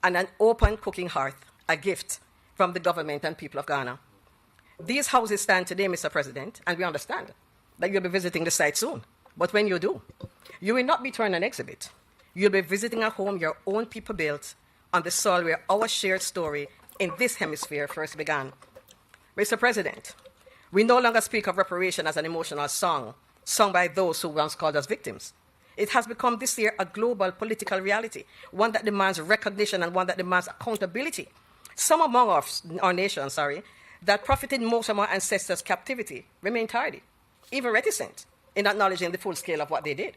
and an open cooking hearth, a gift from the government and people of Ghana. These houses stand today, Mr. President, and we understand that you'll be visiting the site soon. But when you do, you will not be touring an exhibit. You'll be visiting a home your own people built on the soil where our shared story in this hemisphere first began. Mr. President, we no longer speak of reparation as an emotional song, sung by those who once called us victims. It has become this year a global political reality, one that demands recognition and one that demands accountability. Some among our nations, that profited most from our ancestors' captivity remain tardy, even reticent in acknowledging the full scale of what they did.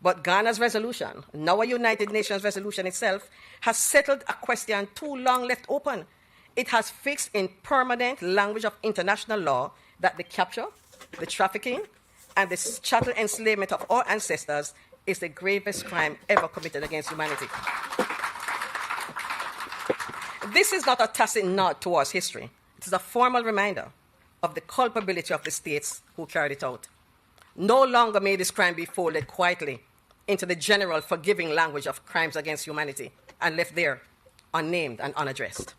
But Ghana's resolution, now a United Nations resolution itself, has settled a question too long left open. It has fixed in permanent language of international law that the capture, the trafficking, and the chattel enslavement of our ancestors is the gravest crime ever committed against humanity. This is not a tacit nod towards history. It is a formal reminder of the culpability of the states who carried it out. No longer may this crime be folded quietly into the general forgiving language of crimes against humanity and left there, unnamed and unaddressed.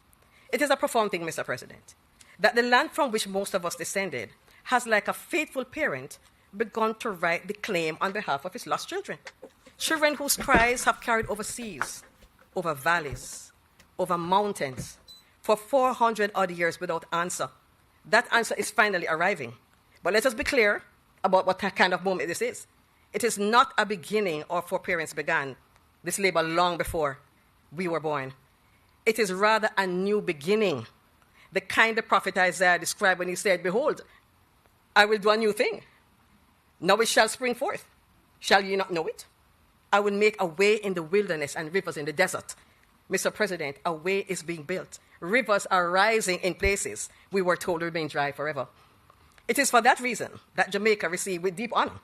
It is a profound thing, Mr. President, that the land from which most of us descended has, like a faithful parent, begun to write the claim on behalf of its lost children. Children whose cries have carried over seas, over valleys, over mountains, for 400 odd years without answer. That answer is finally arriving. But let us be clear about what kind of moment this is. It is not a beginning our foreparents began this labor long before we were born. It is rather a new beginning, the kind the prophet Isaiah described when he said, "Behold, I will do a new thing. Now it shall spring forth. Shall ye not know it? I will make a way in the wilderness and rivers in the desert." Mr. President, a way is being built. Rivers are rising in places we were told remain dry forever. It is for that reason that Jamaica received with deep honor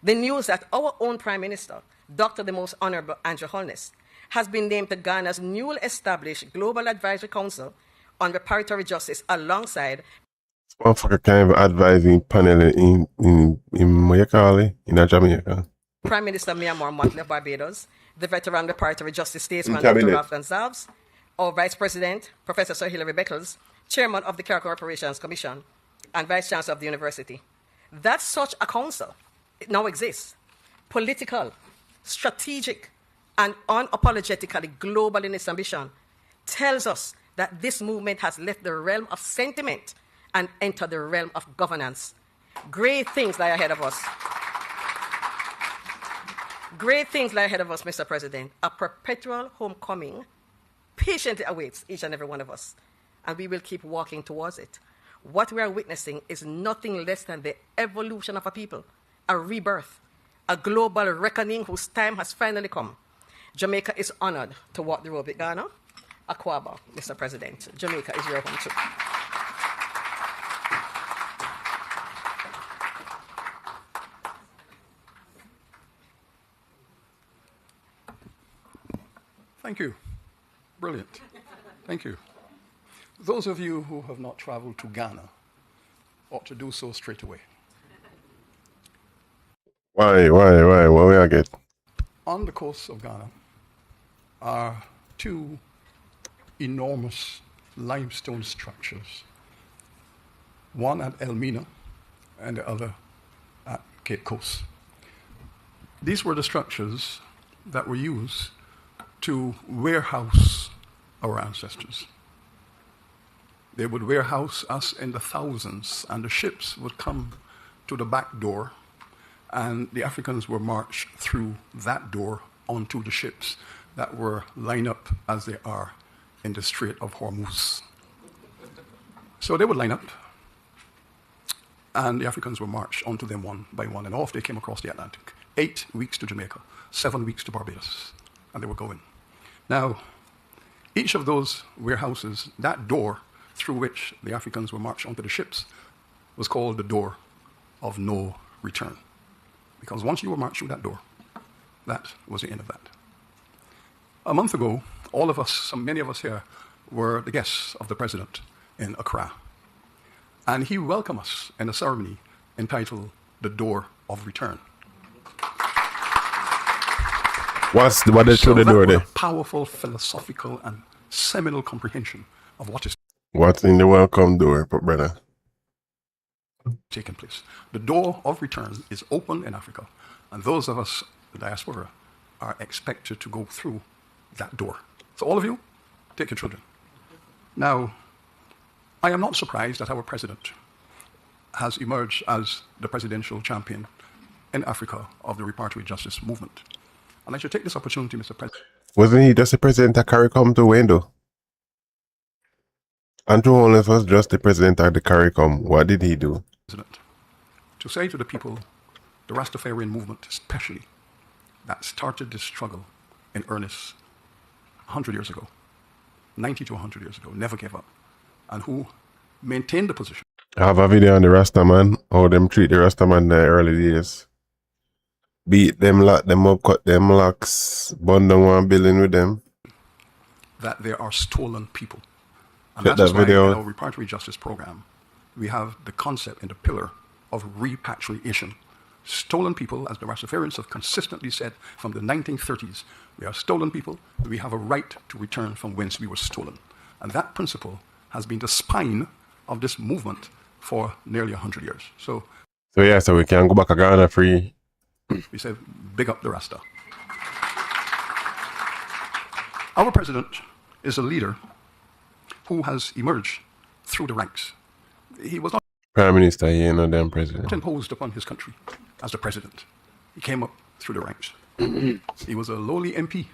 the news that our own Prime Minister, Dr. the Most Honorable Andrew Holness, has been named to Ghana's newly established Global Advisory Council on Reparatory Justice alongside One fucker kind of advising panel in what you call it, in Jamaica. Prime Minister Myanmar Motley of Barbados, the veteran reparatory justice statesman, Cabinet. Dr. Ralph Gonsalves, our Vice President, Professor Sir Hilary Beckles, Chairman of the Care Corporations Commission, and Vice Chancellor of the University. That such a council now exists, political, strategic, and unapologetically global in its ambition, tells us that this movement has left the realm of sentiment and entered the realm of governance. Great things lie ahead of us. Great things lie ahead of us, Mr. President. A perpetual homecoming patiently awaits each and every one of us, and we will keep walking towards it. What we are witnessing is nothing less than the evolution of a people, a rebirth, a global reckoning whose time has finally come. Jamaica is honored to walk the road with Ghana. Akwaba, Mr. President. Jamaica is your home too. Thank you. Brilliant. Thank you. Those of you who have not traveled to Ghana ought to do so straight away. Why? What we I get? On the coast of Ghana are two enormous limestone structures, one at Elmina and the other at Cape Coast. These were the structures that were used to warehouse our ancestors. They would warehouse us in the thousands, and the ships would come to the back door, and the Africans were marched through that door onto the ships that were lined up as they are in the Strait of Hormuz. So they would line up, and the Africans were marched onto them one by one, and off they came across the Atlantic. 8 weeks to Jamaica, 7 weeks to Barbados, and they were going. Now, each of those warehouses, that door through which the Africans were marched onto the ships, was called the door of no return. Because once you were marched through that door, that was the end of that. A month ago, all of us, many of us here, were the guests of the president in Accra. And he welcomed us in a ceremony entitled The Door of Return. What they through the door there? A powerful philosophical and seminal comprehension of what is What's in the welcome door, brother? taking place. The door of return is open in Africa, and those of us, the diaspora, are expected to go through that door. So all of you, take your children. Now, I am not surprised that our president has emerged as the presidential champion in Africa of the reparatory justice movement. And I should take this opportunity, Mr. President. Wasn't he just the president of CARICOM to window? Andrew Holness was just the president of the CARICOM. What did he do? To say to the people, the Rastafarian movement especially, that started this struggle in earnest 100 years ago, 90 to 100 years ago, never gave up, and who maintained the position. I have a video on the Rastaman, how them treat the Rastaman in the early days. Beat them, lock them up, cut them locks, burn down one building with them. That there are stolen people. And Check that's that why video. in our reparatory justice program, we have the concept and the pillar of repatriation. Stolen people, as the Rastafarians have consistently said from the 1930s, we are stolen people, we have a right to return from whence we were stolen. And that principle has been the spine of this movement for nearly 100 years. So we can go back to Ghana free. We say, big up the Rasta. Our president is a leader who has emerged through the ranks. He was not Prime Minister, he ain't no damn president. imposed upon his country as the president. He came up through the ranks. He was a lowly MP.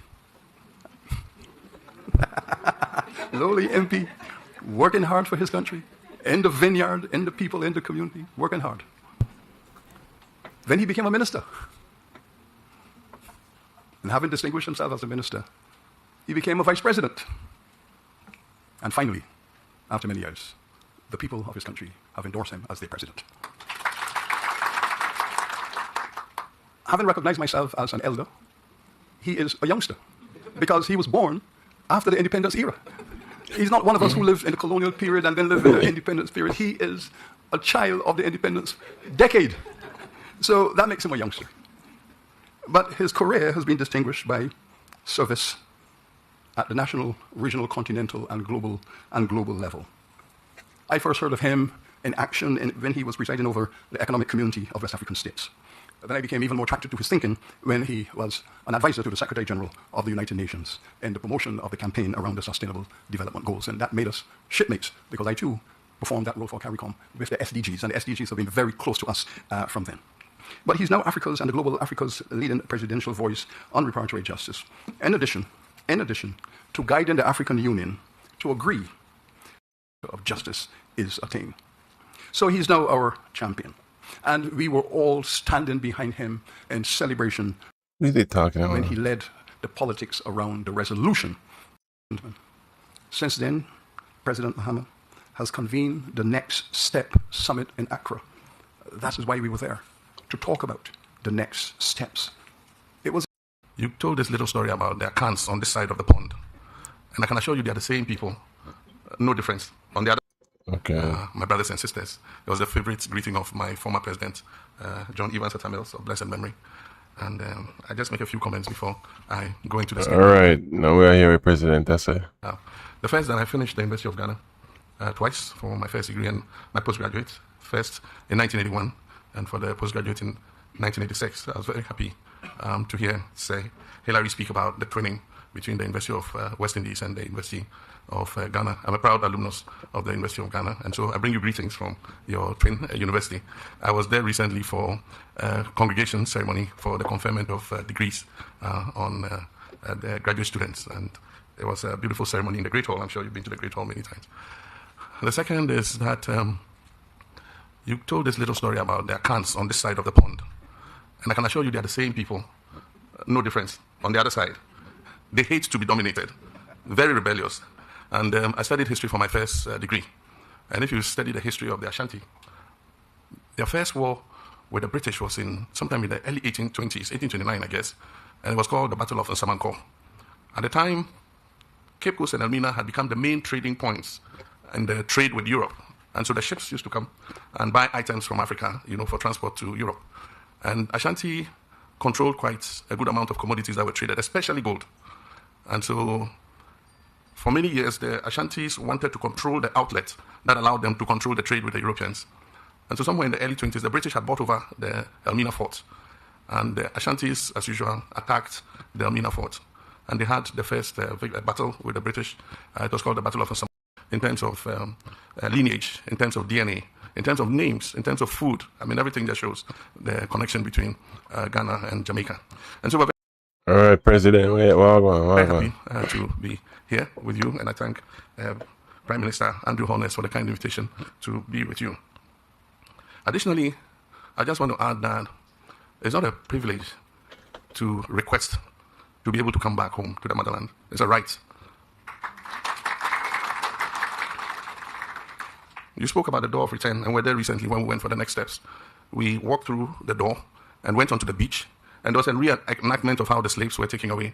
Lowly MP, working hard for his country, in the vineyard, in the people, in the community, working hard. Then he became a minister. And having distinguished himself as a minister, he became a vice president. And finally, after many years, the people of his country have endorsed him as their president. Having recognized myself as an elder, he is a youngster because he was born after the independence era. He's not one of us who lived in the colonial period and then lived in the independence period. He is a child of the independence decade. So that makes him a youngster. But his career has been distinguished by service at the national, regional, continental, and global level. I first heard of him in action when he was presiding over the Economic Community of West African States. Then I became even more attracted to his thinking when he was an advisor to the Secretary General of the United Nations in the promotion of the campaign around the Sustainable Development Goals. And that made us shipmates, because I too performed that role for CARICOM with the SDGs, and the SDGs have been very close to us from then. But he's now Africa's and the global Africa's leading presidential voice on reparatory justice. In addition to guiding the African Union to agree of justice is attained. So he's now our champion. And we were all standing behind him in celebration What are they talking about? when he led the politics around the resolution. Since then, President Mahama has convened the Next Step Summit in Accra. That is why we were there, to talk about the next steps. It was. You told this little story about their cans on this side of the pond. And I can assure you they are the same people. No difference. On the other Okay. my brothers and sisters. It was the favorite greeting of my former president, John Evans Atamils, of blessed memory. And I just make a few comments before I go into the All right. Now we are here with President Tessa. The first that I finished the University of Ghana twice for my first degree and my postgraduate. First in 1981 and for the postgraduate in 1986. I was very happy to hear Hillary speak about the twinning between the University of West Indies and the University of Ghana. I'm a proud alumnus of the University of Ghana, and so I bring you greetings from your twin university. I was there recently for a congregation ceremony for the conferment of degrees on the graduate students, and it was a beautiful ceremony in the Great Hall. I'm sure you've been to the Great Hall many times. The second is that you told this little story about their cans on this side of the pond, and I can assure you they are the same people, no difference, on the other side. They hate to be dominated, very rebellious. And I studied history for my first degree. And if you study the history of the Ashanti, their first war with the British was in sometime in the early 1820s, 1829, I guess, and it was called the Battle of Nsamanko. At the time, Cape Coast and Elmina had become the main trading points in the trade with Europe. And so the ships used to come and buy items from Africa, for transport to Europe. And Ashanti controlled quite a good amount of commodities that were traded, especially gold. And so for many years, the Ashantis wanted to control the outlet that allowed them to control the trade with the Europeans. And so somewhere in the early 20s, the British had bought over the Elmina fort. And the Ashantis, as usual, attacked the Elmina fort. And they had the first battle with the British. It was called the Battle of Nsamanko, in terms of lineage, in terms of DNA, in terms of names, in terms of food. I mean, everything that shows the connection between Ghana and Jamaica. And so we're All right, President. Wait, very happy to be here with you, and I thank Prime Minister Andrew Holness for the kind invitation to be with you. Additionally, I just want to add that it's not a privilege to request to be able to come back home to the motherland. It's a right. You spoke about the door of return, and we're there recently when we went for the next steps. We walked through the door and went onto the beach, and there was a reenactment of how the slaves were taken away.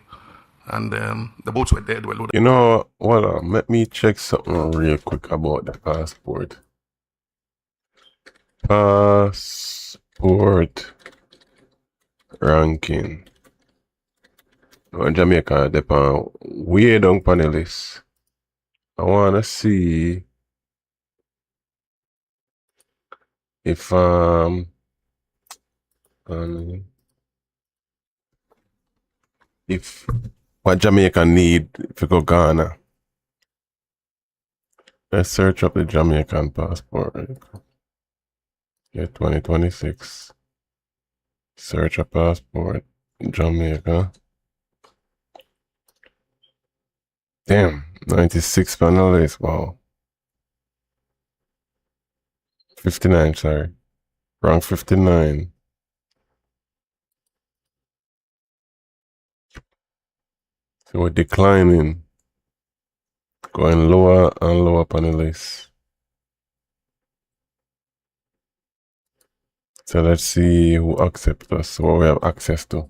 And the boats were dead, were loaded. You know, let me check something real quick about the passport. Passport ranking. Jamaica depend way down on the list. I wanna see if what Jamaica need to go Ghana. Let's search up the Jamaican passport. Yeah, 2026. Search a passport. Jamaica. Damn, 96 on the list. Wow. 59, sorry. Wrong 59. So we're declining. Going lower and lower on the list. So let's see who accepts us, what we have access to.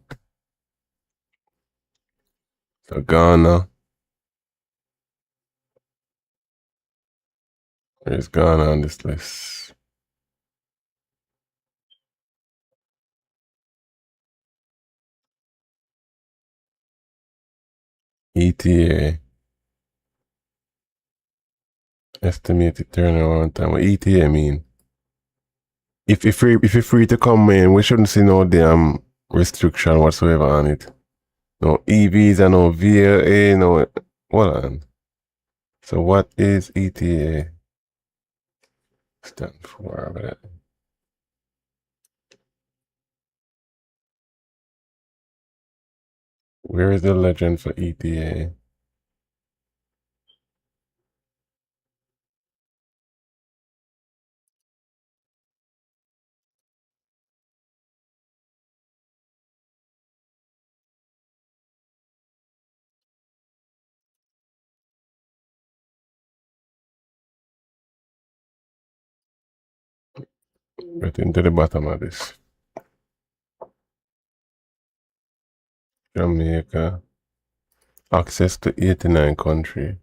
So Ghana. Where's Ghana on this list? ETA. Estimated turnaround time. What ETA mean? If you're free to come in, we shouldn't see no damn restriction whatsoever on it. No EVs and no VLA, no. Hold on. So what is ETA? Stand for that. Where is the legend for ETA? Get into the bottom of this. Jamaica. Access to 89 country.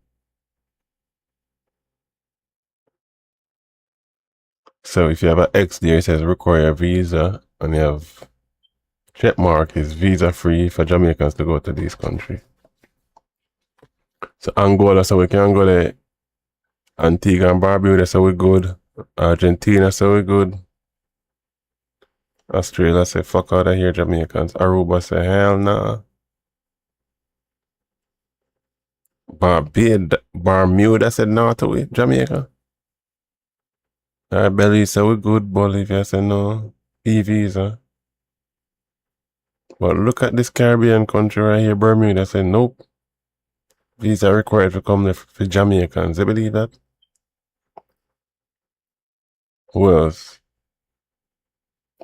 So if you have an X there, it says require a visa, and you have check mark is visa free for Jamaicans to go to these countries. So Angola, so we can go there. Antigua and Barbuda, so we good. Argentina, so we good. Australia say fuck out of here, Jamaicans. Aruba say hell nah. Bermuda said no to it, Jamaica. Belize say we good. Bolivia say no. E-visa. But look at this Caribbean country right here, Bermuda said nope. Visa required to come there for Jamaicans. You believe that? Who else?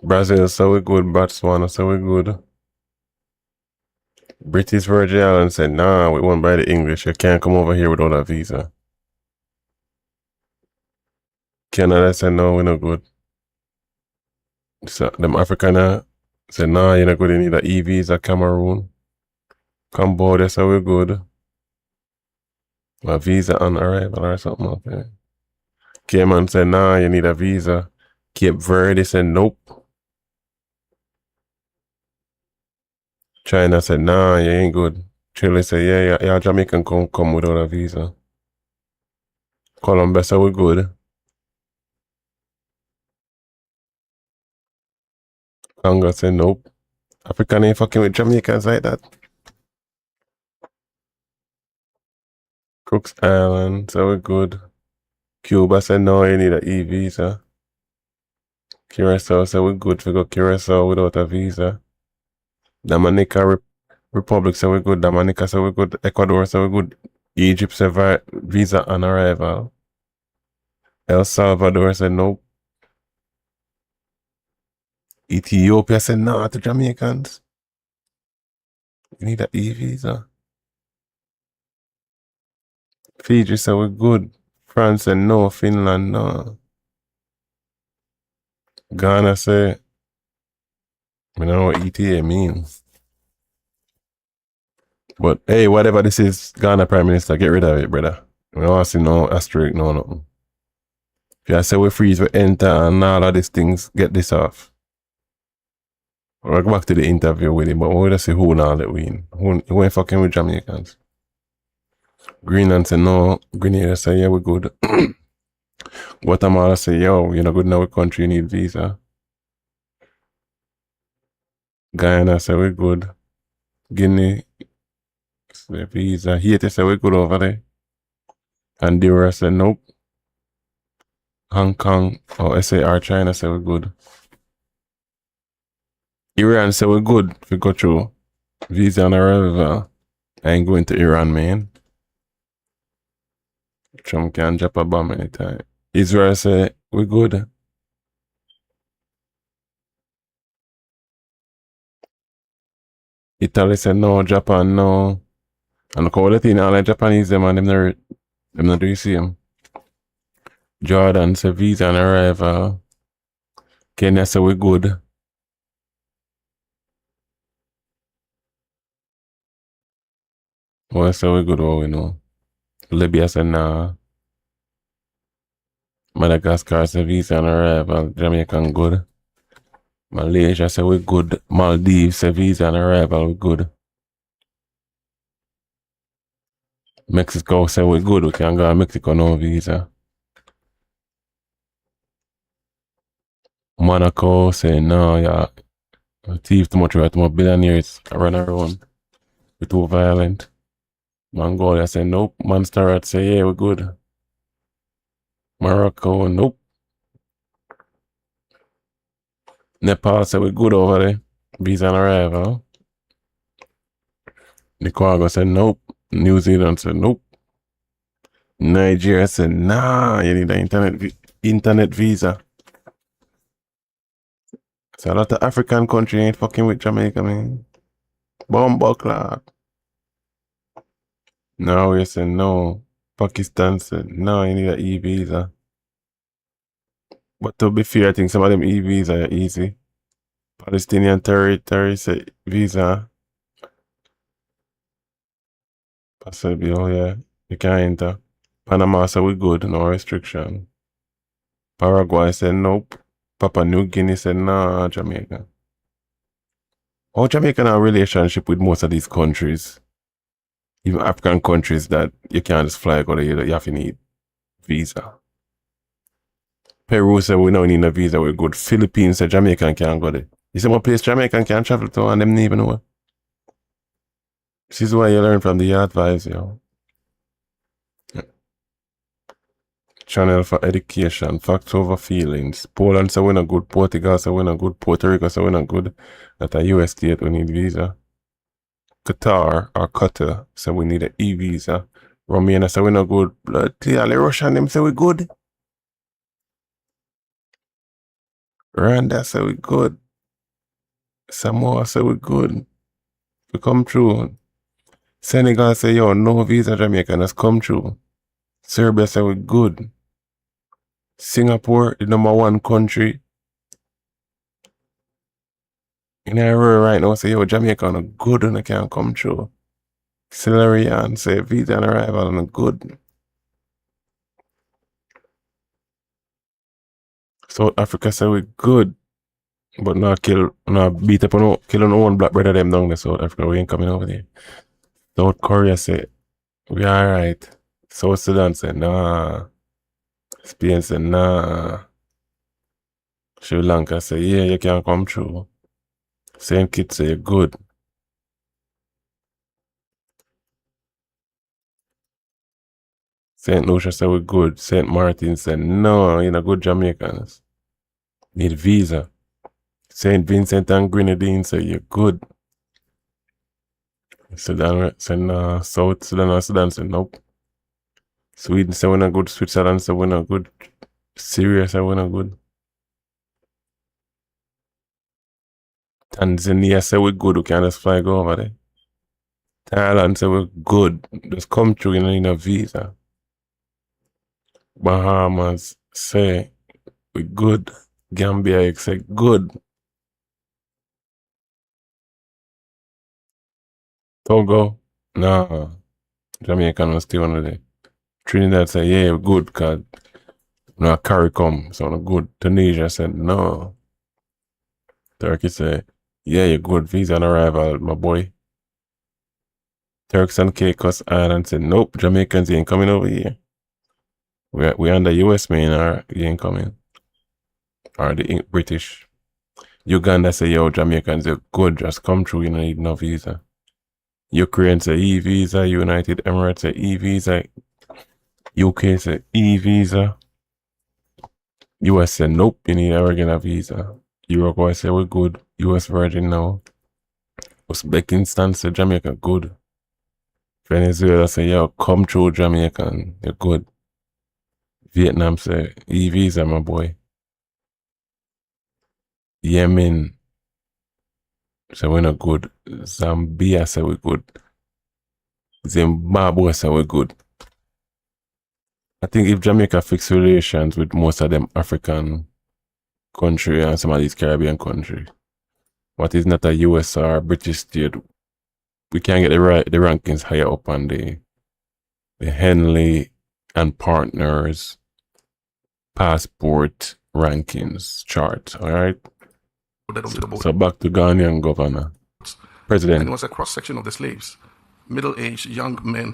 Brazil say we good. Botswana say we good. British Virgin Islands said, nah, we won't buy the English. You can't come over here without a visa. Canada said, no, we're not good. So them Africans said, nah, you're not good. You need an e-visa. Cameroon. Cambodia said, we're good. A visa on arrival or something like that. Cayman said, nah, you need a visa. Cape Verde said, nope. China said, nah, you ain't good. Chile said, yeah, Jamaican come without a visa. Colombia said, we're good. Congo said, nope. African ain't fucking with Jamaicans like that. Crooks Island said, we're good. Cuba said, no, you need an e-visa. Curacao said, we're good to go Curacao without a visa. Dominica Republic said, we're good. Dominica said, we're good. Ecuador said, we're good. Egypt said, visa on arrival. El Salvador said, nope. Ethiopia said, no to Jamaicans. You need an e-visa. Fiji said, we're good. France said, no. Finland, no. Ghana said, I don't know what ETA means. But hey, whatever this is, Ghana Prime Minister, get rid of it, brother. We don't want to see no asterisk, no nothing. If you say we freeze, we enter, and all of these things, get this off. We'll go back to the interview with him, but we'll just see who now let win. Who ain't fucking with Jamaicans? Greenland say no. Grenada say, yeah, we're good. Guatemala say, yo, you're not good in our country, you need visa. Guyana say, we're good. Guinea say, visa. Haiti say, we're good over there. Honduras say, nope. Hong Kong or SAR China say, we're good. Iran say, we're good if we go through visa on arrival. I ain't going to Iran, man. Trump can drop a bomb anytime. Israel say, we're good. Italy said no, Japan no. And look all the thing, all the Japanese them and them not do the same. Jordan say visa on arrival. Kenya say we good. Well, say we good, what we know. Libya say nah. Madagascar say visa on arrival. Jamaican good. Malaysia say we good. Maldives say visa on arrival, we good. Mexico say we're good, we can go to Mexico no visa. Monaco say no, yeah. Thief too much right, more billionaires run around. We're too violent. Mongolia say nope. Montserrat say yeah, we're good. Morocco, nope. Nepal say we're good over there. Visa on arrival. Nicaragua said nope. New Zealand said nope. Nigeria said nah, you need an internet visa. So a lot of African country ain't fucking with Jamaica, man. Bomba. No, we said no. Pakistan said no, you need an e-visa. But to be fair, I think some of them e-visa are easy. Palestinian territory say visa. Possibly, oh yeah, you can enter. Panama said we good, no restriction. Paraguay said nope. Papua New Guinea said nah, Jamaica. Oh, Jamaica have a relationship with most of these countries. Even African countries that you can't just fly go there, you have to need visa. Peru said we don't need a visa, we're good. Philippines said Jamaican can't go there. You see what place Jamaican can't travel to and them don't even know. This is why you learn from the Yaad Vibez, yo. Channel for education, facts over feelings. Poland say we're not good, Portugal say we're not good, Puerto Rico say we're not good. That a US state we need visa. Qatar say we need an e-visa. Romania say we're not good. Clearly Russia them say we good. Rwanda say we good. Samoa say we good. We come through. Senegal say yo, no visa Jamaican has come through. Serbia say we good. Singapore, the #1 country. In Ireland right now say yo, Jamaica on a good and I can't come through. Silarian say visa on arrival on a good. South Africa say we good. But not beat up on kill on one black brother them down there, South Africa. We ain't coming over there. South Korea say we alright. South Sudan say nah. Spain say nah. Sri Lanka say yeah, you can't come through. St. Kitts say you're good. St. Lucia say we're good. St. Martin said no, you're not good Jamaicans. Need visa. St. Vincent and Grenadines say you're good. Sudan say nah. South Sudan and Sudan say nope. Sweden say we're not good. Switzerland say we're not good. Syria say we're not good. Tanzania say we're good. We can just fly go over there. Thailand say we're good. Just come through, you don't need a visa. Bahamas say we're good. Gambia say good. Togo, nah. Jamaican was still under there. Trinidad said, yeah, we're good, cause no CARICOM, so no good. Tunisia said, no. Turkey said, yeah, you're good. Visa on arrival, my boy. Turks and Caicos Island said, nope, Jamaicans ain't coming over here. We're under US main, or you ain't coming. Or the British. Uganda say, yo, Jamaicans are good, just come through, you don't need no visa. Ukraine say e-visa, United Emirates say e-visa, UK say e-visa, US say nope, you need a regular visa. Uruguay say we're good, US Virgin now. Uzbekistan say Jamaica good. Venezuela say yo, come through Jamaican, you're good. Vietnam say e-visa, my boy. Yemen say we're not good. Zambia say we're good. Zimbabwe say we're good. I think if Jamaica fix relations with most of them African country and some of these Caribbean countries, what is not a US or British state, we can get the rankings higher up on the Henley and Partners passport rankings chart. All right. So back to Ghanaian governor, president. And it was a cross section of the slaves, middle-aged young men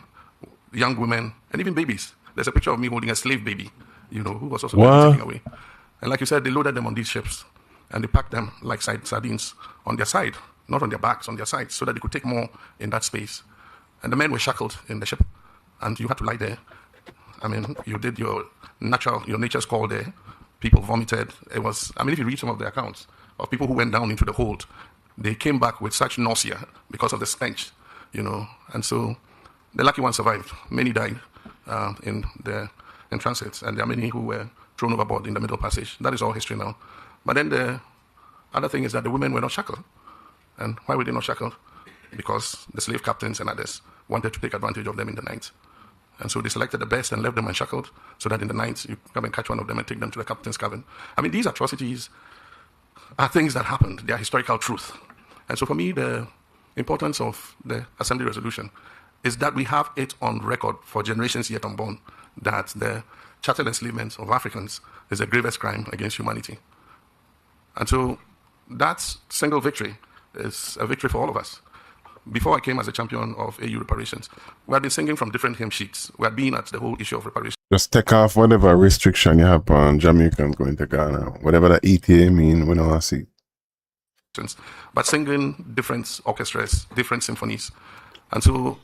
young women, and even babies. There's a picture of me holding a slave baby, who was also taken away. And like you said, they loaded them on these ships, and they packed them like sardines on their side, not on their backs, on their sides, so that they could take more in that space. And the men were shackled in the ship, and you had to lie there. I mean, you did your nature's call there. People vomited. If you read some of the accounts of people who went down into the hold, they came back with such nausea because of the stench, And so the lucky ones survived. Many died in transit, and there are many who were thrown overboard in the Middle Passage. That is all history now. But then the other thing is that the women were not shackled. And why were they not shackled? Because the slave captains and others wanted to take advantage of them in the night. And so they selected the best and left them unshackled, so that in the night you come and catch one of them and take them to the captain's cabin. These atrocities are things that happened. They are historical truth. And so for me, the importance of the Assembly resolution is that we have it on record for generations yet unborn that the chattel enslavement of Africans is the gravest crime against humanity. And so that single victory is a victory for all of us. Before I came as a champion of AU reparations, we had been singing from different hymn sheets. We had been at the whole issue of reparations. Just take off whatever restriction you have on Jamaicans going to Ghana. Whatever the ETA mean, we don't want to see. But singing different orchestras, different symphonies. And so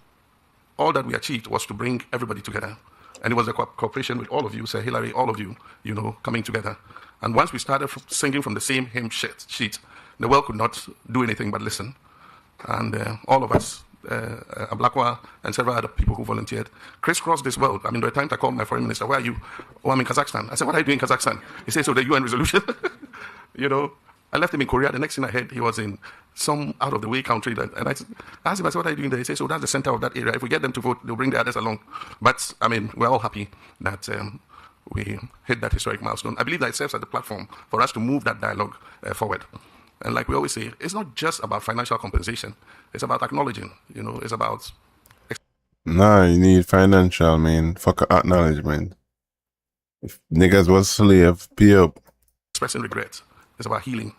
all that we achieved was to bring everybody together. And it was a cooperation with all of you, Sir Hilary, all of you, coming together. And once we started singing from the same hymn sheet, the world could not do anything but listen. And all of us, Ablakwa and several other people who volunteered, crisscrossed this world. There were times I called my foreign minister, where are you? Oh, I'm in Kazakhstan. I said, what are you doing in Kazakhstan? He said, so the UN resolution. I left him in Korea. The next thing I heard, he was in some out-of-the-way country. And I asked him, I said, what are you doing there? He said, so that's the center of that area. If we get them to vote, they'll bring the others along. But, we're all happy that we hit that historic milestone. I believe that it serves as the platform for us to move that dialogue forward. And like we always say, it's not just about financial compensation. It's about acknowledging, it's about... Nah, you need financial, man. Fuck acknowledgement. If niggas was slave, pay up. Expressing regret. It's about healing.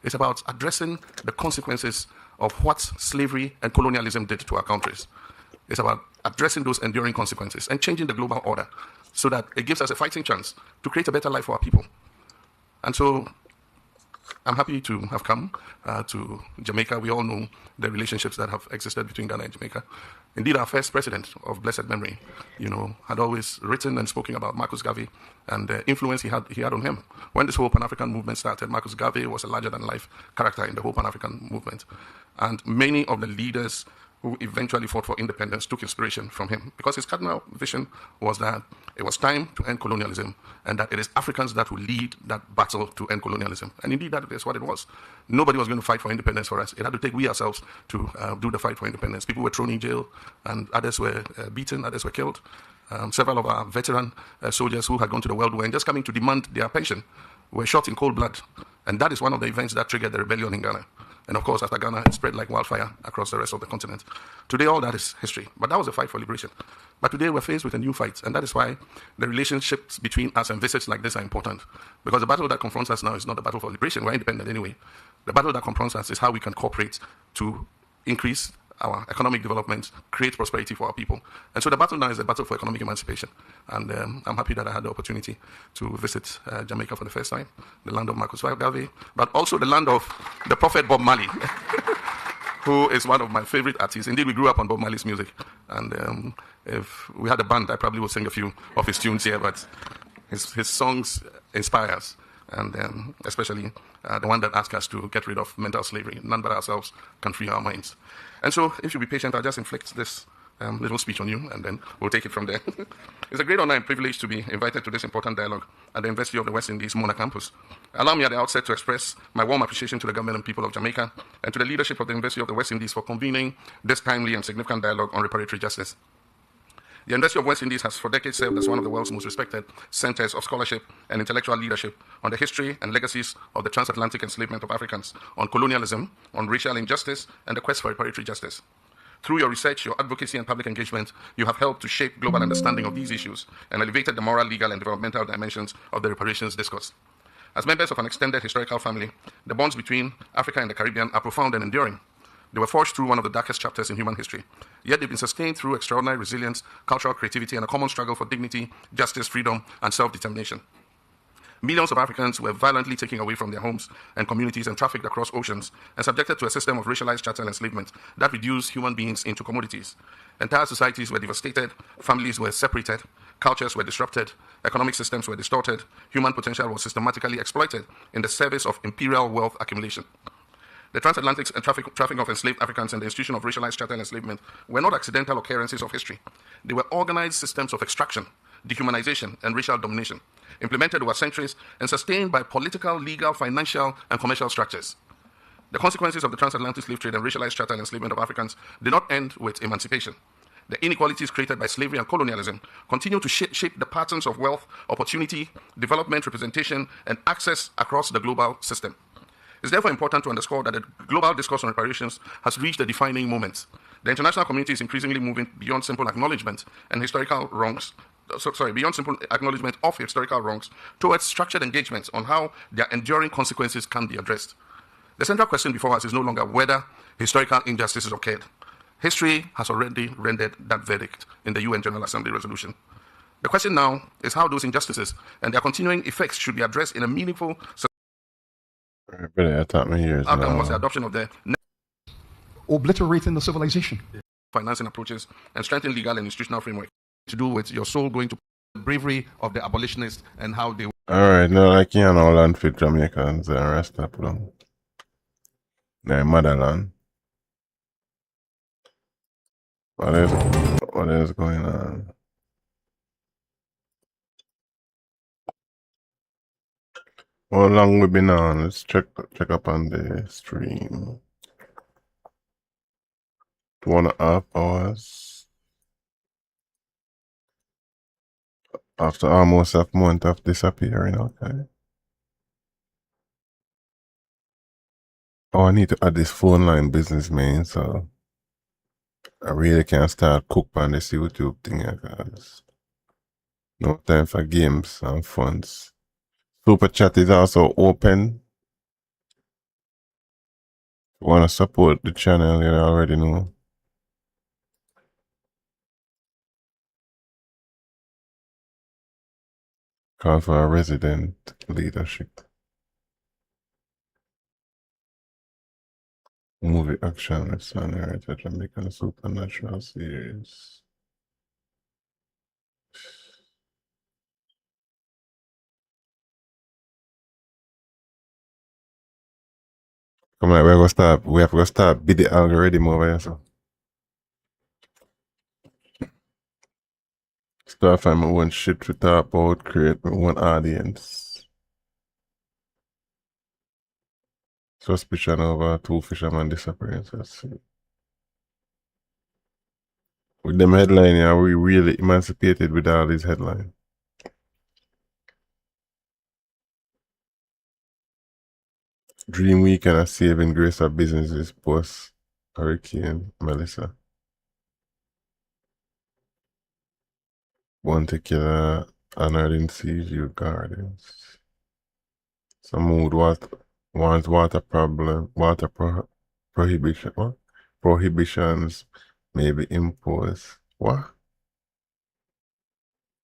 It's about addressing the consequences of what slavery and colonialism did to our countries. It's about addressing those enduring consequences and changing the global order so that it gives us a fighting chance to create a better life for our people. And so I'm happy to have come to Jamaica. We all know the relationships that have existed between Ghana and Jamaica. Indeed, our first president of blessed memory, had always written and spoken about Marcus Garvey and the influence he had on him. When this whole Pan-African movement started, Marcus Garvey was a larger-than-life character in the whole Pan-African movement. And many of the leaders who eventually fought for independence took inspiration from him, because his cardinal vision was that it was time to end colonialism and that it is Africans that will lead that battle to end colonialism. And indeed, that is what it was. Nobody was going to fight for independence for us. It had to take we ourselves to do the fight for independence. People were thrown in jail, and others were beaten, others were killed. Several of our veteran soldiers who had gone to the World War and just coming to demand their pension were shot in cold blood. And that is one of the events that triggered the rebellion in Ghana. And of course, after Ghana, it spread like wildfire across the rest of the continent. Today, all that is history. But that was a fight for liberation. But today, we're faced with a new fight. And that is why the relationships between us and visits like this are important. Because the battle that confronts us now is not the battle for liberation. We're independent anyway. The battle that confronts us is how we can cooperate to increase our economic development, create prosperity for our people. And so the battle now is the battle for economic emancipation. And I'm happy that I had the opportunity to visit Jamaica for the first time, the land of Marcus Garvey, but also the land of the prophet Bob Marley, who is one of my favorite artists. Indeed, we grew up on Bob Marley's music. And if we had a band, I probably would sing a few of his tunes here, but his songs inspire us. And especially the one that asks us to get rid of mental slavery. None but ourselves can free our minds. And so, if you'll be patient, I'll just inflict this little speech on you, and then we'll take it from there. It's a great honor and privilege to be invited to this important dialogue at the University of the West Indies, Mona campus. Allow me at the outset to express my warm appreciation to the government and people of Jamaica, and to the leadership of the University of the West Indies for convening this timely and significant dialogue on reparatory justice. The University of West Indies has for decades served as one of the world's most respected centers of scholarship and intellectual leadership on the history and legacies of the transatlantic enslavement of Africans, on colonialism, on racial injustice, and the quest for reparatory justice. Through your research, your advocacy, and public engagement, you have helped to shape global understanding of these issues and elevated the moral, legal, and developmental dimensions of the reparations discourse. As members of an extended historical family, the bonds between Africa and the Caribbean are profound and enduring. They were forged through one of the darkest chapters in human history. Yet they've been sustained through extraordinary resilience, cultural creativity, and a common struggle for dignity, justice, freedom, and self-determination. Millions of Africans were violently taken away from their homes and communities and trafficked across oceans and subjected to a system of racialized chattel enslavement that reduced human beings into commodities. Entire societies were devastated, families were separated, cultures were disrupted, economic systems were distorted, human potential was systematically exploited in the service of imperial wealth accumulation. The transatlantic trafficking of enslaved Africans and the institution of racialized chattel enslavement were not accidental occurrences of history. They were organized systems of extraction, dehumanization, and racial domination, implemented over centuries and sustained by political, legal, financial, and commercial structures. The consequences of the transatlantic slave trade and racialized chattel enslavement of Africans did not end with emancipation. The inequalities created by slavery and colonialism continue to shape the patterns of wealth, opportunity, development, representation, and access across the global system. It's therefore important to underscore that the global discourse on reparations has reached a defining moment. The international community is increasingly moving beyond simple acknowledgement and historical wrongs, beyond simple acknowledgement of historical wrongs towards structured engagement on how their enduring consequences can be addressed. The central question before us is no longer whether historical injustices occurred. History has already rendered that verdict in the UN General Assembly resolution. The question now is how those injustices and their continuing effects should be addressed in a meaningful outcome was the adoption of the obliterating the civilization. Financing approaches and strengthening legal and institutional framework to do with your soul going to the bravery of the abolitionists and how they. All right, now like you know, land for Jamaicans and rest up long. Their motherland. What is going on? How long we been on? Let's check up on the stream. 2.5 hours. After almost a month of disappearing, okay. Oh, I need to add this phone line business, man, so I really can't start cook on this YouTube thing, guys. No time for games and funds. Super chat is also open. If you want to support the channel, you already know. Call for a resident leadership. Movie action, it's on here, it's a Jamaican supernatural series. Come on, we have to start beat the algorithm over here, so. Start find my own shit to talk about, create my own audience. Suspicion over 2 fishermen disappearance. Let's see. With them headline, are we really emancipated with all these headlines? Dream weekend of saving grace of businesses post Hurricane Melissa. One tequila unearthing Seaview Gardens. Some mood wants water prohibition. What? Prohibitions may be imposed. What?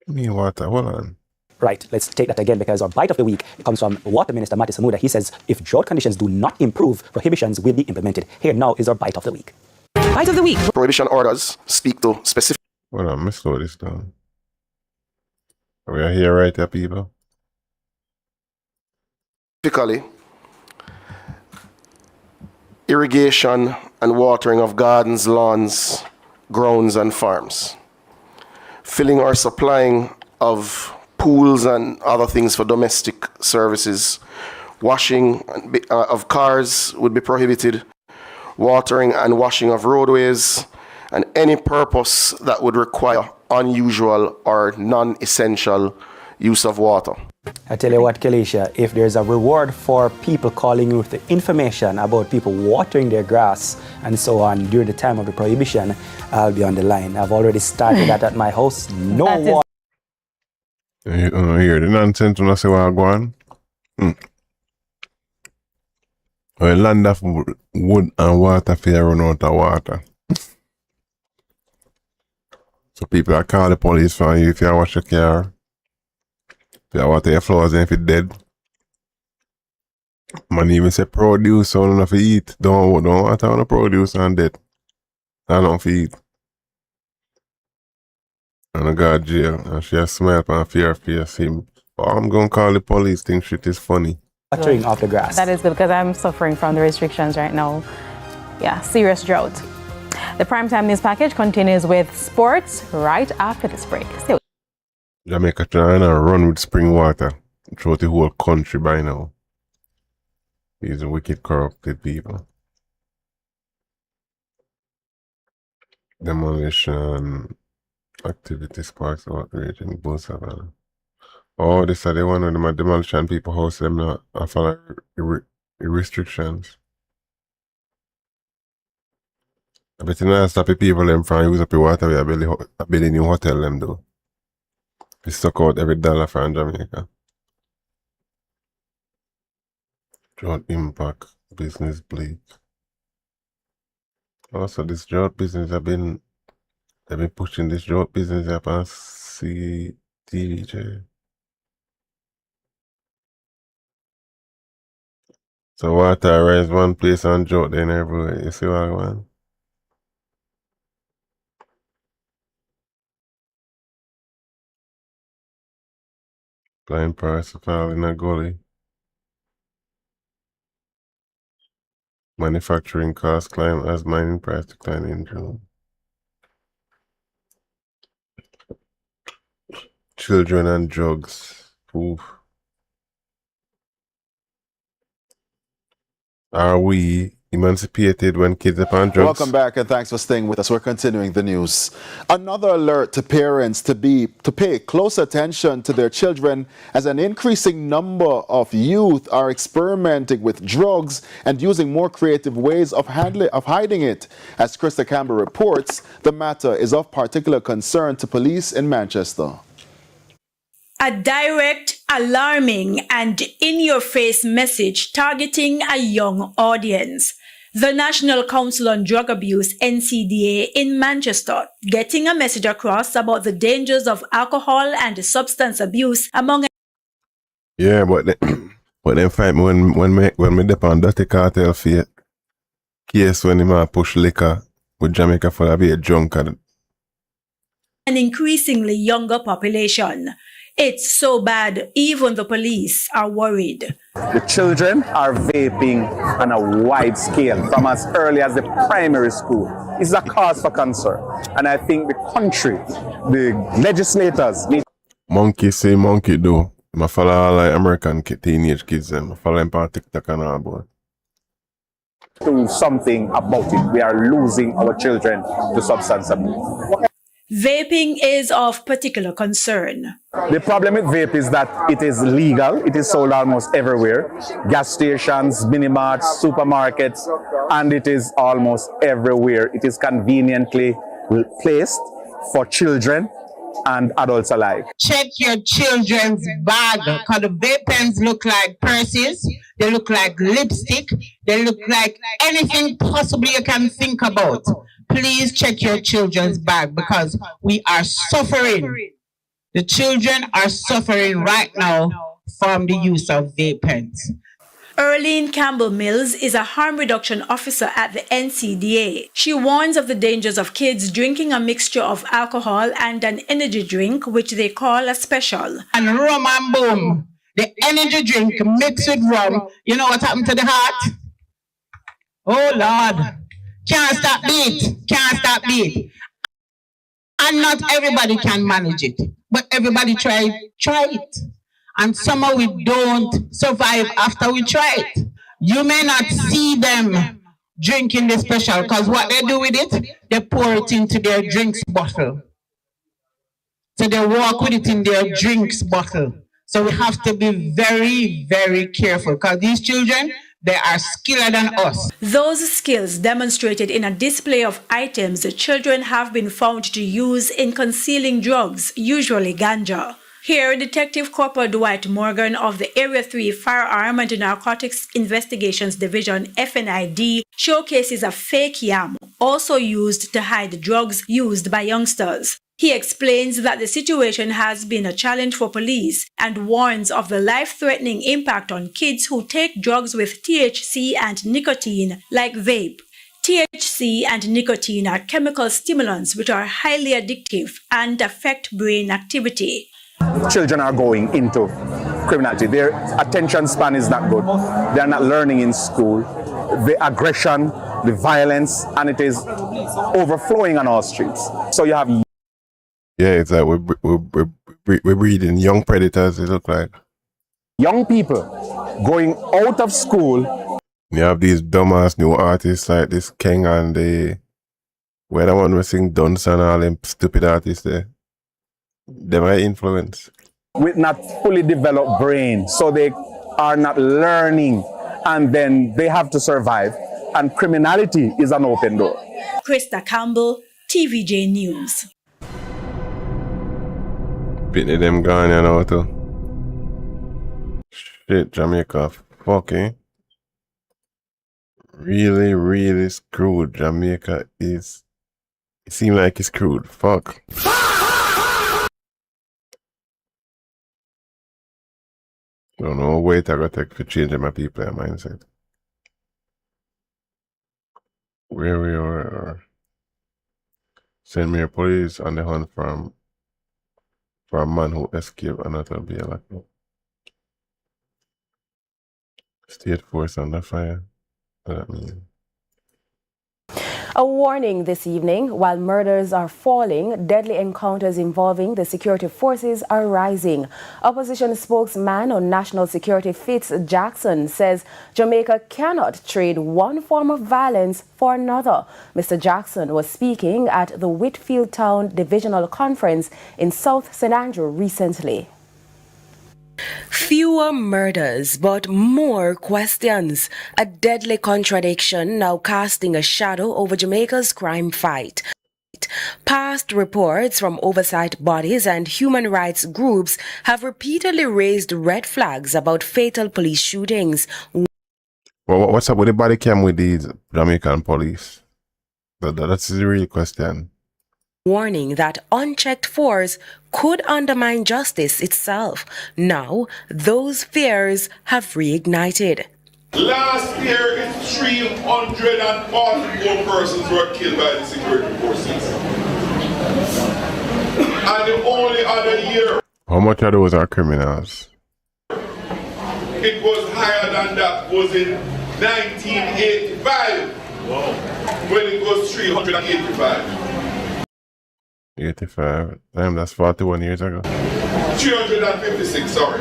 You mean water? Hold on. Right, let's take that again because our bite of the week comes from Water Minister Matty Samuda. He says, if drought conditions do not improve, prohibitions will be implemented. Here now is our bite of the week. Bite of the week. Prohibition orders speak to specific. Hold on, let's slow this down. We are here right there, people. Typically, irrigation and watering of gardens, lawns, grounds, and farms. Filling or supplying of pools and other things for domestic services. Washing of cars would be prohibited. Watering and washing of roadways, and any purpose that would require unusual or non-essential use of water. I tell you what, Kalisha, if there's a reward for people calling you with the information about people watering their grass and so on during the time of the prohibition, I'll be on the line. I've already started that at my house. No water. You hear the nonsense when I say what I go on? Well, land of wood and water fear run out of water. So people are call the police for you if you wash your car. If you water your flowers and if it's dead. Man even say produce all enough to eat. Don't water on the produce and dead. I don't feed. And I got jail. And she has smile and fear face him. Oh, I'm gonna call the police, think shit is funny. Watering off the grass. That is good because I'm suffering from the restrictions right now. Yeah, serious drought. The primetime news package continues with sports right after this break. Stay with Jamaica trying to run with spring water throughout the whole country by now. These wicked, corrupted people. Demolition activity sparks outrage in both Savannah. Oh, this is the one where the demolition people house them not follow the restrictions. I bet you not stop the people them from use up the water we are building new hotel them do. We suck out every dollar from Jamaica. Drought impact, business bleak. Also, this drought business they've been pushing this drought business up on CTVJ. So water rise one place and drought then everywhere. You see what I want? Blind price fall in a gully. Manufacturing costs climb as mining price decline in June. Children and drugs. Oof. Are we emancipated when kids are on drugs? Welcome back and thanks for staying with us. We're continuing the news. Another alert to parents to pay close attention to their children as an increasing number of youth are experimenting with drugs and using more creative ways of hiding it. As Krista Campbell reports, the matter is of particular concern to police in Manchester. A direct, alarming, and in-your-face message targeting a young audience. The National Council on Drug Abuse, NCDA, in Manchester, getting a message across about the dangers of alcohol and substance abuse among... Yeah, but then fight me when me dip on Dirty Cartel case when him push liquor with Jamaica for to be a drunkard. An increasingly younger population. It's so bad, even the police are worried. The children are vaping on a wide scale from as early as the primary school. It's a cause for concern. And I think the country, the legislators need... Monkey say monkey do. I follow all like American teenage kids and I follow them on TikTok and all boy. Do something about it. We are losing our children to substance abuse. Vaping is of particular concern. The problem with vape is that it is legal. It is sold almost everywhere. Gas stations, mini-marts, supermarkets, and it is almost everywhere. It is conveniently placed for children and adults alike. Check your children's bag because the vape pens look like purses, they look like lipstick, they look like anything possibly you can think about. Please check your children's bag because we are suffering. The children are suffering right now from the use of vape pens. Erlene Campbell Mills is a harm reduction officer at the NCDA. She warns of the dangers of kids drinking a mixture of alcohol and an energy drink, which they call a special. And rum and boom, the energy drink mixed with rum, you know what happened to the heart? Oh Lord. Can't stop beat. And not everybody can manage it, but everybody try it. And somehow we don't survive after we try it. You may not see them drinking the special because what they do with it, they pour it into their drinks bottle. So they walk with it in their drinks bottle. So we have to be very, very careful because these children, they are skilled than us. Those skills demonstrated in a display of items the children have been found to use in concealing drugs, usually ganja. Here, Detective Corporal Dwight Morgan of the Area 3 Firearm and Narcotics Investigations Division FNID showcases a fake yam also used to hide drugs used by youngsters. He explains that the situation has been a challenge for police and warns of the life-threatening impact on kids who take drugs with THC and nicotine like vape. THC and nicotine are chemical stimulants which are highly addictive and affect brain activity. Children are going into criminality. Their attention span is not good. They are not learning in school. The aggression, the violence, and it is overflowing on our streets. So you have... Yeah, it's like we're breeding young predators, it look like. Young people going out of school. You have these dumbass new artists like this King and where the one we sing Dunce and all them stupid artists there. They might influence. With not fully developed brain, so they are not learning, and then they have to survive, and criminality is an open door. Krista Campbell, TVJ News. Pitney them gone, you know, too. Shit, Jamaica, fucking. Really, really screwed. Jamaica is... It seems like it's screwed. Fuck. Don't know what weight I gotta take for changing my people mindset. Where we are. Send me a police on the hunt for a man who escaped another be like state force under fire. What that mean? A warning this evening: while murders are falling, deadly encounters involving the security forces are rising. Opposition spokesman on national security Fitz Jackson says Jamaica cannot trade one form of violence for another. Mr. Jackson was speaking at the Whitfield Town Divisional Conference in South St. Andrew recently. Fewer murders, but more questions. A deadly contradiction now casting a shadow over Jamaica's crime fight. Past reports from oversight bodies and human rights groups have repeatedly raised red flags about fatal police shootings. Well, what's up with the body cam with these Jamaican police? That's the real question. Warning that unchecked force could undermine justice itself. Now, those fears have reignited. Last year, 344 persons were killed by the security forces. And the only other year... How much of those are criminals? It was higher than that, was in 1985. Wow. When it was 385. 85. Damn, that's 41 years ago. 356, sorry.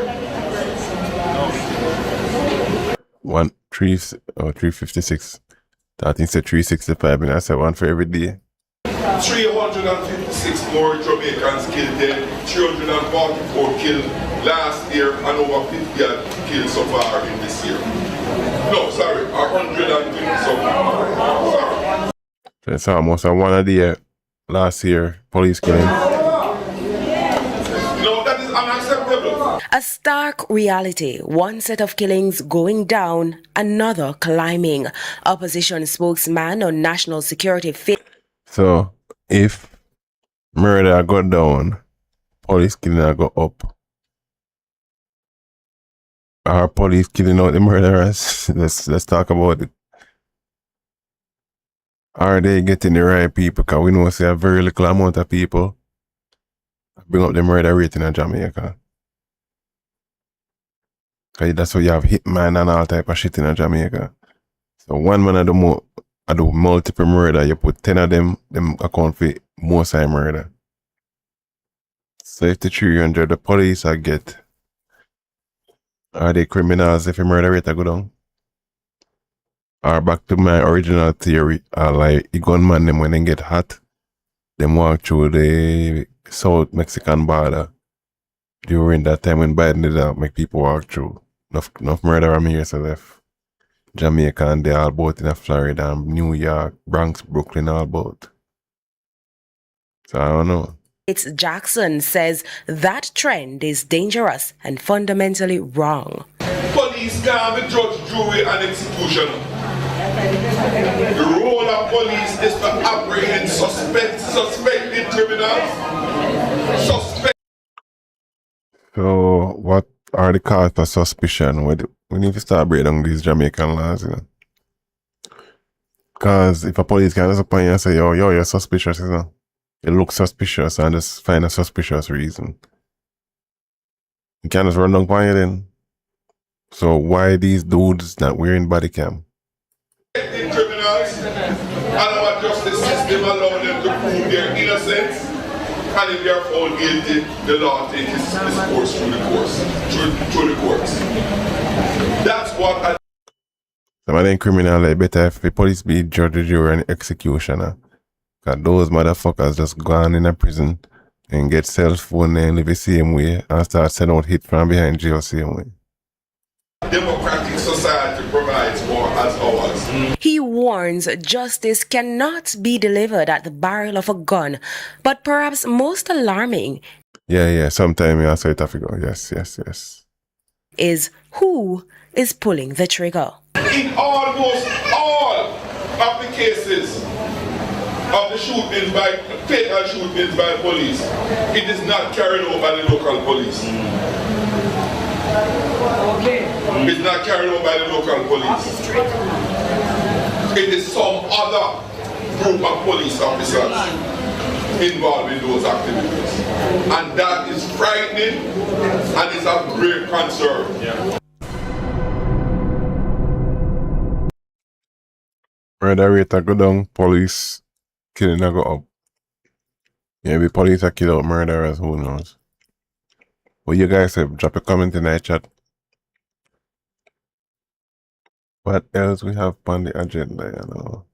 356. I think it's 365, and I said one for every day. 356 more Jamaicans killed then, 344 killed last year, and over 50 are killed so far in this year. No, sorry, 150 so far. Sorry. So it's almost a one a day. Last year, police killing. No, that is unacceptable. A stark reality, one set of killings going down, another climbing. Opposition spokesman on national security. So, if murder go down, police killing go up. Are police killing out the murderers? Let's talk about it. Are they getting the right people? Because we know say a very little amount of people bring up the murder rate in Jamaica. Because that's why you have hitman and all type of shit in Jamaica. So one man do multiple murder, you put 10 of them account for most of murder. So if the 300 the police are get, are they criminals if the murder rate go down? Or back to my original theory, like the gunman them when they get hot, them walk through the South Mexican border during that time when Biden did that, make people walk through. Enough murder I'm here so left. Jamaica and they all both in Florida and New York, Bronx, Brooklyn all both. So I don't know. Jackson says that trend is dangerous and fundamentally wrong. Police can't be judge, jury, and executioner. The role of police is to apprehend suspected criminals. So, what are the cause for suspicion? We need to start breaking down these Jamaican laws, you know. Because if a police can just upon you and say, yo, you're suspicious, you know. You look suspicious and just find a suspicious reason. You can't just run down upon you then. So why these dudes not wearing body cam? Criminals, and our justice system allow them to prove their innocence, and if they are found guilty, the law takes its course through the courts. That's what Some of them criminals, like, better if the police be judge, jury, and executioner. Because those motherfuckers just gone in a prison and get cell phone and live the same way and start sending out hit from behind jail same way. democratic society provides for as ours. He warns justice cannot be delivered at the barrel of a gun, but perhaps most alarming sometimes you say it have to go. Yes. is who is pulling the trigger. In almost all of the cases of the shootings fatal shootings by police, it is not carried out by the local police. It's not carried out by the local police. It is some other group of police officers involved in those activities. And that is frightening and is of great concern. Murder rate a go down, police killing a go up. Maybe police are kill out murderers, who knows. What you guys say? Drop a comment in the chat. What else we have on the agenda, you know?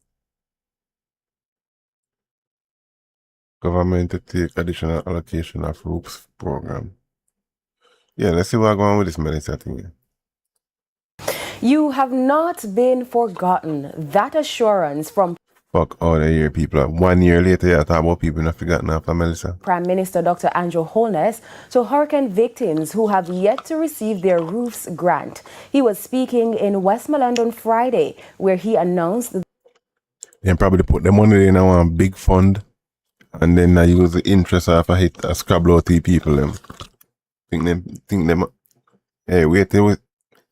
Government to take additional allocation of roofs program. Yeah, let's see what's going on with this Melissa thing here. You have not been forgotten. That assurance from Fuck all the year people. 1 year later, you talk about people not forgotten after Melissa. Prime Minister Dr. Andrew Holness to hurricane victims who have yet to receive their roofs grant. He was speaking in Westmoreland on Friday, where he announced They probably put the money in a big fund and then I use the interest of a hit a scrabble out to people. Think them. Hey, wait till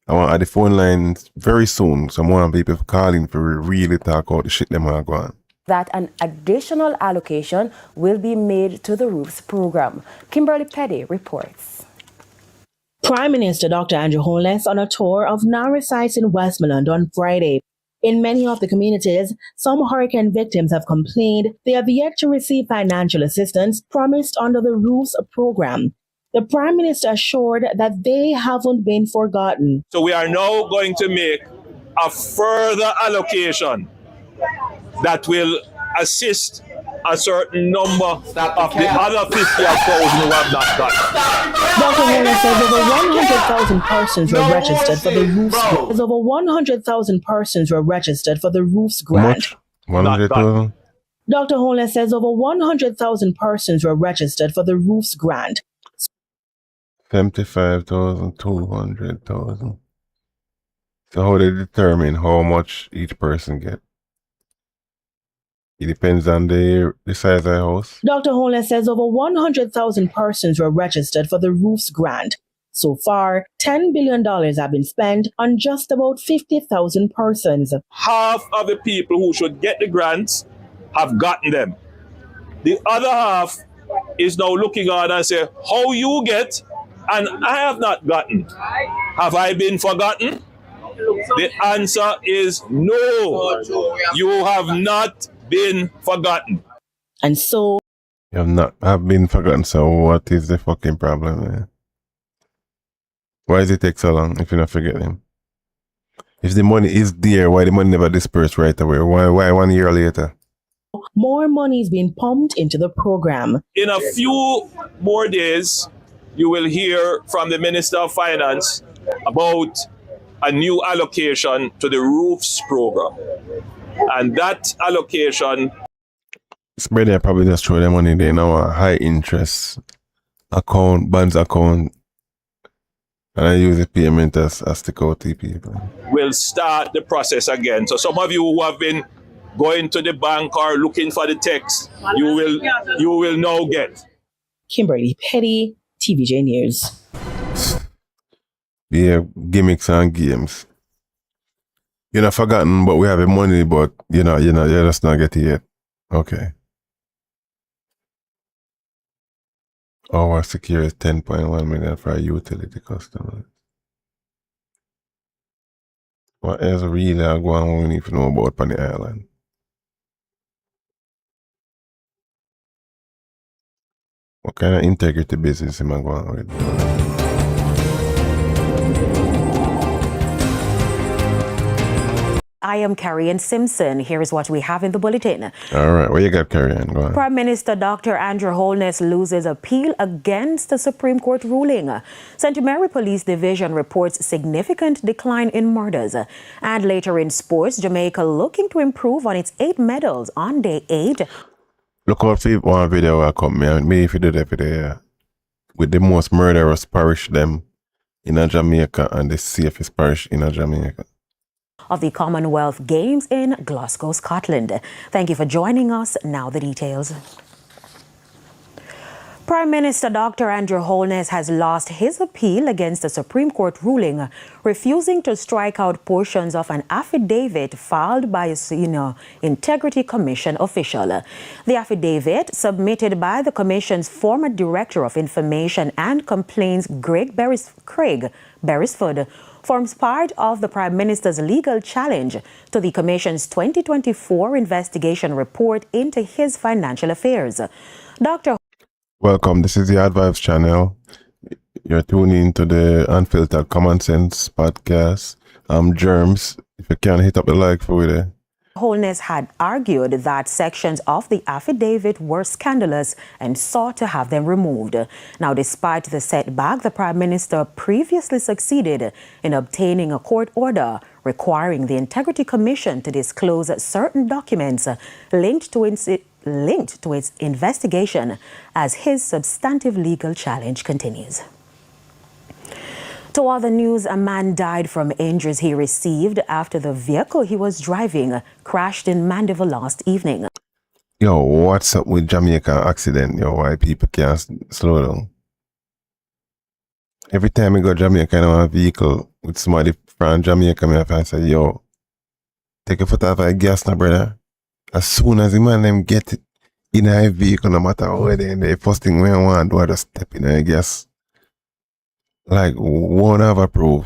I want the phone lines very soon. So I want people calling for really talk about the shit them are going. that an additional allocation will be made to the roofs program. Kimberly Petty reports. Prime Minister Dr. Andrew Holness on a tour of Nara sites in Westmoreland on Friday. In many of the communities, some hurricane victims have complained they have yet to receive financial assistance promised under the roofs program. The Prime Minister assured that they haven't been forgotten. So we are now going to make a further allocation that will assist a certain number of the other 50,000 who have not got. Dr. Holness says over 100,000 persons were registered for the roofs grant. Over 100,000 persons were registered for the roofs grant. 100,000? Dr. Holness says over 100,000 persons were registered for the roofs grant. 75,000, 200,000. So how they determine how much each person get? It depends on the size of the house. Dr. Holness says over 100,000 persons were registered for the roofs grant. So far, $10 billion have been spent on just about 50,000 persons. Half of the people who should get the grants have gotten them. The other half is now looking on and say, how you get and I have not gotten. Have I been forgotten? The answer is no. You have not been forgotten. And so You have not have been forgotten, so what is the fucking problem, man? Why does it take so long if you're not forgetting? If the money is there, why the money never dispersed right away? Why 1 year later? more money is being pumped into the program. In a few more days, you will hear from the Minister of Finance about a new allocation to the roofs program. And that allocation... Spread there probably just throw their money there in our high interest account, bonds account, and I use the payment as stick out to people. We'll start the process again. So some of you who have been going to the bank or looking for the text, you will now get. Kimberly Petty, TVJ News. Yeah, gimmicks and games. You're not forgotten, but we have the money, but you're just not getting it yet. Okay. Our secure is 10.1 million for our utility customers. What else really going on we need to know about on the island? What kind of integrity business am I going with? I am Carrie Simpson. Here is what we have in the bulletin. All right, what you got, Carrie Ann? Go on. Prime Minister Dr. Andrew Holness loses appeal against the Supreme Court ruling. St. Mary Police Division reports significant decline in murders. And later in sports, Jamaica looking to improve on its 8 medals on day 8. Look out for one video I come me if you do that video with the most murderous parish them in Jamaica and the safest parish in Jamaica. Of the Commonwealth Games in Glasgow, Scotland. Thank you for joining us. Now the details. Prime Minister Dr. Andrew Holness has lost his appeal against the Supreme Court ruling refusing to strike out portions of an affidavit filed by a senior Integrity Commission official. The affidavit, submitted by the Commission's former Director of Information and Complaints, Craig Beresford, forms part of the Prime Minister's legal challenge to the Commission's 2024 investigation report into his financial affairs. Dr. Welcome, this is the Vibez channel. You're tuning to the Unfiltered Common Sense podcast. I'm Germs. If you can, hit up the like for it. Holness had argued that sections of the affidavit were scandalous and sought to have them removed. Now, despite the setback, the Prime Minister previously succeeded in obtaining a court order requiring the Integrity Commission to disclose certain documents linked to its investigation as his substantive legal challenge continues. To other news, a man died from injuries he received after the vehicle he was driving crashed in Mandeville last evening. Yo, what's up with Jamaica accident? Yo, why people can't slow down? Every time I go to Jamaica in a vehicle with somebody from Jamaica, I have to say, yo, take a foot off a gas now, brother. As soon as the man them get it in a vehicle, no matter where they the first thing we want to do is just step in a gas. Like, won't have a proof.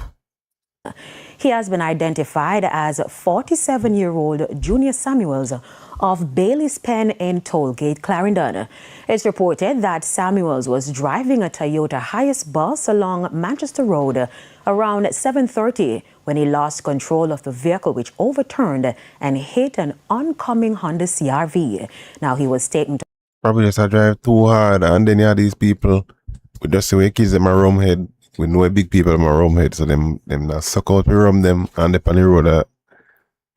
He has been identified as 47-year-old Junior Samuels of Bailey's Pen in Tollgate, Clarendon. It's reported that Samuels was driving a Toyota Hiace bus along Manchester Road around 7:30 when he lost control of the vehicle, which overturned and hit an oncoming Honda CR-V. Now he was taken to... Probably just I drive too hard, and then you have these people with just the way kids them a rum head. We know big people in my rum head, so them not suck out the rum them and they on the road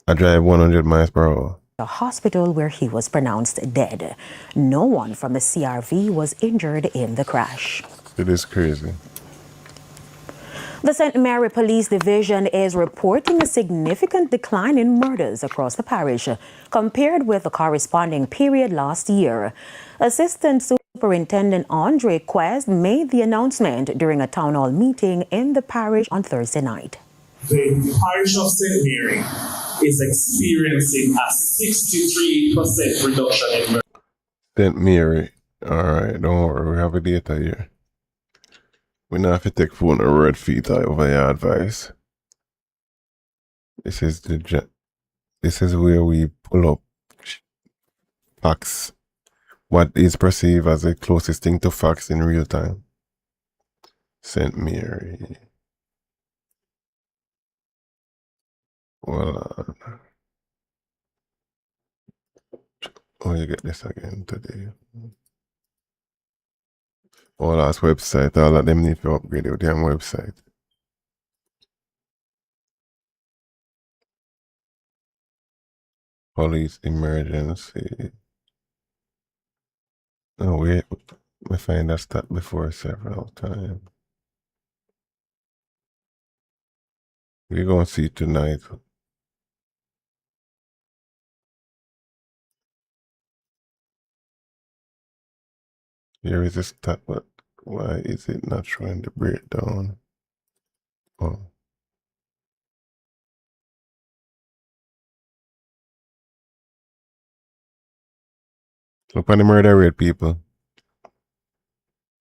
I drive 100 miles per hour. The hospital where he was pronounced dead. No one from the CR-V was injured in the crash. It is crazy. The St. Mary Police Division is reporting a significant decline in murders across the parish compared with the corresponding period last year. Assistant Superintendent Andre Quest made the announcement during a town hall meeting in the parish on Thursday night. The parish of St. Mary is experiencing a 63% reduction in murder. St. Mary, alright, don't worry, we have a data here. We now have to take phone a word feet over your advice. This is where we pull up facts. What is perceived as the closest thing to facts in real time. St. Mary. Well, oh, you get this again today. All last website, all of them need to upgrade your damn website. Police emergency. Oh wait, I find that stat before several times. We're gonna see tonight. Here is a stat, but why is it not showing the breakdown? Oh. Look on the murder rate, people.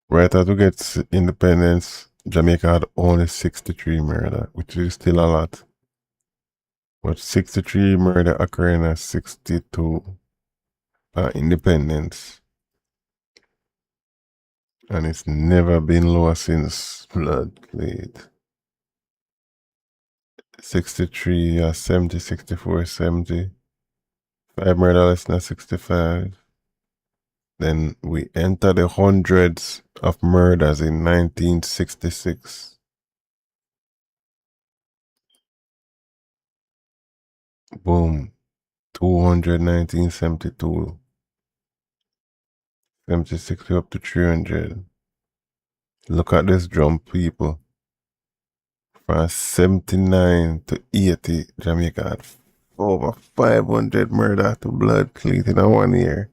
Right as we get independence, Jamaica had only 63 murder, which is still a lot. But 63 murder occurring at 62 independence. And it's never been lower since blood played. 63, 70, 64, 70. 5 murder less than 65. Then we enter the hundreds of murders in 1966. Boom. 200, 1972. 76 up to 300. Look at this jump, people. From 79 to 80, Jamaica had over 500 murder to blood clean in 1 year.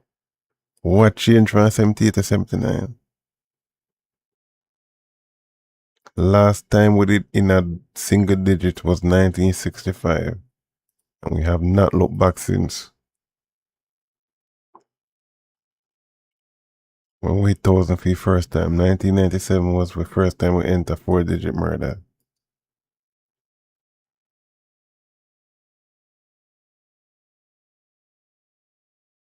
What changed from 78 to 79? Last time we did in a single digit was 1965. And we have not looked back since. When we hit 1,000 for the first time, 1997 was the first time we entered 4-digit murder.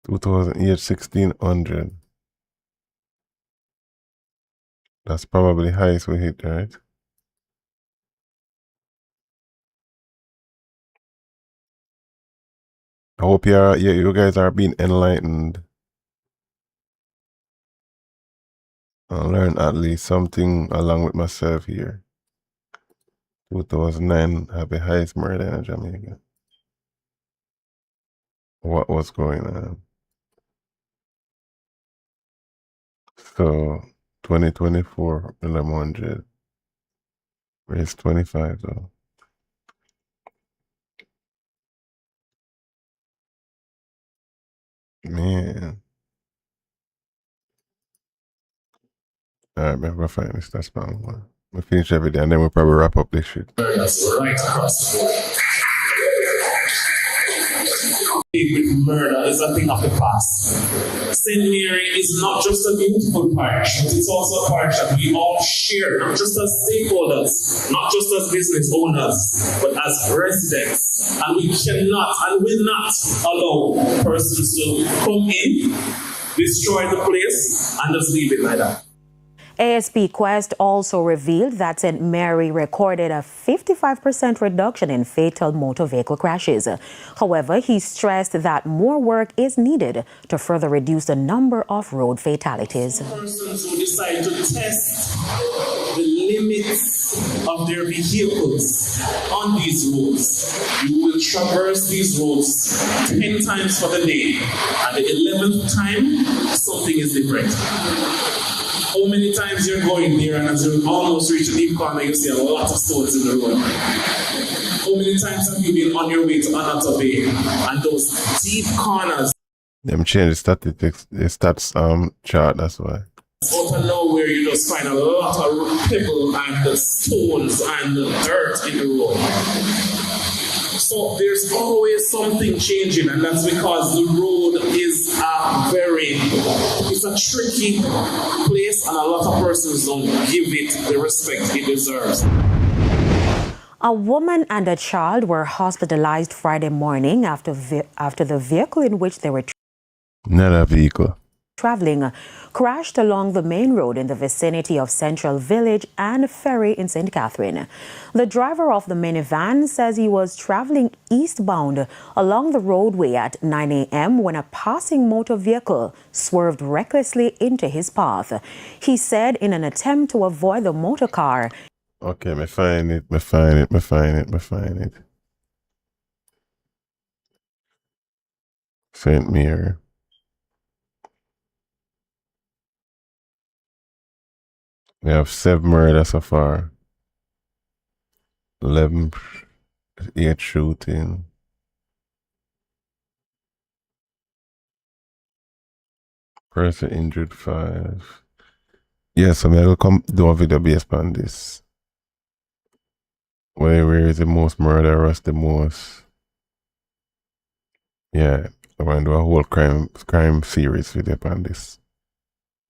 Two 1600. That's probably the highest we hit, right? I hope you guys are being enlightened. I learned at least something along with myself here. 2009 had the highest murder in Jamaica. What was going on? So 2024, 1100. Where's 25 though? Man. Alright, man, we'll find this. That's about one. We'll finish every day and then we'll probably wrap up this shit. That's right across the board. With murder is a thing of the past. St. Mary is not just a beautiful parish, but it's also a parish that we all share, not just as stakeholders, not just as business owners, but as residents. And we cannot and will not allow persons to come in, destroy the place, and just leave it like that. ASP Quest also revealed that St. Mary recorded a 55% reduction in fatal motor vehicle crashes. However, he stressed that more work is needed to further reduce the number of road fatalities. Persons who decide to test the limits of their vehicles on these roads, you will traverse these roads 10 times for the day. At the 11th time, something is different. How many times you're going there and as you almost reach a deep corner, you see a lot of stones in the road? How many times have you been on your way to Anata Bay and those deep corners? Them change the statistics, the stats chart, that's why. Out of nowhere, you just find a lot of pebble and stones and dirt in the road. So there's always something changing, and that's because the road is it's a tricky place, and a lot of persons don't give it the respect it deserves. A woman and a child were hospitalized Friday morning after the vehicle in which they were Not a vehicle. traveling crashed along the main road in the vicinity of Central Village and Ferry in St. Catherine. The driver of the minivan says he was traveling eastbound along the roadway at 9 a.m. when a passing motor vehicle swerved recklessly into his path. He said in an attempt to avoid the motor car. Okay, me find it. St. Mary. We have 7 murders so far. 8 shooting. Person injured 5. Yeah, so I will come do a video based on this. Where is the most murderous, the most? Yeah, I'm going to do a whole crime series video on this.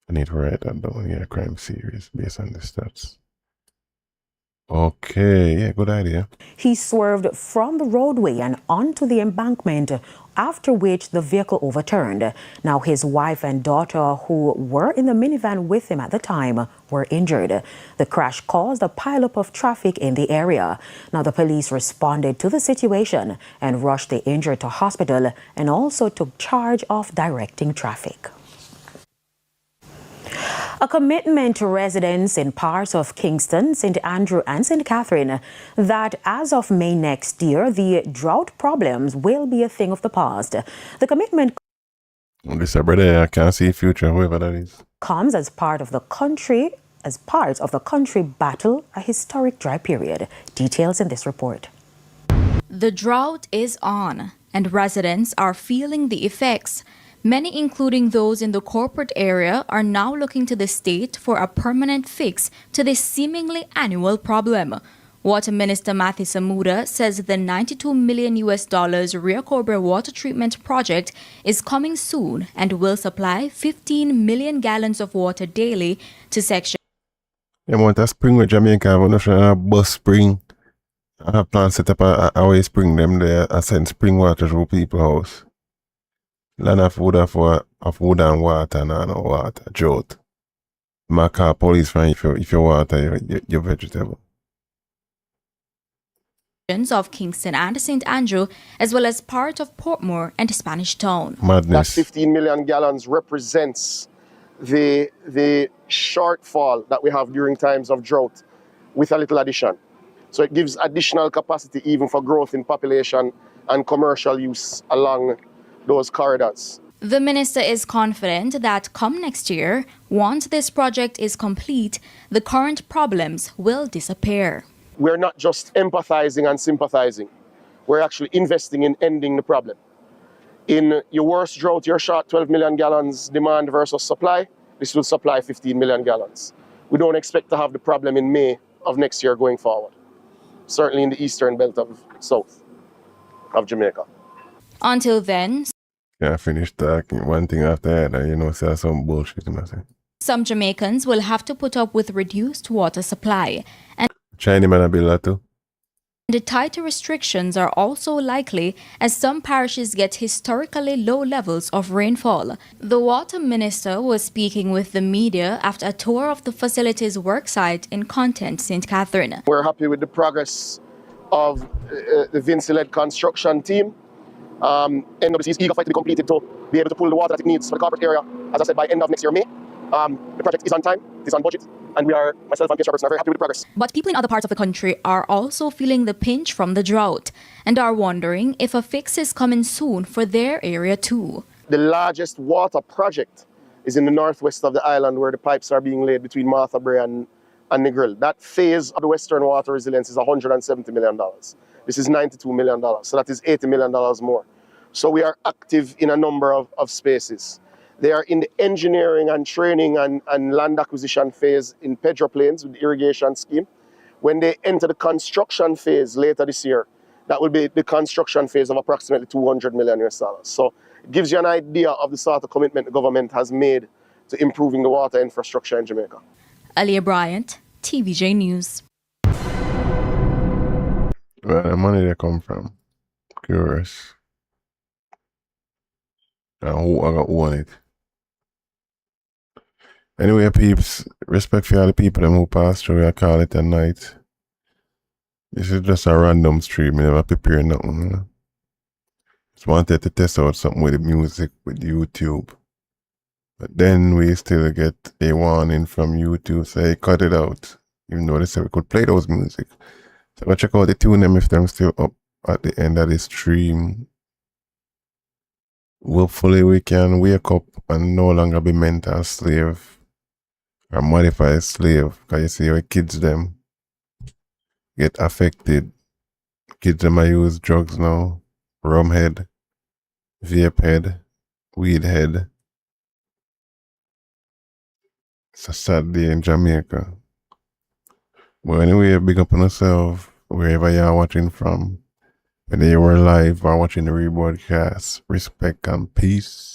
I need to write that down. Yeah, crime series based on the stats. Okay, yeah, good idea. He swerved from the roadway and onto the embankment, after which the vehicle overturned. Now, his wife and daughter, who were in the minivan with him at the time, were injured. The crash caused a pileup of traffic in the area. Now, the police responded to the situation and rushed the injured to hospital and also took charge of directing traffic. A commitment to residents in parts of Kingston, St. Andrew and St. Catherine that as of May next year, the drought problems will be a thing of the past. The commitment I can't see future, whoever that is. Comes as part of the country battle a historic dry period. Details in this report. The drought is on, and residents are feeling the effects. Many, including those in the corporate area, are now looking to the state for a permanent fix to this seemingly annual problem. Water Minister Matthew Samuda says the $92 million Rio Cobre water treatment project is coming soon and will supply 15 million gallons of water daily to sections. I want a spring with Jamaica. I want to bus spring. I have plans set up a way spring them there. I send spring water to people's house. Land of wood and water and no water, drought. My car police fine if you water your vegetable. Of Kingston and St. Andrew, as well as part of Portmore and Spanish Town. That 15 million gallons represents the shortfall that we have during times of drought with a little addition. So it gives additional capacity even for growth in population and commercial use along those corridors. The minister is confident that come next year, once this project is complete, the current problems will disappear. We're not just empathizing and sympathizing. We're actually investing in ending the problem. In your worst drought, you're short 12 million gallons demand versus supply. This will supply 15 million gallons. We don't expect to have the problem in May of next year going forward. Certainly in the eastern belt of south of Jamaica. Until then, I finish talking one thing after that, say some bullshit. Some Jamaicans will have to put up with reduced water supply. And China man build that too. The tighter restrictions are also likely as some parishes get historically low levels of rainfall. The water minister was speaking with the media after a tour of the facility's worksite in Content, St. Catherine. We're happy with the progress of the Vinci-led construction team. NWC is eager for it to be completed to be able to pull the water that it needs for the corporate area, as I said, by end of next year, May. The project is on time, it is on budget, and myself and Chairperson are very happy with the progress. But people in other parts of the country are also feeling the pinch from the drought and are wondering if a fix is coming soon for their area too. The largest water project is in the northwest of the island where the pipes are being laid between Martha Brae and Negril. That phase of the Western Water Resilience is $170 million. This is $92 million, so that is $80 million more. So we are active in a number of spaces. They are in the engineering and training and land acquisition phase in Pedro Plains with the irrigation scheme. When they enter the construction phase later this year, that will be the construction phase of approximately $200 million. So it gives you an idea of the sort of commitment the government has made to improving the water infrastructure in Jamaica. Aliyah Bryant, TVJ News. Where the money they come from? Curious. And who I got won it? Anyway, peeps, respect for all the people them who passed through, I call it a night. This is just a random stream, I never prepare nothing. Just wanted to test out something with the music, with YouTube. But then we still get a warning from YouTube, say cut it out. Even though they said we could play those music. So go check out the tune them if they're still up at the end of the stream. Hopefully we can wake up and no longer be mental slave or modified slave. Because you see how kids them get affected. Kids them use drugs now. Rum head, vape head, weed head. It's a sad day in Jamaica. But anyway, big up on yourself, wherever you are watching from. Whether you were live or watching the rebroadcast, respect and peace.